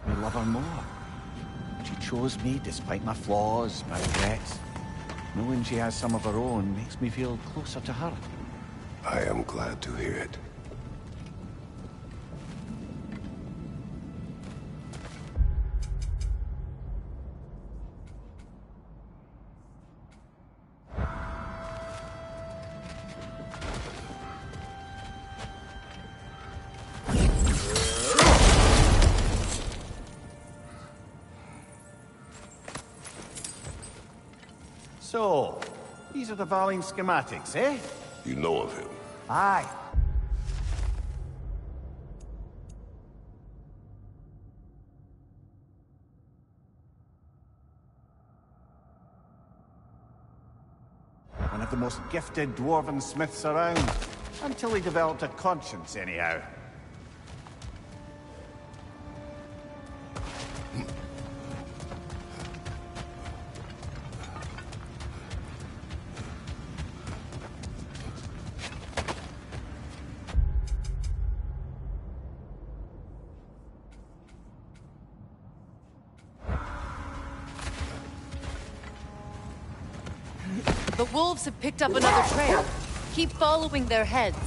me love her more. She chose me despite my flaws, my regrets. Knowing she has some of her own makes me feel closer to her. I am glad to hear it. So, these are the Valine schematics, eh? You know of him? Aye. One of the most gifted dwarven smiths around. Until he developed a conscience, anyhow. The wolves have picked up another trail. Keep following their heads.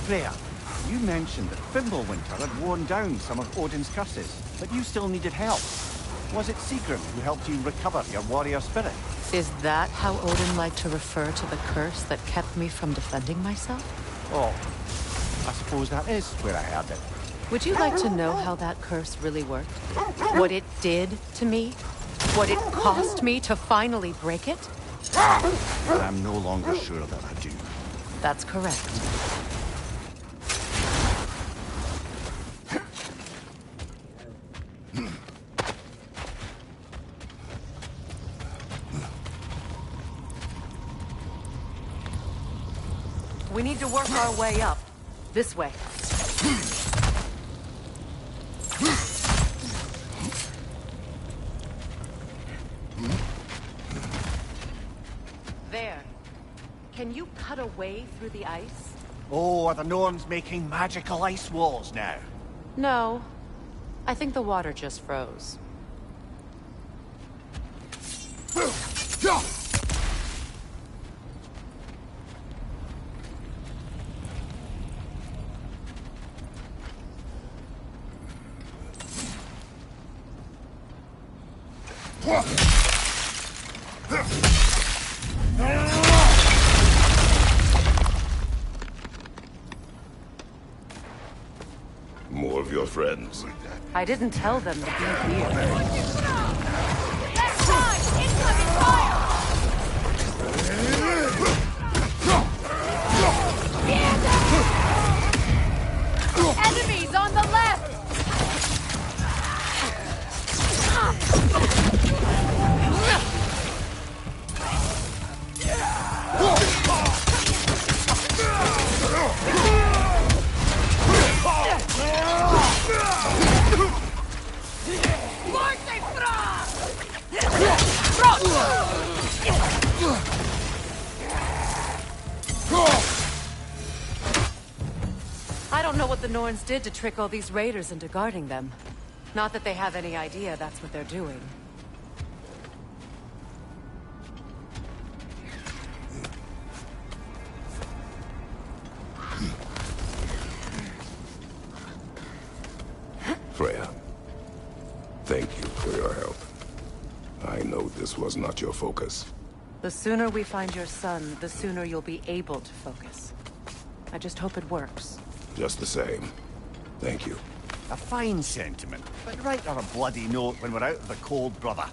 Freya, you mentioned that Fimbulwinter had worn down some of Odin's curses, but you still needed help. Was it Sigrun who helped you recover your warrior spirit? Is that how Odin liked to refer to the curse that kept me from defending myself? Oh, I suppose that is where I heard it. Would you like to know how that curse really worked? What it did to me? What it cost me to finally break it? I'm no longer sure that I do. That's correct. We need to work our way up. This way. There. Can you cut a way through the ice? Oh, are the Norns making magical ice walls now? No. I think the water just froze. More of your friends. I didn't tell them to be here. Left side! Incoming fire! Enemies on the left! I don't know what the Norns did to trick all these raiders into guarding them. Not that they have any idea that's what they're doing. Freya, thank you for your help. I know this was not your focus. The sooner we find your son, the sooner you'll be able to focus. I just hope it works. Just the same. Thank you. A fine sentiment, but write on a bloody note when we're out of the cold, brother.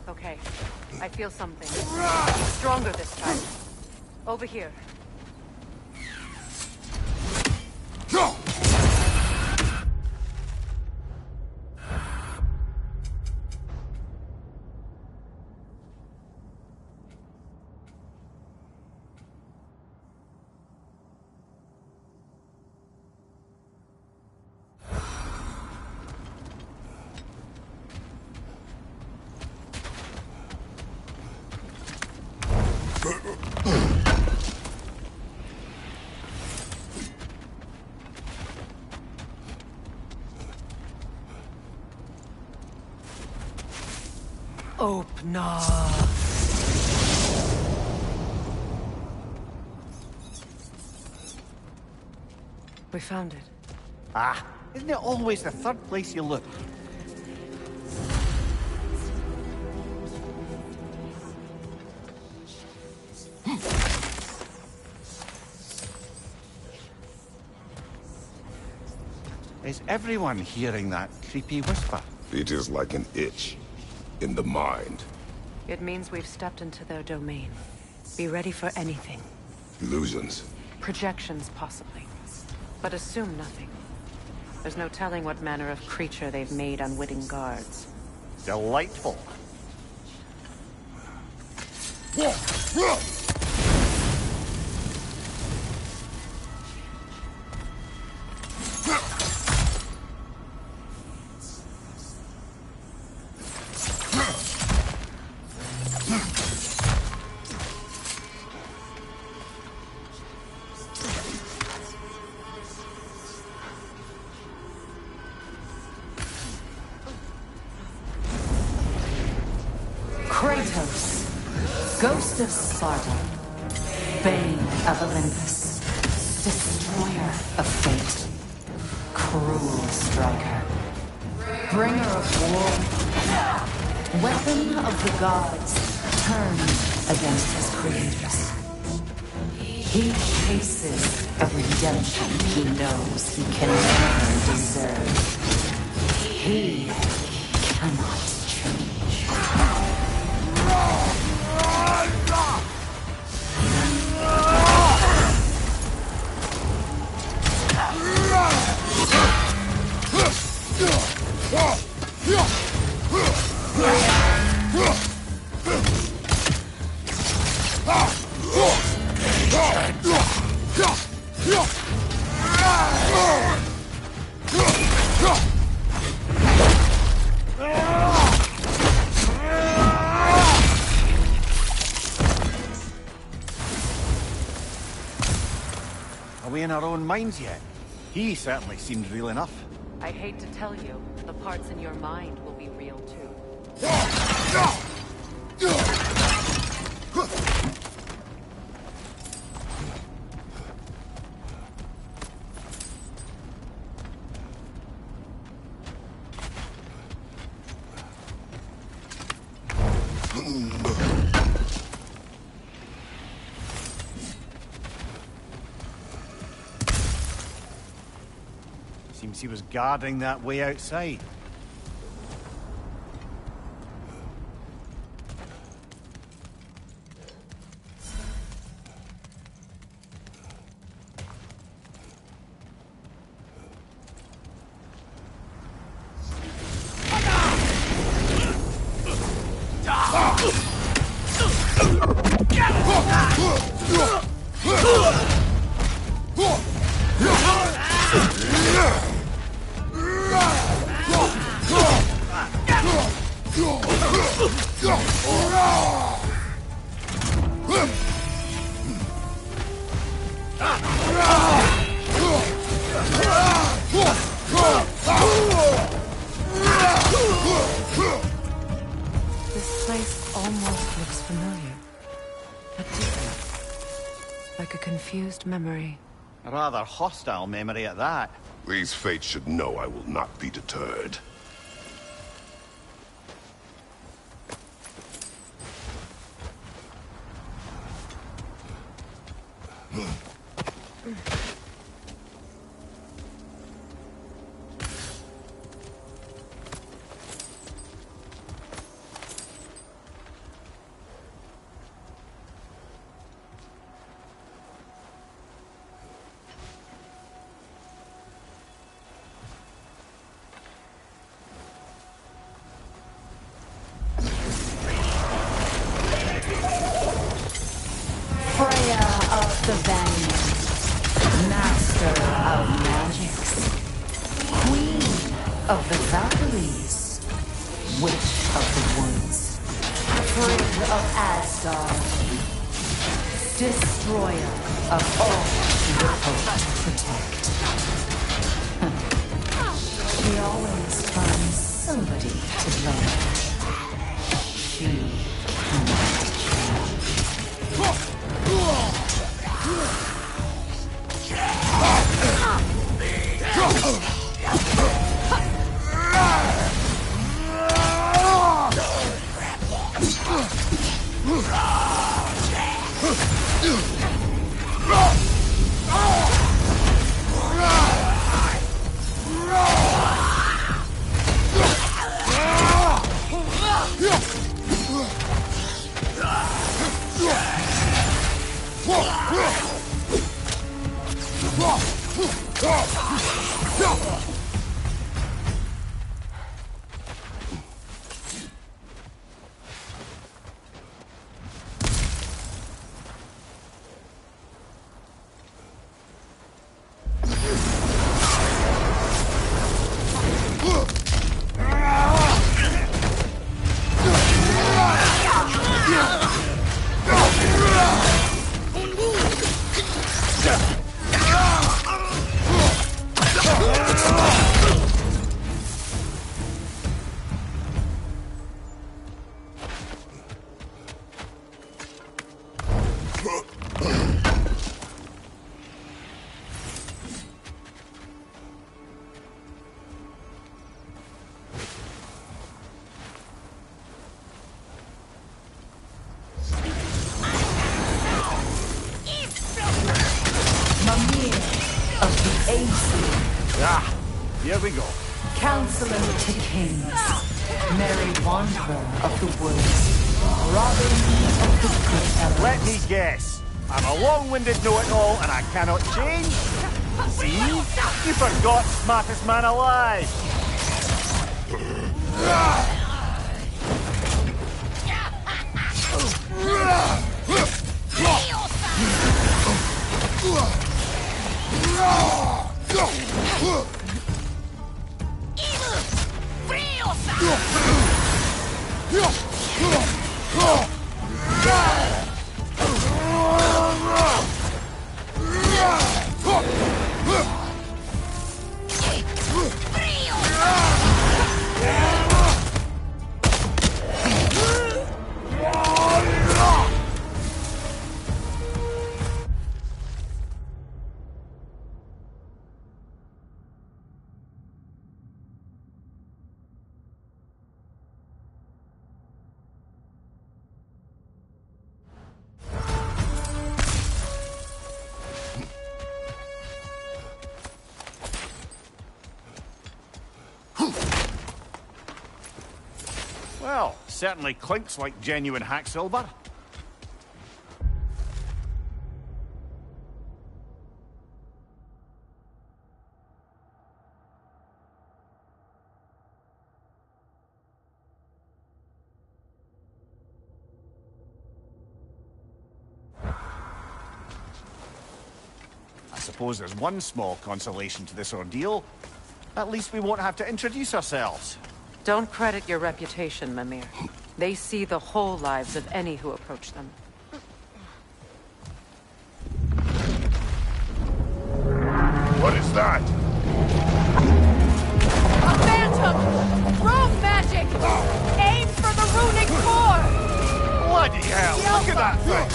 Okay, I feel something. Stronger this time. Over here. Open up. We found it. Ah, isn't it always the third place you look? Is everyone hearing that creepy whisper? It is like an itch in the mind. It means we've stepped into their domain. Be ready for anything. Illusions. Projections, possibly. But assume nothing. There's no telling what manner of creature they've made unwitting guards. Delightful. Kratos, Ghost of Sparta, Bane of Olympus, Destroyer of Fate, Cruel Striker, Bringer of War, Weapon of the Gods, turned against his creators. He chases a redemption he knows he can never deserve. He cannot change. Are we in our own minds yet? He certainly seemed real enough. I hate to tell you, the parts in your mind will be real too. Seems he was guarding that way outside. This place almost looks familiar. But different. Like a confused memory. A rather hostile memory at that. These fates should know I will not be deterred. Freya of the Valiant, Master of Magics, Queen of the Valkyries, Witch of the Woods, Frigg of Asgard, Destroyer of all she would hope to protect. She always finds somebody to blame. She cannot change. we go. Counselor to Kings, Merry Wanderer of the Woods, Robin of the Good Elves. Let me guess. I'm a long-winded know-it-all and I cannot change? See? You forgot smartest man alive. Well, certainly clinks like genuine hack silver. I suppose there's one small consolation to this ordeal. At least we won't have to introduce ourselves. Don't credit your reputation, Mimir. They see the whole lives of any who approach them. What is that? A phantom! Rogue magic! Aim for the runic core! Bloody hell! Look at that thing!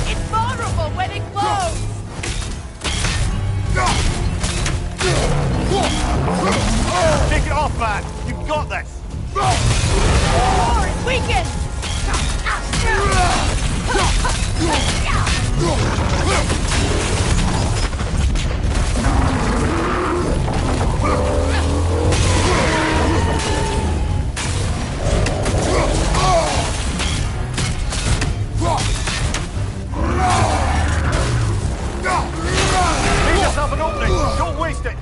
It's vulnerable when it glows! Take it off, man! You've got this! Core is weakened! Make yourself an opening! Don't waste it!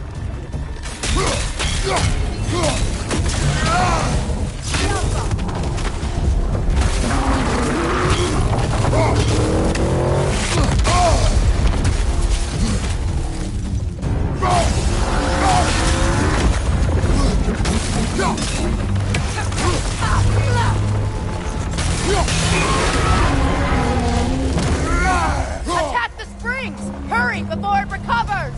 Attack the springs! Hurry before it recovers!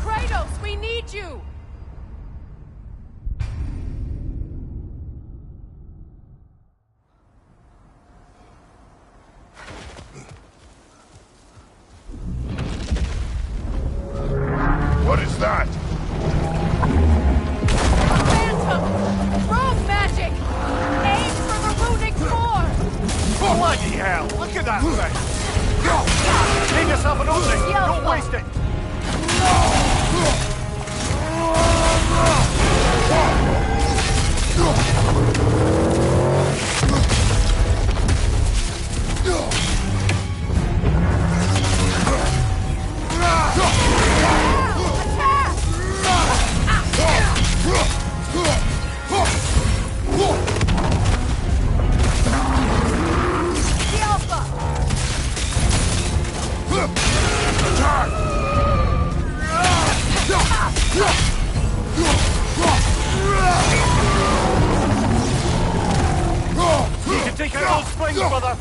Kratos, we need you! What is that? A phantom! Rogue magic! Aim for the runic core! Bloody hell! Look at that thing! Make yourself an opening! Don't waste it! You can take out those springs, brother!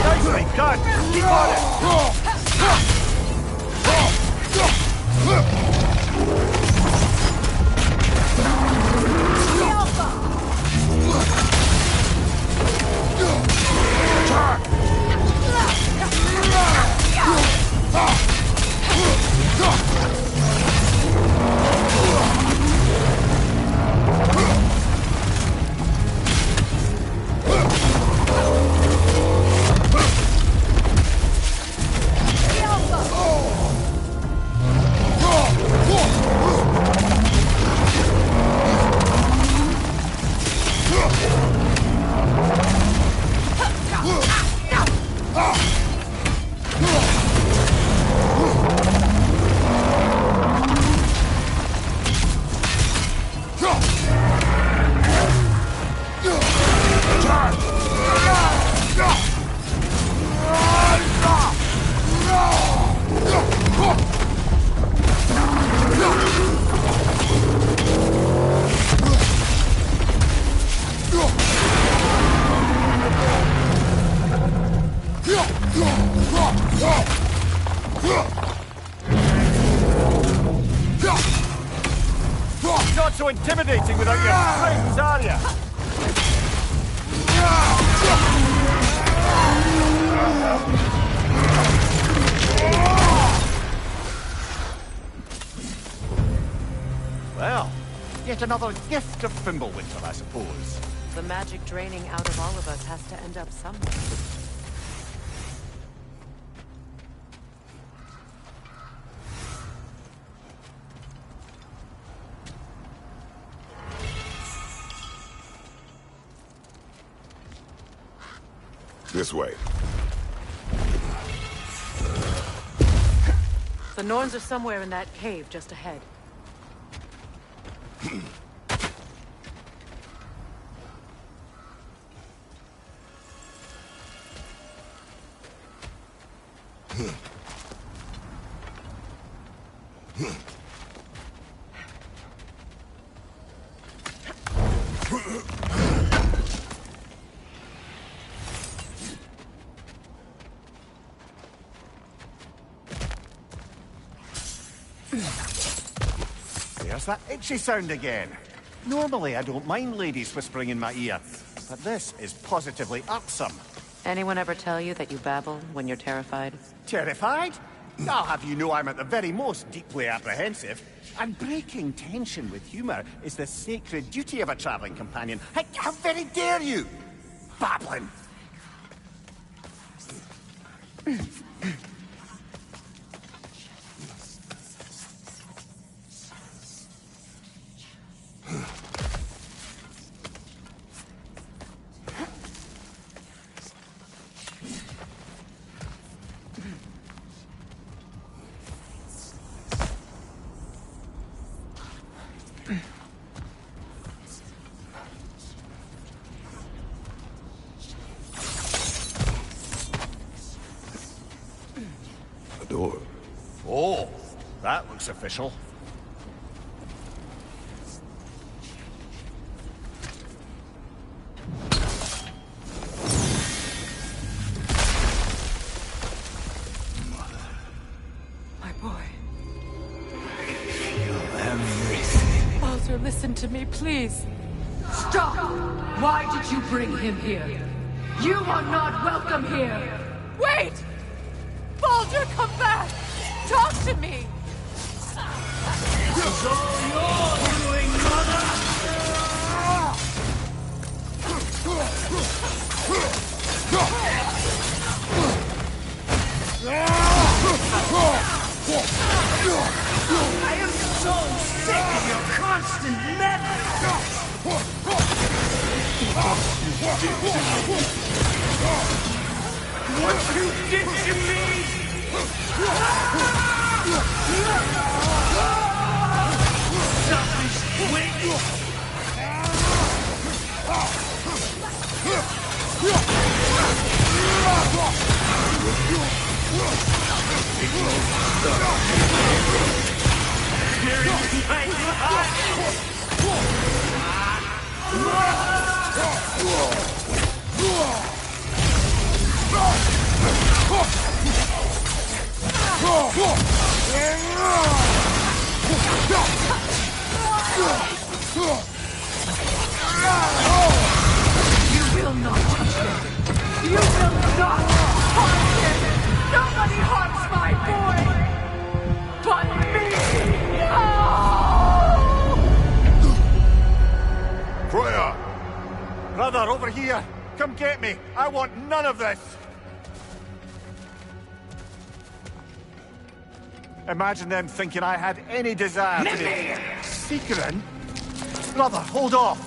Nicely done! Keep on it! Not so intimidating without your strings, are you? Well, yet another gift of Fimbulwinter, I suppose. The magic draining out of all of us has to end up somewhere. This way. The Norns are somewhere in that cave just ahead. There's that itchy sound again. Normally I don't mind ladies whispering in my ear, but this is positively irksome. Anyone ever tell you that you babble when you're terrified? Terrified? I'll have you know I'm at the very most deeply apprehensive. And breaking tension with humour is the sacred duty of a travelling companion. How very dare you! Babbling! Door. Oh, that looks official. My boy. I can feel everything. Baldur, listen to me, please. Stop! Why did you bring him here? You are not welcome here! Wait! Baldur, come back! Talk to me! This is all your doing, mother! I am so sick of your constant meddling! What you did to me! Selfish witch! You will not touch him! You will not harm him! Nobody harms my boy! But me! No! Freya! Brother, over here! Come get me! I want none of this! Imagine them thinking I had any desire to be... Secret? Brother, hold off!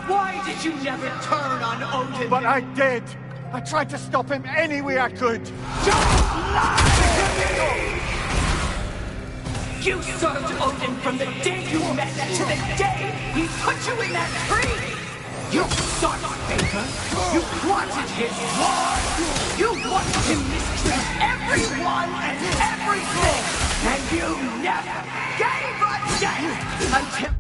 Why did you never turn on Odin? But I did! I tried to stop him any way I could! Don't lie to me! You served Odin from the day you met to the day he put you in that tree! You sought favor! You wanted his war! You wanted to mistreat everyone and everything! And you never gave a damn until...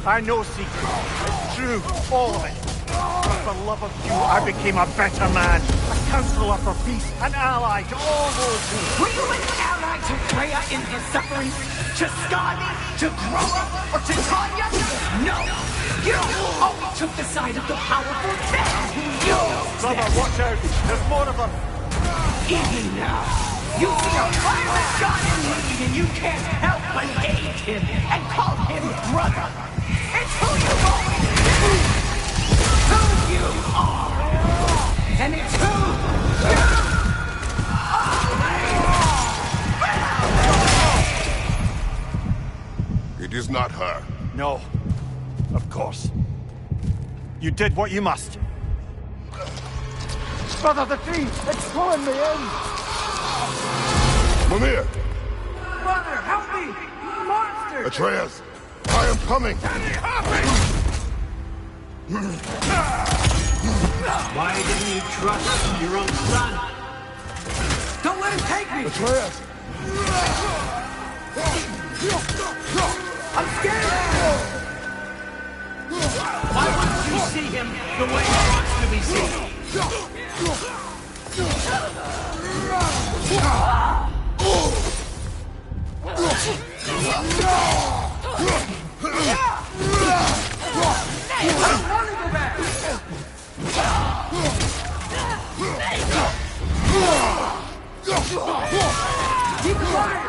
I know secret. It's true, all of it. But for love of you, I became a better man. A counselor for peace, an ally to all those who... Were you an ally to Freya in her suffering? To Skadi? To Groa? Or to Tanya? No! You always took the side of the powerful. You! Brother, watch out! There's more of them! Even now, you see a violent god in need and you can't help but hate him and call him brother! It's who you've always been! Who you are! And it's who you are! It is not her. No. Of course. You did what you must. Brother, the tree! It's pulling me in! Mimir! Mother, help me! Monster! Atreus! I am coming! Why didn't you trust your own son? Don't let him take me! Atreus! I'm scared! Why wouldn't you see him the way he wants to be seen? I don't want to go back! Keep quiet!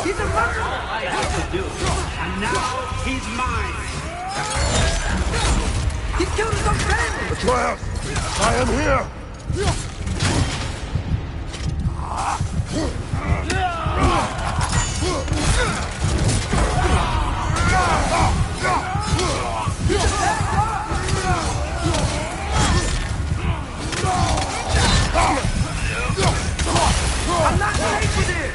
He's a murderer! I have to do it. And now he's mine! He killed his own family! Atreus! I am here! I'm not taking it!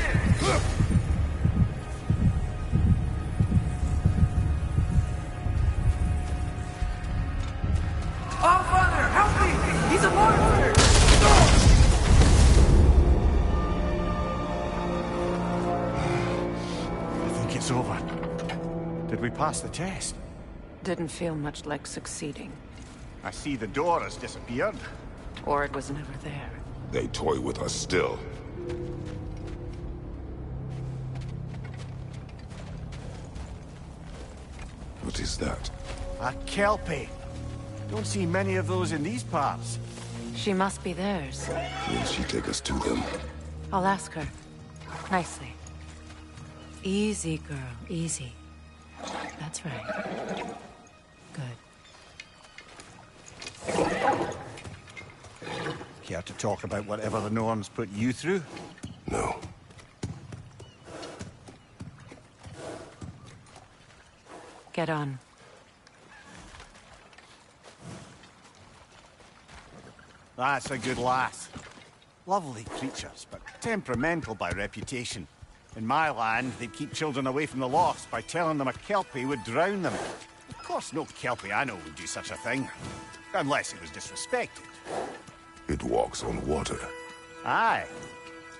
Oh, Father, help me! He's a monster! I think it's over. Did we pass the test? Didn't feel much like succeeding. I see the door has disappeared. Or it was never there. They toy with us still. What is that? A Kelpie. Don't see many of those in these parts. She must be theirs. Will she take us to them? I'll ask her. Nicely. Easy, girl. Easy. That's right. Good. Care to talk about whatever the Norns put you through? No. Get on. That's a good lass. Lovely creatures, but temperamental by reputation. In my land, they'd keep children away from the lost by telling them a Kelpie would drown them. Of course, no Kelpie I know would do such a thing. Unless it was disrespected. It walks on water. Aye.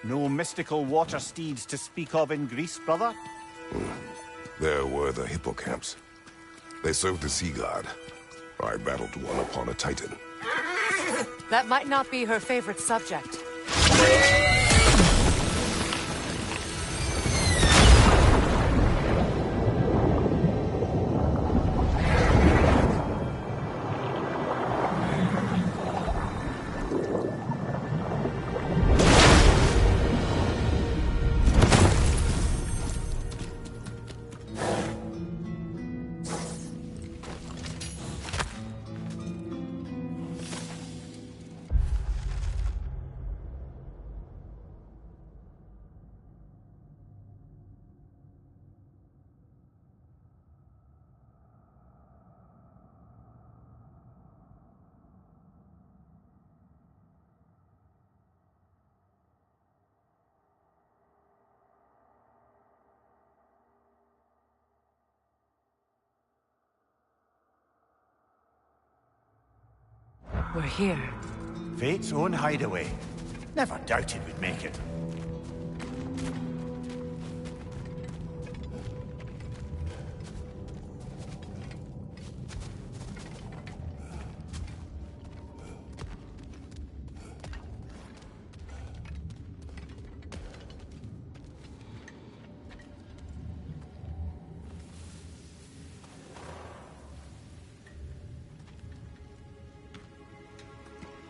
No mystical water steeds to speak of in Greece, brother? There were the hippocamps. They served the sea god. I battled one upon a titan. That might not be her favorite subject. We're here. Fate's own hideaway. Never doubted we'd make it.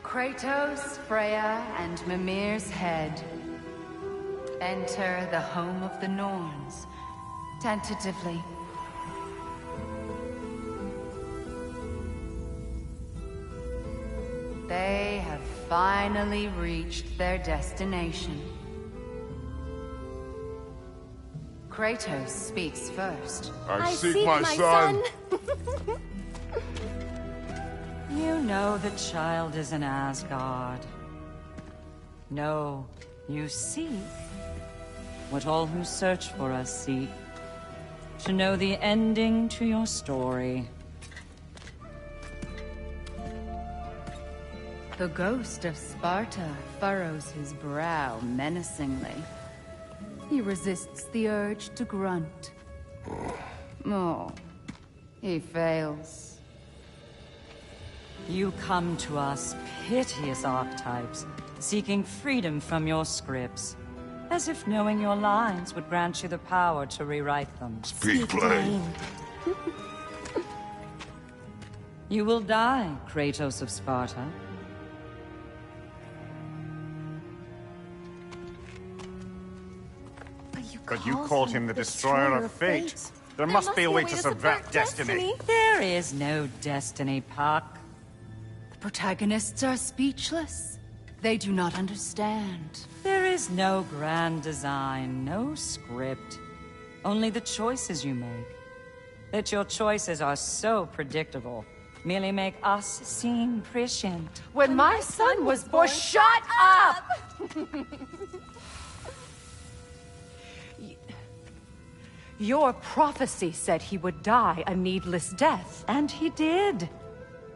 Kratos, Freya, and Mimir's head. Enter the home of the Norns, tentatively. They have finally reached their destination. Kratos speaks first. I seek my son. You know the child is in Asgard. No, you seek what all who search for us seek. To know the ending to your story. The ghost of Sparta furrows his brow menacingly. He resists the urge to grunt. Oh, he fails. You come to us, piteous archetypes, seeking freedom from your scripts. As if knowing your lines would grant you the power to rewrite them. Speak plain. You will die, Kratos of Sparta. But you called him the Destroyer of Fate. There must be a way to subvert destiny. There is no destiny, Puck. The protagonists are speechless. They do not understand. There is no grand design, no script. Only the choices you make. That your choices are so predictable merely make us seem prescient. When my son was born, shut up! Your prophecy said he would die a needless death. And he did.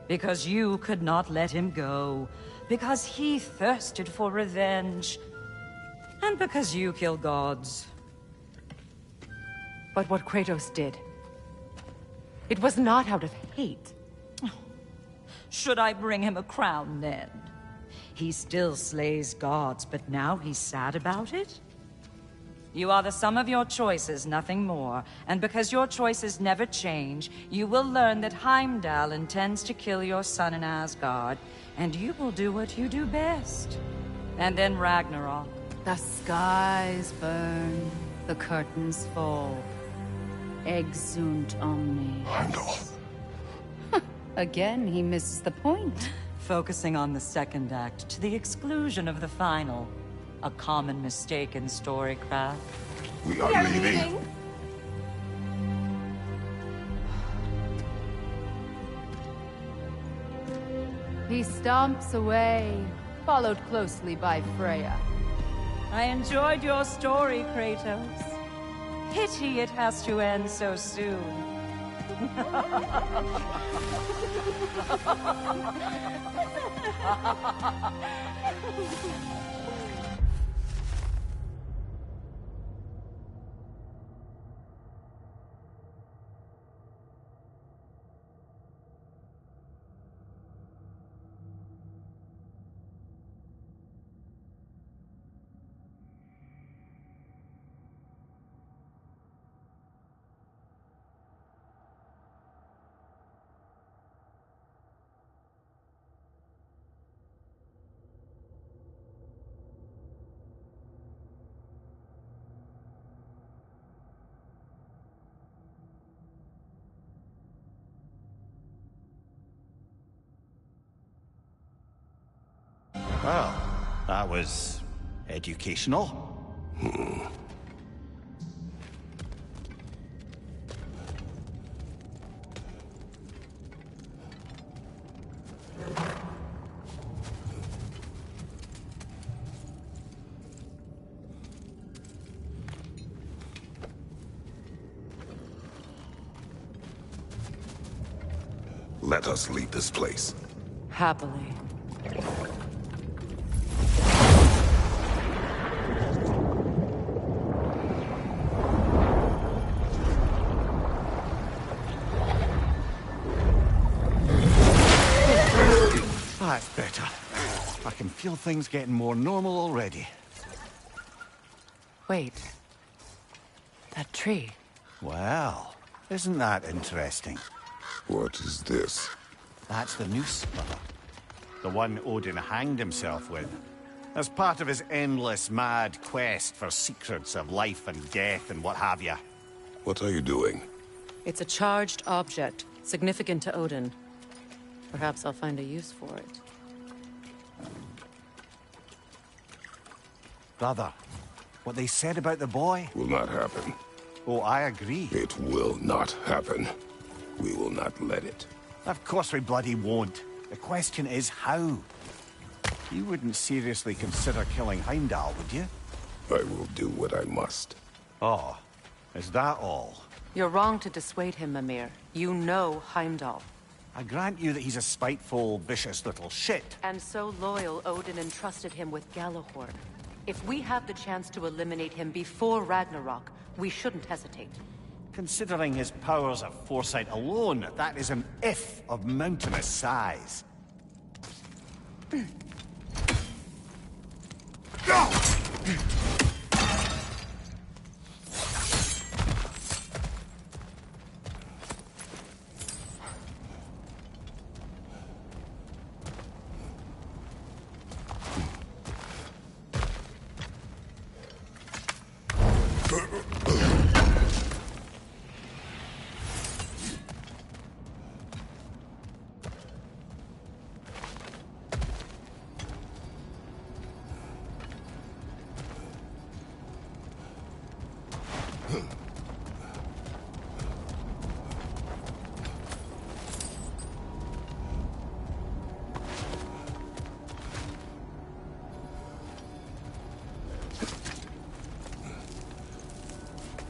Because you could not let him go. Because he thirsted for revenge. And because you kill gods. But what Kratos did, it was not out of hate. Should I bring him a crown then? He still slays gods, but now he's sad about it? You are the sum of your choices, nothing more. And because your choices never change, you will learn that Heimdall intends to kill your son in Asgard, and you will do what you do best. And then Ragnarok. The skies burn, the curtains fall. Exunt omni. Heimdall. Again, he misses the point. Focusing on the second act to the exclusion of the final. A common mistake in storycraft. We are leaving. He stomps away, followed closely by Freya. I enjoyed your story, Kratos. Pity it has to end so soon. Well, that was educational. Let us leave this place. Happily. That's better. I can feel things getting more normal already. Wait. That tree. Well, isn't that interesting? What is this? That's the noose, brother. The one Odin hanged himself with. As part of his endless, mad quest for secrets of life and death and what have you. What are you doing? It's a charged object, significant to Odin. Perhaps I'll find a use for it. Brother, what they said about the boy? Will not happen. Oh, I agree. It will not happen. We will not let it. Of course we bloody won't. The question is how. You wouldn't seriously consider killing Heimdall, would you? I will do what I must. Oh, is that all? You're wrong to dissuade him, Mimir. You know Heimdall. I grant you that he's a spiteful, vicious little shit. And so loyal, Odin entrusted him with Galahorn. If we have the chance to eliminate him before Ragnarok, we shouldn't hesitate. Considering his powers of foresight alone, that is an if of mountainous size.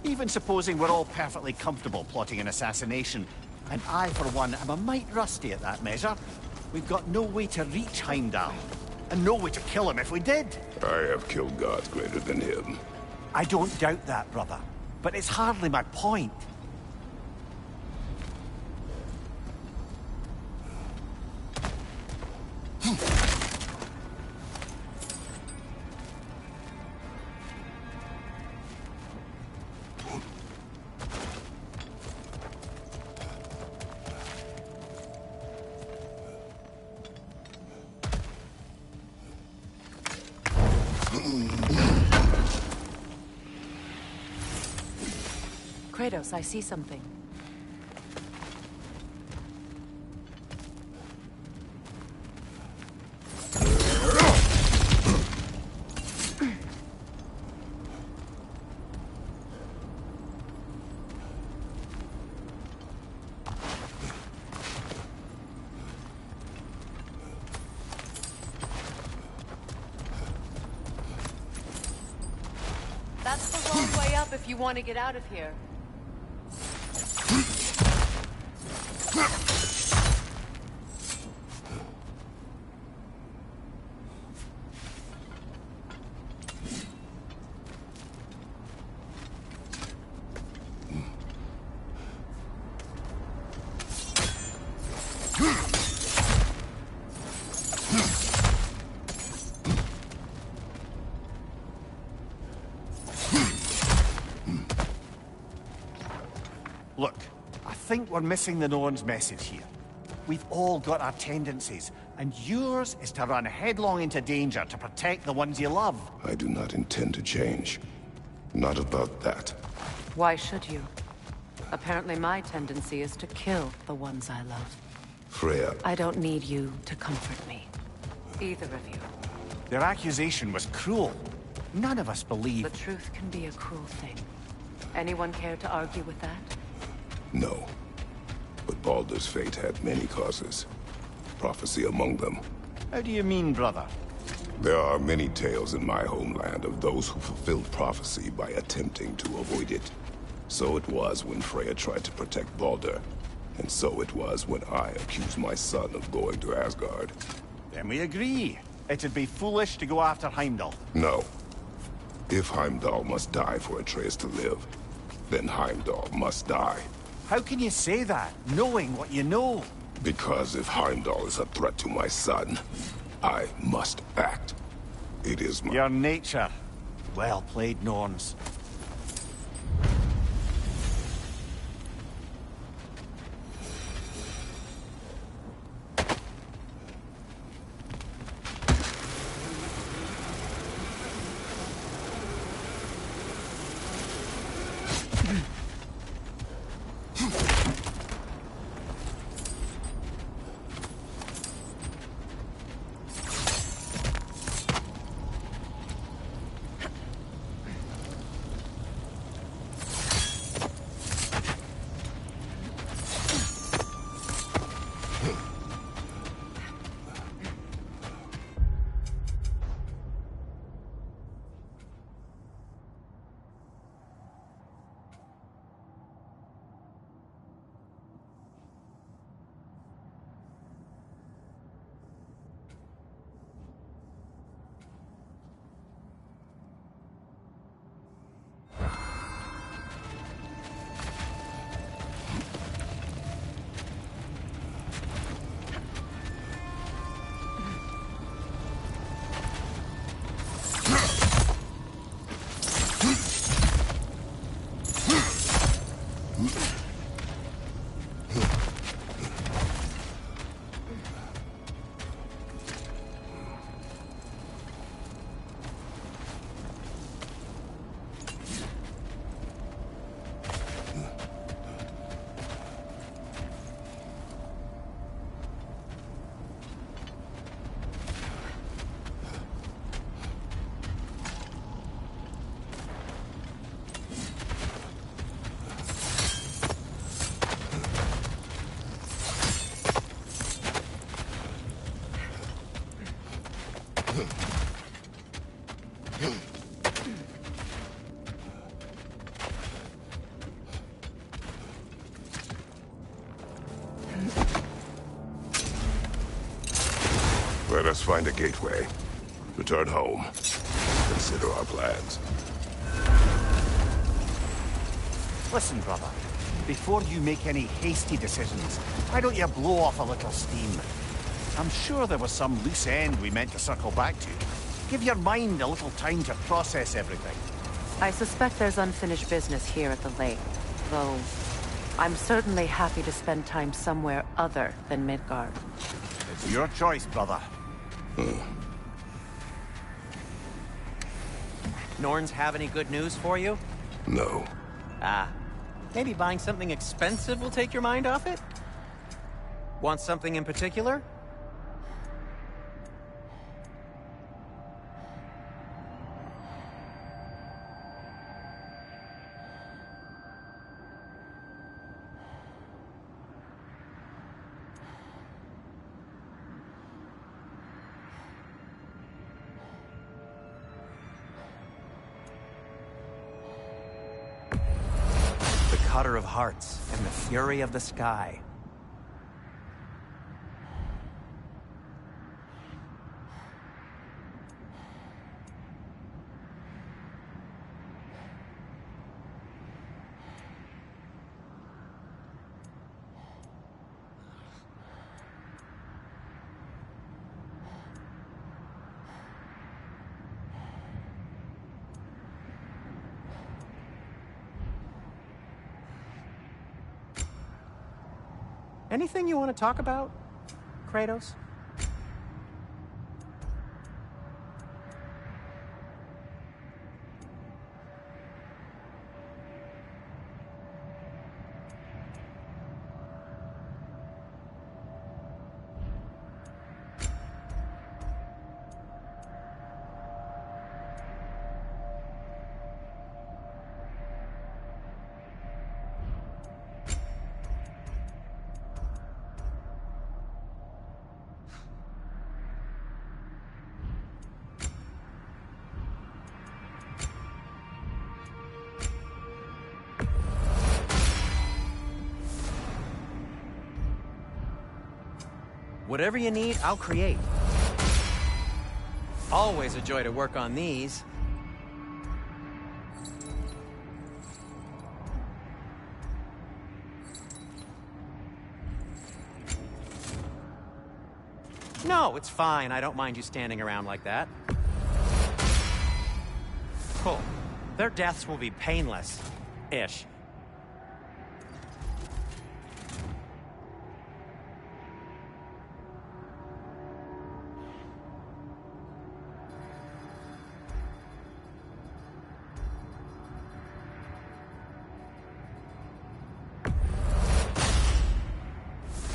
Even supposing we're all perfectly comfortable plotting an assassination, and I, for one, am a mite rusty at that measure, we've got no way to reach Heimdall, and no way to kill him if we did. I have killed gods greater than him. I don't doubt that, brother, but it's hardly my point. Kratos, I see something. That's the wrong way up if you want to get out of here. Look, I think we're missing the Norn's message here. We've all got our tendencies, and yours is to run headlong into danger to protect the ones you love. I do not intend to change. Not about that. Why should you? Apparently my tendency is to kill the ones I love. Freya. I don't need you to comfort me. Either of you. Their accusation was cruel. None of us believe... The truth can be a cruel thing. Anyone care to argue with that? No. But Baldur's fate had many causes. Prophecy among them. How do you mean, brother? There are many tales in my homeland of those who fulfilled prophecy by attempting to avoid it. So it was when Freya tried to protect Baldur. And so it was when I accused my son of going to Asgard. Then we agree. It'd be foolish to go after Heimdall. No. If Heimdall must die for Atreus to live, then Heimdall must die. How can you say that, knowing what you know? Because if Heimdall is a threat to my son, I must act. It is my... Your nature. Well played, Norns. Let us find a gateway. Return home. Consider our plans. Listen, brother. Before you make any hasty decisions, why don't you blow off a little steam? I'm sure there was some loose end we meant to circle back to. Give your mind a little time to process everything. I suspect there's unfinished business here at the lake, though I'm certainly happy to spend time somewhere other than Midgard. It's your choice, brother. Norns have any good news for you? No. Ah. Maybe buying something expensive will take your mind off it? Want something in particular? Cutter of hearts and the fury of the sky. Anything you want to talk about, Kratos? Whatever you need, I'll create. Always a joy to work on these. No, it's fine. I don't mind you standing around like that. Cool. Their deaths will be painless-ish.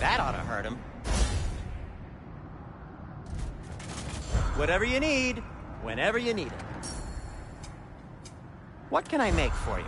That ought to hurt him. Whatever you need, whenever you need it. What can I make for you?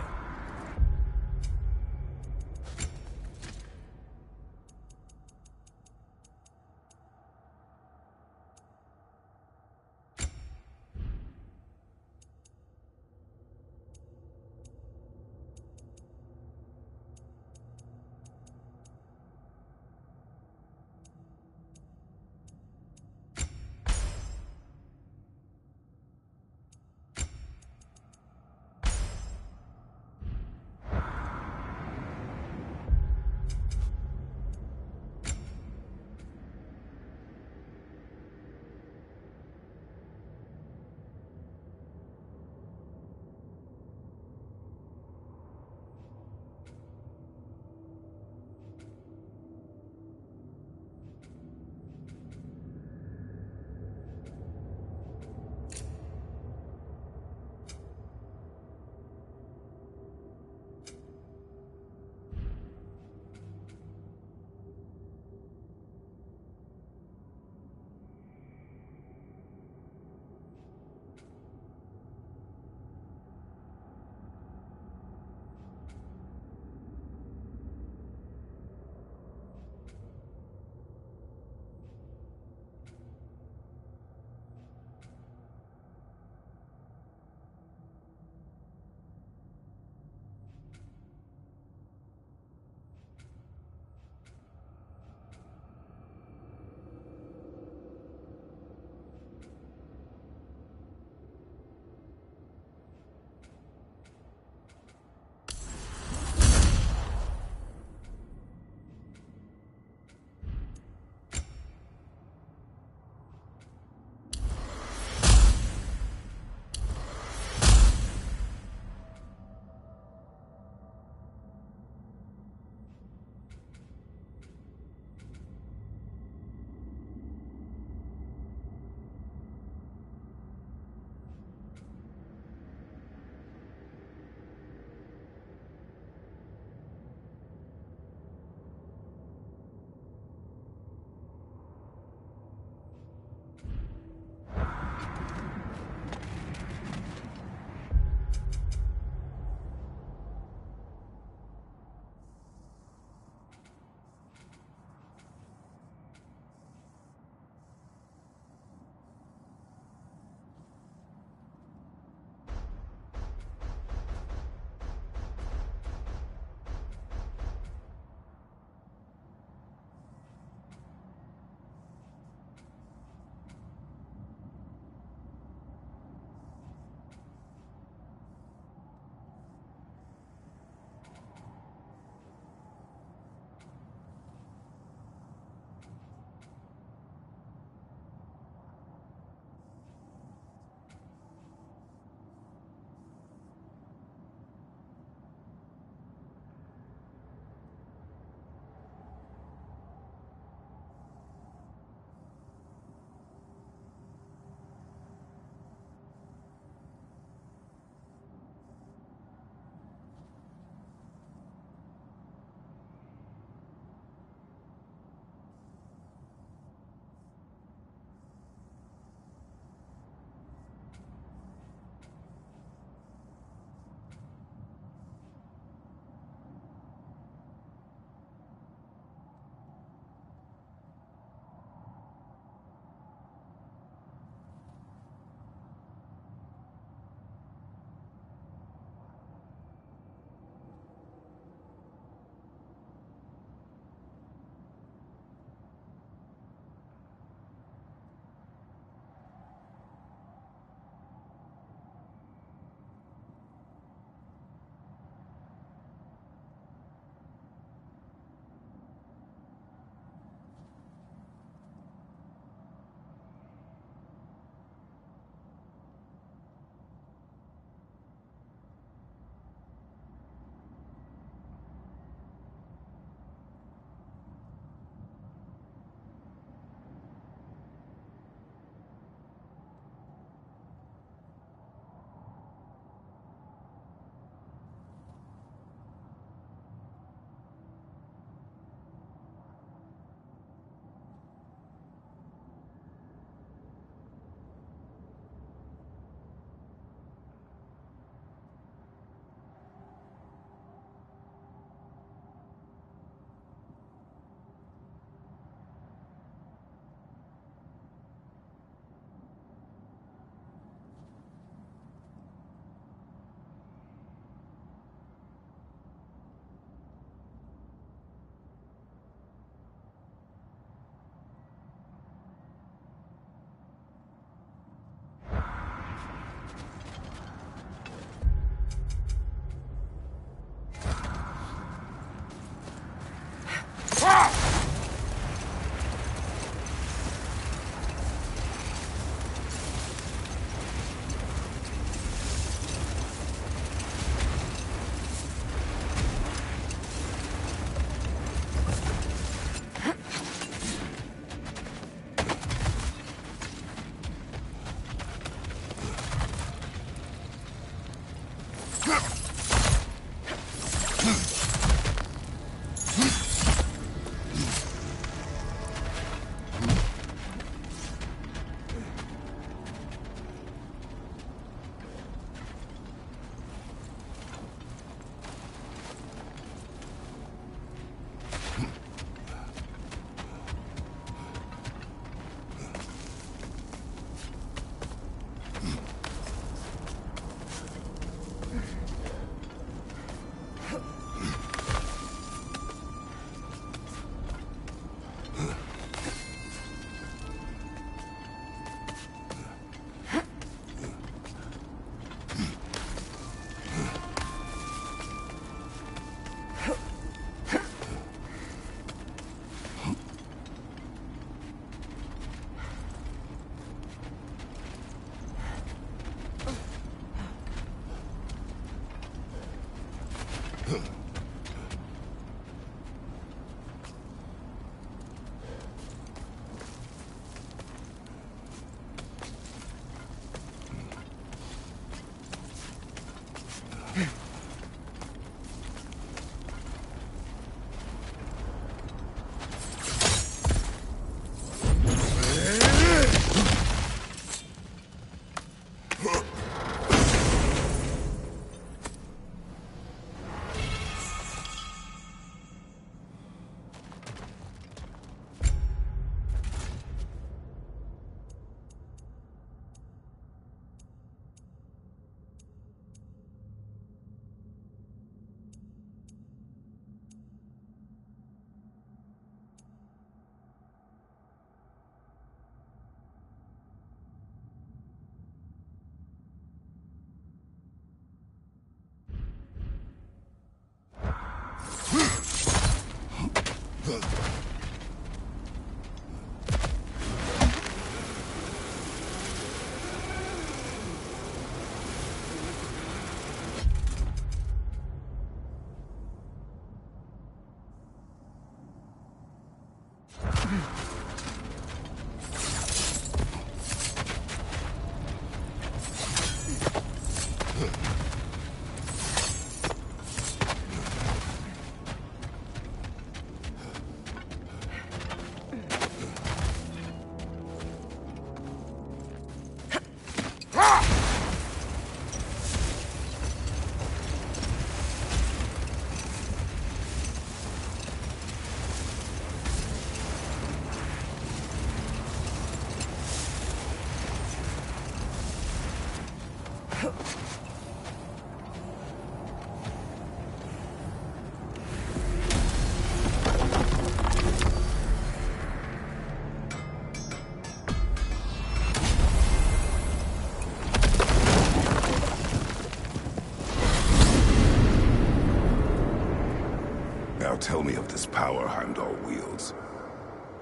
Now tell me of this power Heimdall wields.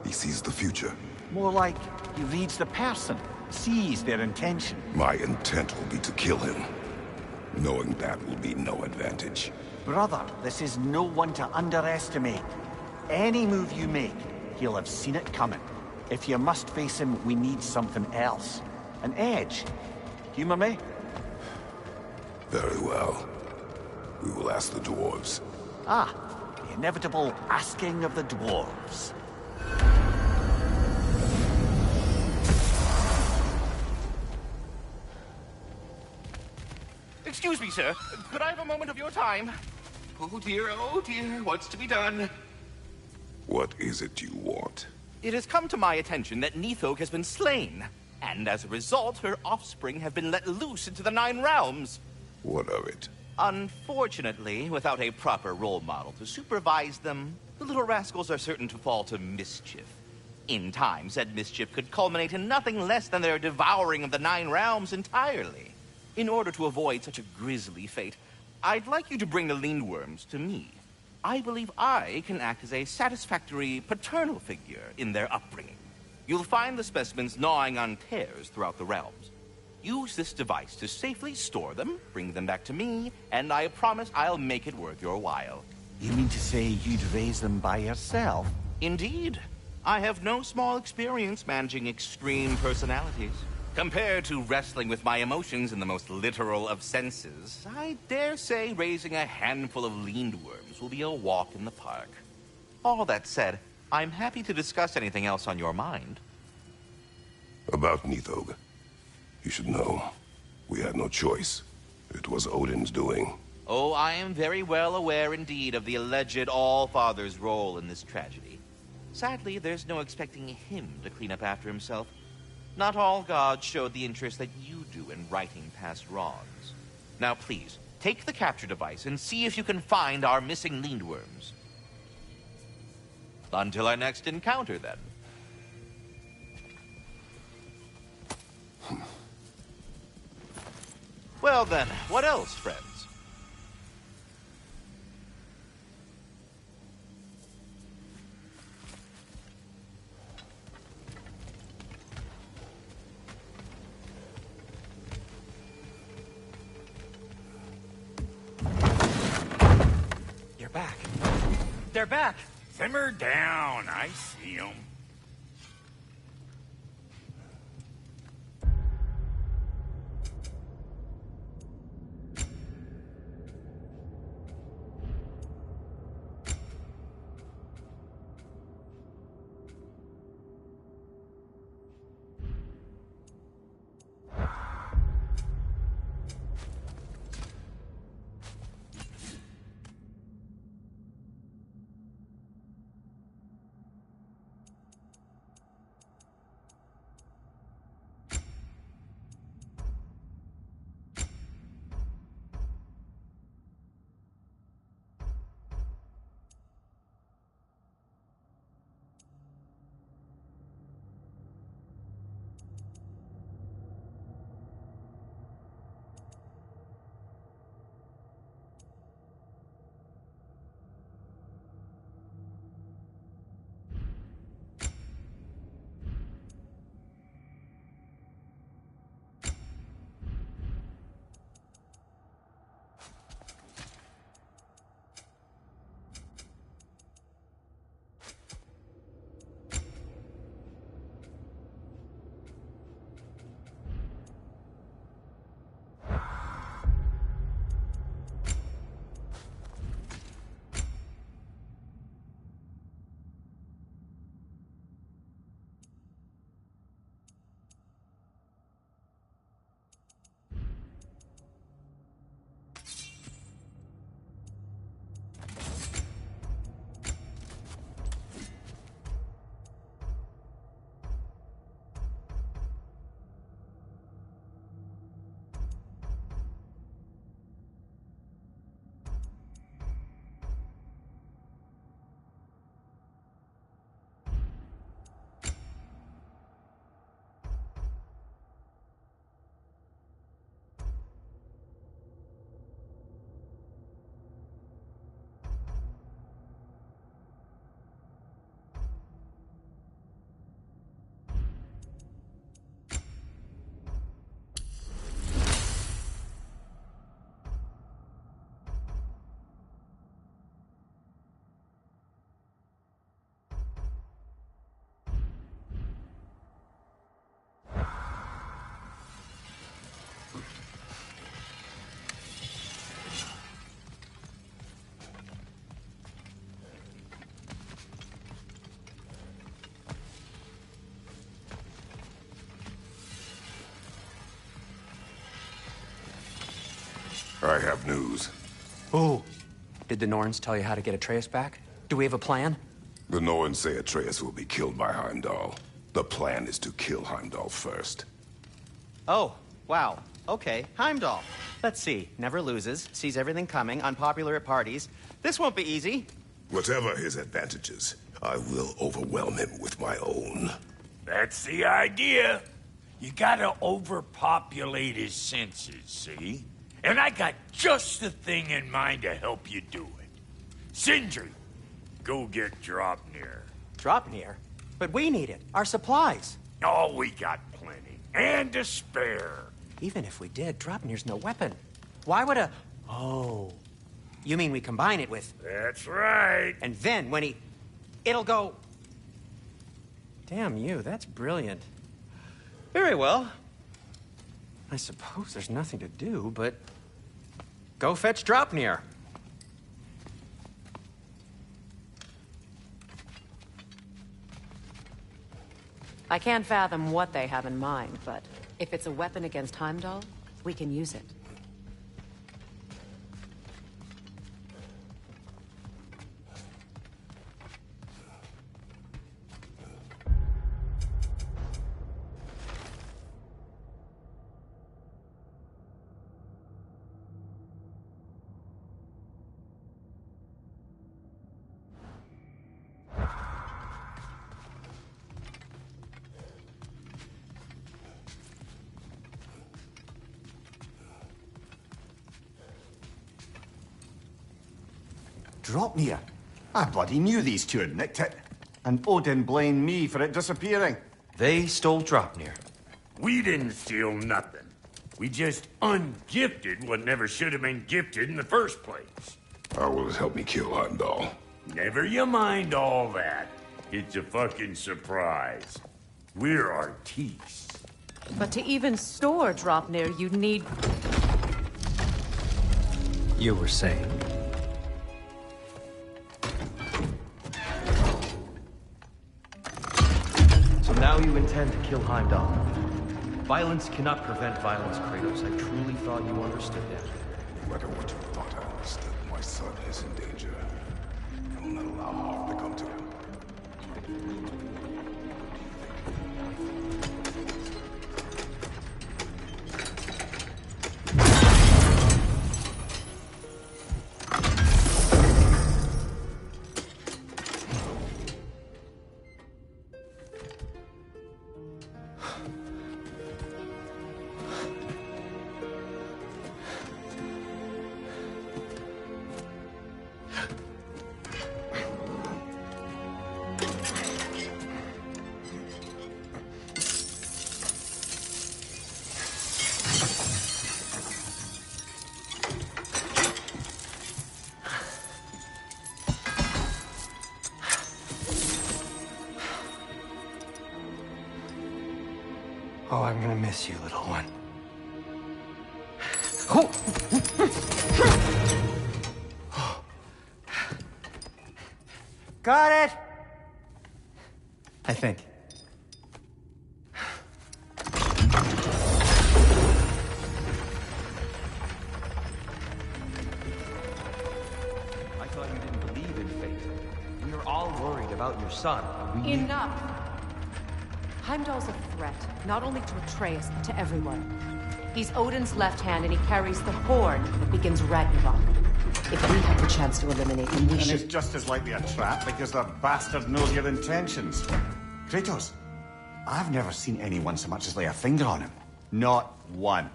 He sees the future. More like he reads the person, sees their intention. My intent will be to kill him. Knowing that will be no advantage. Brother, this is no one to underestimate. Any move you make, he'll have seen it coming. If you must face him, we need something else. An edge. Humor me? Very well. We will ask the dwarves. Ah, the inevitable asking of the dwarves. Excuse me, sir. Could I have a moment of your time? Oh dear, what's to be done? What is it you want? It has come to my attention that Nithog has been slain, and as a result, her offspring have been let loose into the Nine Realms. What of it? Unfortunately, without a proper role model to supervise them, the little rascals are certain to fall to mischief. In time, said mischief could culminate in nothing less than their devouring of the Nine Realms entirely. In order to avoid such a grisly fate, I'd like you to bring the Lindworms to me. I believe I can act as a satisfactory paternal figure in their upbringing. You'll find the specimens gnawing on tears throughout the realms. Use this device to safely store them, bring them back to me, and I promise I'll make it worth your while. You mean to say you'd raise them by yourself? Indeed. I have no small experience managing extreme personalities. Compared to wrestling with my emotions in the most literal of senses, I dare say raising a handful of Lindworms will be a walk in the park. All that said, I'm happy to discuss anything else on your mind. About Nithog. You should know, we had no choice. It was Odin's doing. Oh, I am very well aware indeed of the alleged All-Father's role in this tragedy. Sadly, there's no expecting him to clean up after himself. Not all gods showed the interest that you do in righting past wrongs. Now please, take the capture device and see if you can find our missing Lindworms. Until our next encounter, then. Well then, what else, friends? You're back. They're back! Simmer down, I see them. I have news. Ooh. Did the Norns tell you how to get Atreus back? Do we have a plan? The Norns say Atreus will be killed by Heimdall. The plan is to kill Heimdall first. Oh, wow. Okay, Heimdall. Let's see. Never loses, sees everything coming, unpopular at parties. This won't be easy. Whatever his advantages, I will overwhelm him with my own. That's the idea. You gotta overpopulate his senses, see? And I got just the thing in mind to help you do it. Sindri, go get Draupnir. Draupnir? But we need it. Our supplies. Oh, we got plenty. And to spare. Even if we did, Draupnir's no weapon. Why would a... Oh. You mean we combine it with... That's right. And then when he... It'll go... Damn you, that's brilliant. Very well. I suppose there's nothing to do, but... Go fetch Draupnir. I can't fathom what they have in mind, but if it's a weapon against Heimdall, we can use it. Draupnir? I bloody knew these two had nicked it. And Odin blamed me for it disappearing. They stole Draupnir. We didn't steal nothing. We just ungifted what never should have been gifted in the first place. How will it help me kill Heimdall? Never you mind all that. It's a fucking surprise. We're artistes. But to even store Draupnir, you'd need... You were saying? So now you intend to kill Heimdall. Violence cannot prevent violence, Kratos. I truly thought you understood that. No matter what you thought I understood, my son is in danger. I will not allow harm to come to him. Oh, I'm gonna miss you, little one. Oh. Got it! I think. I thought you didn't believe in fate. We are all worried about your son. Enough! Heimdall's a threat, not only to Atreus, but to everyone. He's Odin's left hand, and he carries the horn that begins Ragnarok. If we have the chance to eliminate him, we And should... it's just as likely a trap because the bastard knows your intentions. Kratos, I've never seen anyone so much as lay a finger on him. Not one.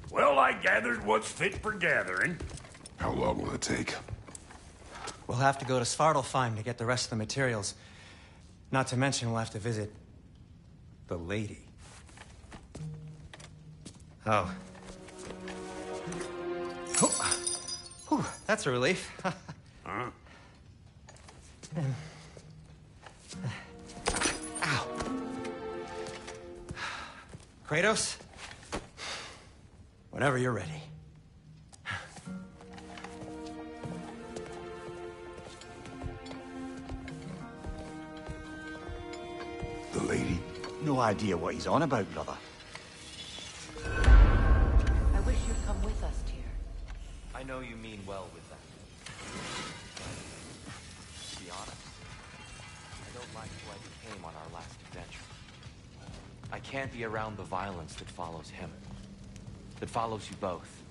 Well, I gathered what's fit for gathering. How long will it take? We'll have to go to Svartalfheim to get the rest of the materials. Not to mention we'll have to visit... the lady. Oh. Whew, that's a relief. Huh? Ow. Kratos? Whenever you're ready. The lady? No idea what he's on about, brother. I wish you'd come with us, Tyr. like who I became on our last adventure. I can't be around the violence that follows him. That follows you both.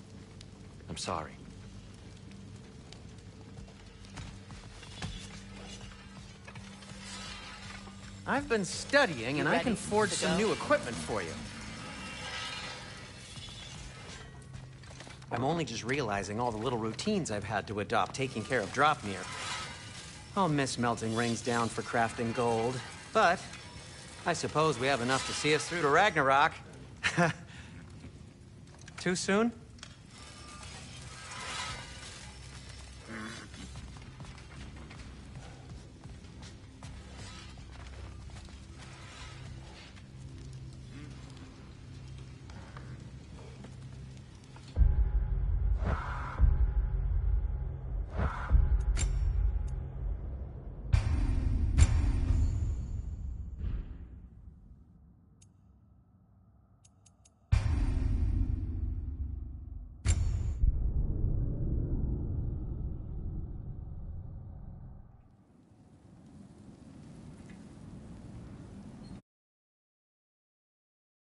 I'm sorry. I've been studying, and I can forge some new equipment for you. I'm only just realizing all the little routines I've had to adopt taking care of Dropnir. I'll miss melting rings down for crafting gold, but I suppose we have enough to see us through to Ragnarok. Too soon?